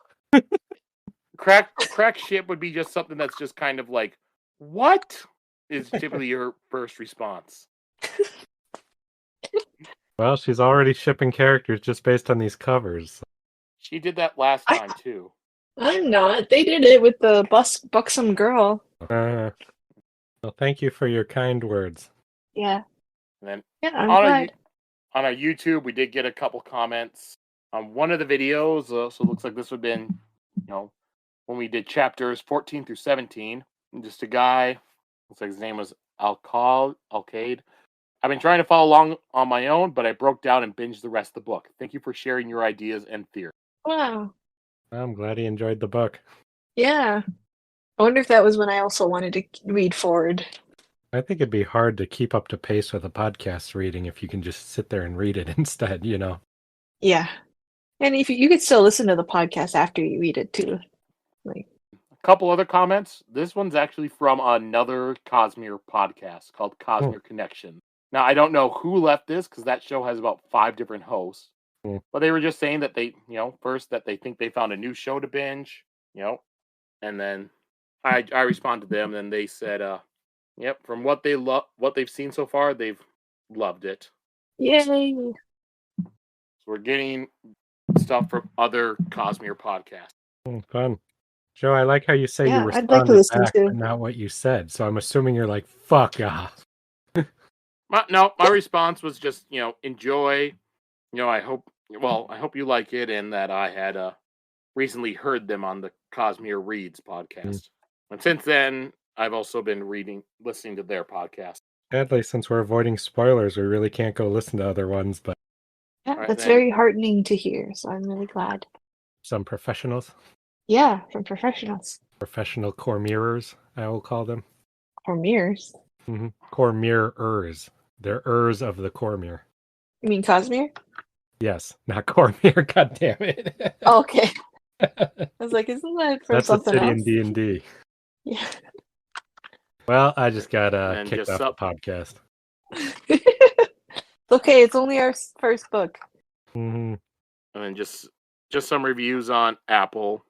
Crack ship would be just something that's just kind of like, what? Is typically your first response. Well, she's already shipping characters just based on these covers. She did that last time, too. I'm not. They did it with the buxom girl. Well, thank you for your kind words. Yeah. And then I'm glad. On our YouTube, we did get a couple comments on one of the videos. So it looks like this would have been, when we did chapters 14 through 17. Just a guy, looks like his name was Alcade. I've been trying to follow along on my own, but I broke down and binged the rest of the book. Thank you for sharing your ideas and theories. Wow. I'm glad he enjoyed the book. Yeah. I wonder if that was when I also wanted to read forward. I think it'd be hard to keep up to pace with a podcast reading if you can just sit there and read it instead, Yeah. And if you could still listen to the podcast after you read it too. A couple other comments. This one's actually from another Cosmere podcast called Cosmere Connection. Now, I don't know who left this because that show has about 5 different hosts. But they were just saying that they, first that they think they found a new show to binge, and then I responded to them, and they said, yep, from what they've seen so far, they've loved it. Yay! So we're getting stuff from other Cosmere podcasts. Fun. Joe, I like how you say you responded I'd like to listen back, but not what you said. So I'm assuming you're like, fuck off. My response was just, enjoy. I hope you like it, and that I had recently heard them on the Cosmere Reads podcast. And since then, I've also been listening to their podcast. Sadly, since we're avoiding spoilers, we really can't go listen to other ones, but Yeah, that's very heartening to hear, so I'm really glad. Some professionals. Yeah, from professionals. Professional core mirrors, I will call them. Core mirrors? Mm-hmm. Core mirrors. They're ers of the core mirror. You mean Cosmere? Yes, not Cormier. God damn it! Oh, okay. I was like, isn't that for something else? That's a city in D&D. Yeah. Well, I just got kicked off the podcast. Okay, it's only our first book. Mm-hmm. And then just some reviews on Apple.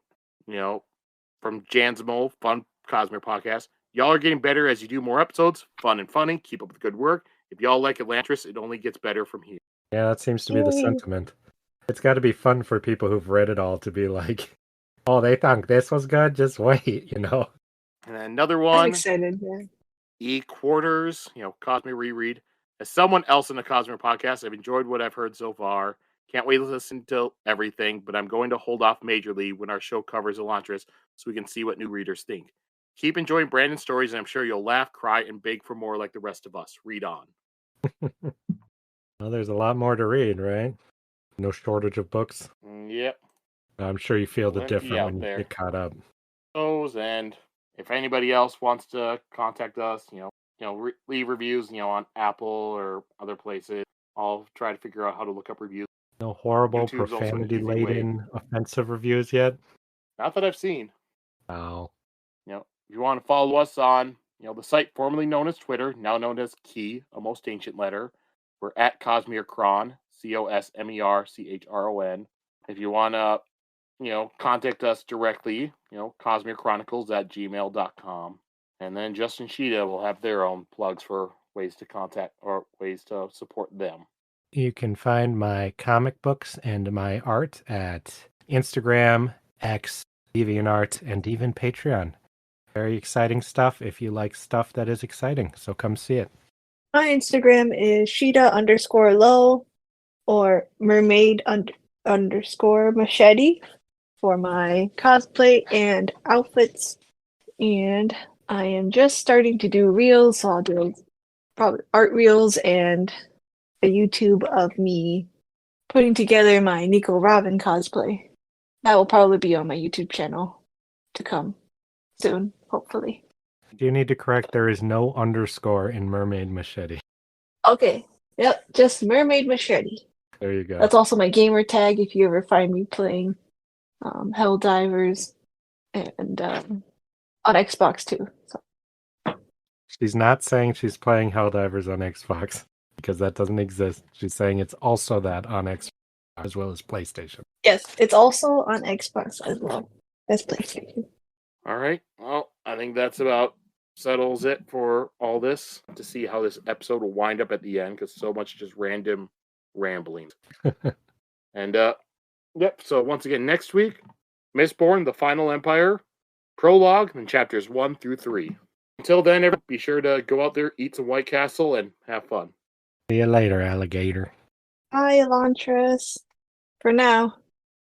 From Jansmo, Fun Cosmere podcast. Y'all are getting better as you do more episodes. Fun and funny. Keep up the good work. If y'all like Elantris, it only gets better from here. Yeah, that seems to be the sentiment. It's got to be fun for people who've read it all to be like, oh, they thought this was good? Just wait, And another I'm one, excited. Yeah. E-Quarters, Cosmere Reread. As someone else in the Cosmere podcast, I've enjoyed what I've heard so far. Can't wait to listen to everything, but I'm going to hold off majorly when our show covers Elantris so we can see what new readers think. Keep enjoying Brandon's stories, and I'm sure you'll laugh, cry, and beg for more like the rest of us. Read on. Well, there's a lot more to read, right? No shortage of books. Yep. I'm sure you feel the different when you there. get caught up. And if anybody else wants to contact us, leave reviews, on Apple or other places. I'll try to figure out how to look up reviews. No horrible, YouTube's also an easy profanity-laden, offensive reviews yet? Not that I've seen. Oh. If you want to follow us on, the site formerly known as Twitter, now known as Key, a most ancient letter, we're at CosmereChron, CosmerChron. If you want to, contact us directly, CosmereChronicles@gmail.com. And then Justin Sheta will have their own plugs for ways to contact or ways to support them. You can find my comic books and my art at Instagram, X, DeviantArt, and even Patreon. Very exciting stuff if you like stuff that is exciting, so come see it. My Instagram is Sheta_low or mermaid_machete for my cosplay and outfits. And I am just starting to do reels, so I'll do probably art reels and a YouTube of me putting together my Nico Robin cosplay. That will probably be on my YouTube channel to come soon, hopefully. Do you need to correct there is no underscore in Mermaid Machete? Okay. Yep, just Mermaid Machete. There you go. That's also my gamer tag if you ever find me playing Helldivers and on Xbox too. So. She's not saying she's playing Helldivers on Xbox because that doesn't exist. She's saying it's also that on Xbox as well as PlayStation. Yes, it's also on Xbox as well as PlayStation. All right. Well, I think that's about settles it for all this. To see how this episode will wind up at the end, because so much just random rambling. And yep. So once again, next week, Mistborn: The Final Empire, prologue, and chapters 1 through 3. Until then, everyone, be sure to go out there, eat some White Castle, and have fun. See you later, alligator. Bye, Elantris. For now.